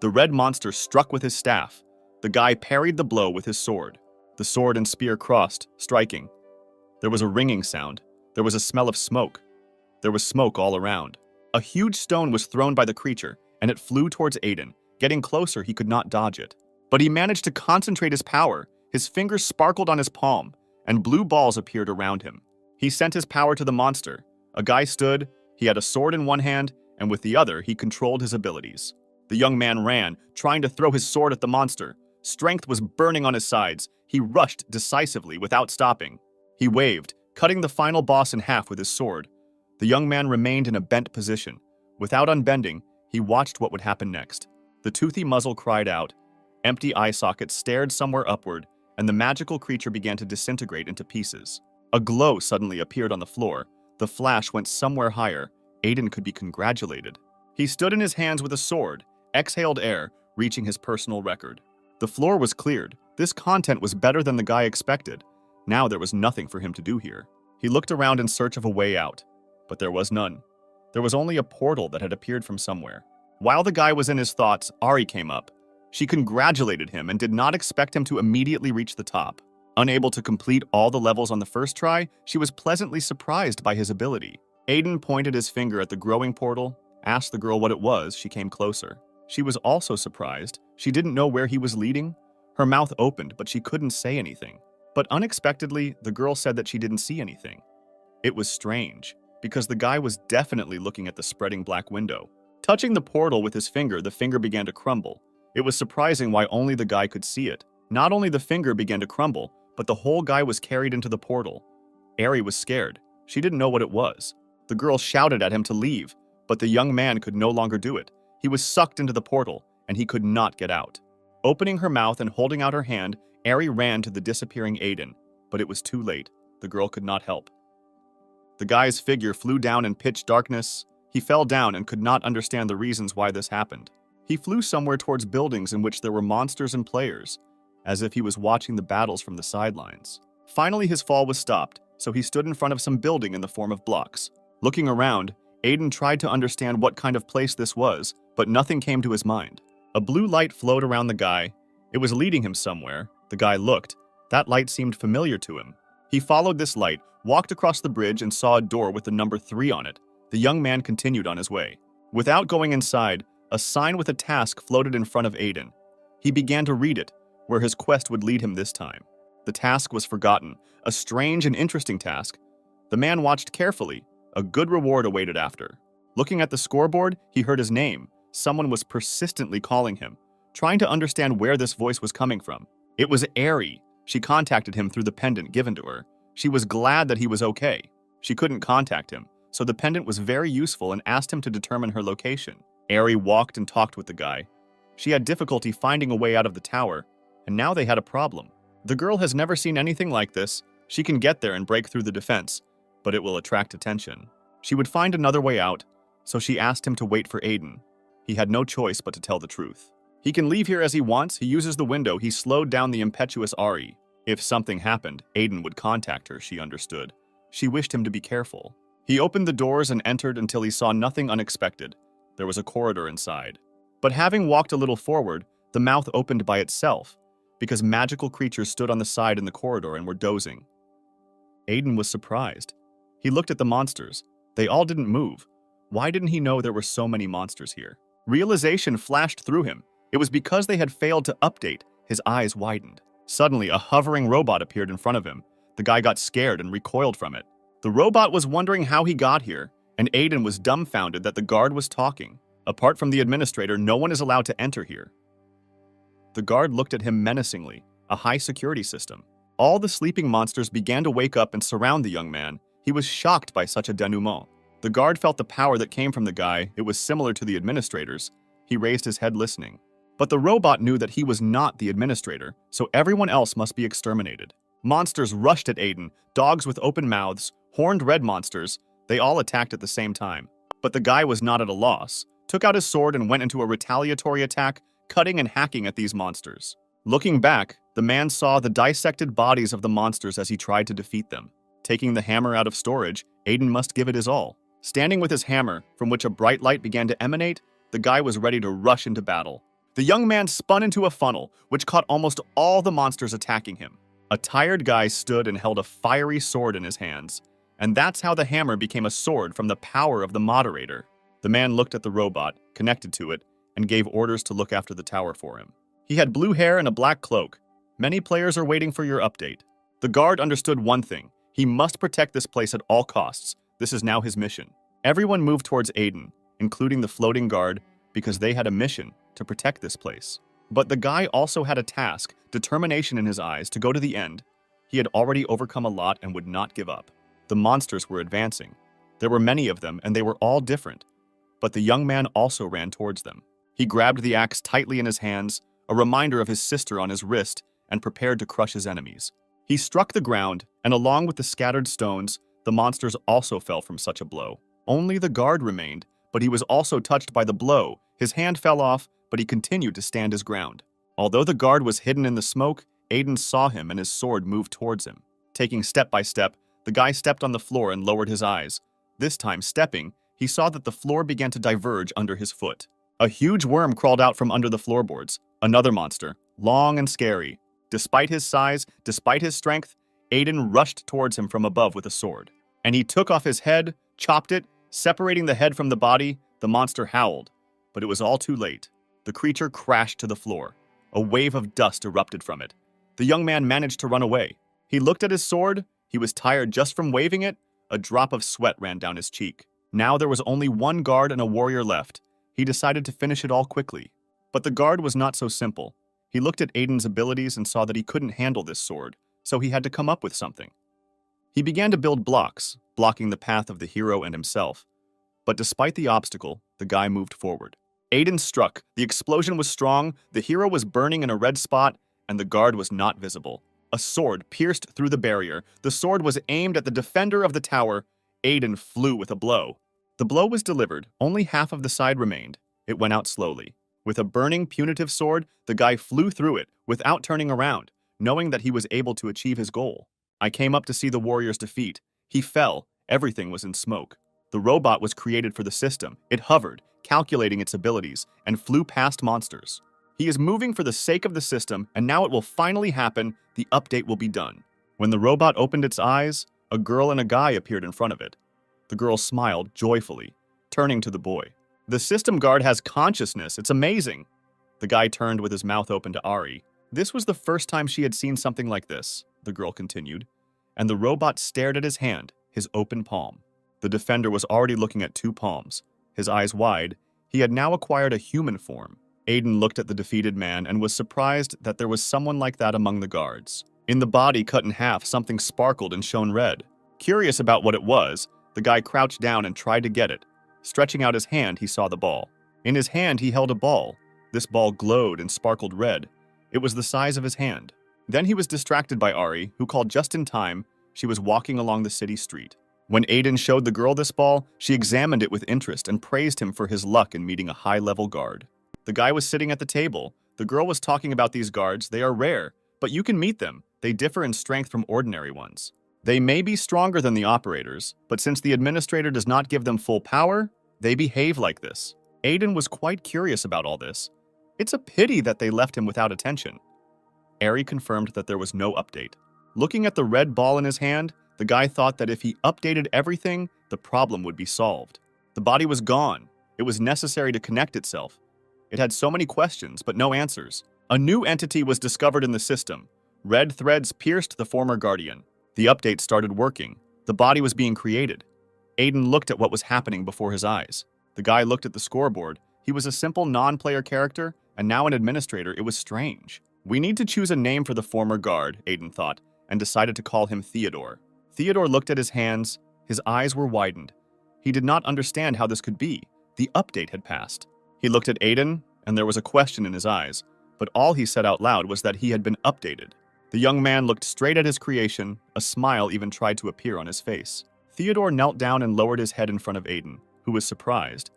The red monster struck with his staff. The guy parried the blow with his sword. The sword and spear crossed, striking. There was a ringing sound. There was a smell of smoke. There was smoke all around. A huge stone was thrown by the creature, and it flew towards Aiden. Getting closer, he could not dodge it. But he managed to concentrate his power. His fingers sparkled on his palm, and blue balls appeared around him. He sent his power to the monster. A guy stood. He had a sword in one hand, and with the other, he controlled his abilities. The young man ran, trying to throw his sword at the monster. Strength was burning on his sides. He rushed decisively without stopping. He waved, cutting the final boss in half with his sword. The young man remained in a bent position. Without unbending, he watched what would happen next. The toothy muzzle cried out. Empty eye sockets stared somewhere upward, and the magical creature began to disintegrate into pieces. A glow suddenly appeared on the floor. The flash went somewhere higher. Aiden could be congratulated. He stood in his hands with a sword, exhaled air, reaching his personal record. The floor was cleared. This content was better than the guy expected. Now there was nothing for him to do here. He looked around in search of a way out, but there was none. There was only a portal that had appeared from somewhere. While the guy was in his thoughts, Ari came up. She congratulated him and did not expect him to immediately reach the top. Unable to complete all the levels on the first try, she was pleasantly surprised by his ability. Aiden pointed his finger at the growing portal, asked the girl what it was. She came closer. She was also surprised. She didn't know where he was leading. Her mouth opened, but she couldn't say anything. But unexpectedly, the girl said that she didn't see anything. It was strange, because the guy was definitely looking at the spreading black window. Touching the portal with his finger, the finger began to crumble. It was surprising why only the guy could see it. Not only the finger began to crumble, but the whole guy was carried into the portal. Ari was scared. She didn't know what it was. The girl shouted at him to leave, but the young man could no longer do it. He was sucked into the portal, and he could not get out. Opening her mouth and holding out her hand, Ari ran to the disappearing Aiden, but it was too late. The girl could not help. The guy's figure flew down in pitch darkness. He fell down and could not understand the reasons why this happened. He flew somewhere towards buildings in which there were monsters and players, as if he was watching the battles from the sidelines. Finally, his fall was stopped, so he stood in front of some building in the form of blocks. Looking around, Aiden tried to understand what kind of place this was, but nothing came to his mind. A blue light flowed around the guy. It was leading him somewhere. The guy looked. That light seemed familiar to him. He followed this light, walked across the bridge, and saw a door with the number 3 on it. The young man continued on his way. Without going inside, a sign with a task floated in front of Aiden. He began to read it, where his quest would lead him this time. The task was forgotten, a strange and interesting task. The man watched carefully. A good reward awaited after. Looking at the scoreboard, he heard his name. Someone was persistently calling him, trying to understand where this voice was coming from. It was Ari. She contacted him through the pendant given to her. She was glad that he was okay. She couldn't contact him, so the pendant was very useful and asked him to determine her location. Ari walked and talked with the guy. She had difficulty finding a way out of the tower, and now they had a problem. The girl has never seen anything like this. She can get there and break through the defense, but it will attract attention. She would find another way out, so she asked him to wait for Aiden. He had no choice but to tell the truth. He can leave here as he wants. He uses the window. He slowed down the impetuous Ari. If something happened, Aiden would contact her, she understood. She wished him to be careful. He opened the doors and entered until he saw nothing unexpected. There was a corridor inside. But having walked a little forward, the mouth opened by itself, because magical creatures stood on the side in the corridor and were dozing. Aiden was surprised. He looked at the monsters. They all didn't move. Why didn't he know there were so many monsters here? Realization flashed through him. It was because they had failed to update. His eyes widened. Suddenly, a hovering robot appeared in front of him. The guy got scared and recoiled from it. The robot was wondering how he got here, and Aiden was dumbfounded that the guard was talking. Apart from the administrator, no one is allowed to enter here. The guard looked at him menacingly, a high security system. All the sleeping monsters began to wake up and surround the young man. He was shocked by such a denouement. The guard felt the power that came from the guy. It was similar to the administrator's. He raised his head listening. But the robot knew that he was not the administrator, so everyone else must be exterminated. Monsters rushed at Aiden, dogs with open mouths, horned red monsters. They all attacked at the same time. But the guy was not at a loss, took out his sword and went into a retaliatory attack, cutting and hacking at these monsters. Looking back, the man saw the dissected bodies of the monsters as he tried to defeat them. Taking the hammer out of storage, Aiden must give it his all. Standing with his hammer, from which a bright light began to emanate, the guy was ready to rush into battle. The young man spun into a funnel, which caught almost all the monsters attacking him. A tired guy stood and held a fiery sword in his hands, and that's how the hammer became a sword from the power of the moderator. The man looked at the robot, connected to it, and gave orders to look after the tower for him. He had blue hair and a black cloak. Many players are waiting for your update. The guard understood one thing. He must protect this place at all costs. This is now his mission. Everyone moved towards Aiden, including the floating guard, because they had a mission to protect this place. But the guy also had a task, determination in his eyes, to go to the end. He had already overcome a lot and would not give up. The monsters were advancing. There were many of them, and they were all different. But the young man also ran towards them. He grabbed the axe tightly in his hands, a reminder of his sister on his wrist, and prepared to crush his enemies. He struck the ground, and along with the scattered stones, the monsters also fell from such a blow. Only the guard remained, but he was also touched by the blow. His hand fell off, but he continued to stand his ground. Although the guard was hidden in the smoke, Aiden saw him and his sword moved towards him. Taking step by step, the guy stepped on the floor and lowered his eyes. This time, stepping, he saw that the floor began to diverge under his foot. A huge worm crawled out from under the floorboards. Another monster, long and scary. Despite his size, despite his strength, Aiden rushed towards him from above with a sword. And he took off his head, chopped it, separating the head from the body. The monster howled, but it was all too late. The creature crashed to the floor. A wave of dust erupted from it. The young man managed to run away. He looked at his sword. He was tired just from waving it. A drop of sweat ran down his cheek. Now there was only one guard and a warrior left. He decided to finish it all quickly. But the guard was not so simple. He looked at Aiden's abilities and saw that he couldn't handle this sword, so he had to come up with something. He began to build blocks, blocking the path of the hero and himself. But despite the obstacle, the guy moved forward. Aiden struck. The explosion was strong, the hero was burning in a red spot, and the guard was not visible. A sword pierced through the barrier. The sword was aimed at the defender of the tower. Aiden flew with a blow. The blow was delivered, only half of the side remained. It went out slowly. With a burning, punitive sword, the guy flew through it without turning around, knowing that he was able to achieve his goal. I came up to see the warrior's defeat. He fell. Everything was in smoke. The robot was created for the system. It hovered, calculating its abilities, and flew past monsters. He is moving for the sake of the system, and now it will finally happen. The update will be done. When the robot opened its eyes, a girl and a guy appeared in front of it. The girl smiled joyfully, turning to the boy. The system guard has consciousness. It's amazing. The guy turned with his mouth open to Ari. This was the first time she had seen something like this, the girl continued, and the robot stared at his hand, his open palm. The defender was already looking at 2 palms. His eyes wide, he had now acquired a human form. Aiden looked at the defeated man and was surprised that there was someone like that among the guards. In the body cut in half, something sparkled and shone red. Curious about what it was, the guy crouched down and tried to get it. Stretching out his hand, he saw the ball. In his hand, he held a ball. This ball glowed and sparkled red. It was the size of his hand. Then he was distracted by Ari, who called just in time. She was walking along the city street. When Aiden showed the girl this ball, she examined it with interest and praised him for his luck in meeting a high-level guard. The guy was sitting at the table. The girl was talking about these guards. They are rare, but you can meet them. They differ in strength from ordinary ones. They may be stronger than the operators, but since the administrator does not give them full power, they behave like this. Aiden was quite curious about all this. It's a pity that they left him without attention. Ari confirmed that there was no update. Looking at the red ball in his hand, the guy thought that if he updated everything, the problem would be solved. The body was gone. It was necessary to connect itself. It had so many questions, but no answers. A new entity was discovered in the system. Red threads pierced the former guardian. The update started working. The body was being created. Aiden looked at what was happening before his eyes. The guy looked at the scoreboard. He was a simple non-player character, and now an administrator. It was strange. We need to choose a name for the former guard, Aiden thought, and decided to call him Theodore. Theodore looked at his hands. His eyes were widened. He did not understand how this could be. The update had passed. He looked at Aiden, and there was a question in his eyes, but all he said out loud was that he had been updated. The young man looked straight at his creation. A smile even tried to appear on his face. Theodore knelt down and lowered his head in front of Aiden, who was surprised,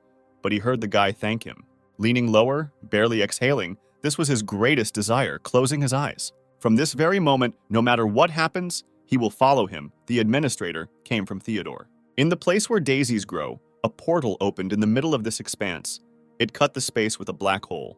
but he heard the guy thank him. Leaning lower, barely exhaling, this was his greatest desire, closing his eyes. From this very moment, no matter what happens, he will follow him. The administrator came from Theodore. In the place where daisies grow, a portal opened in the middle of this expanse. It cut the space with a black hole.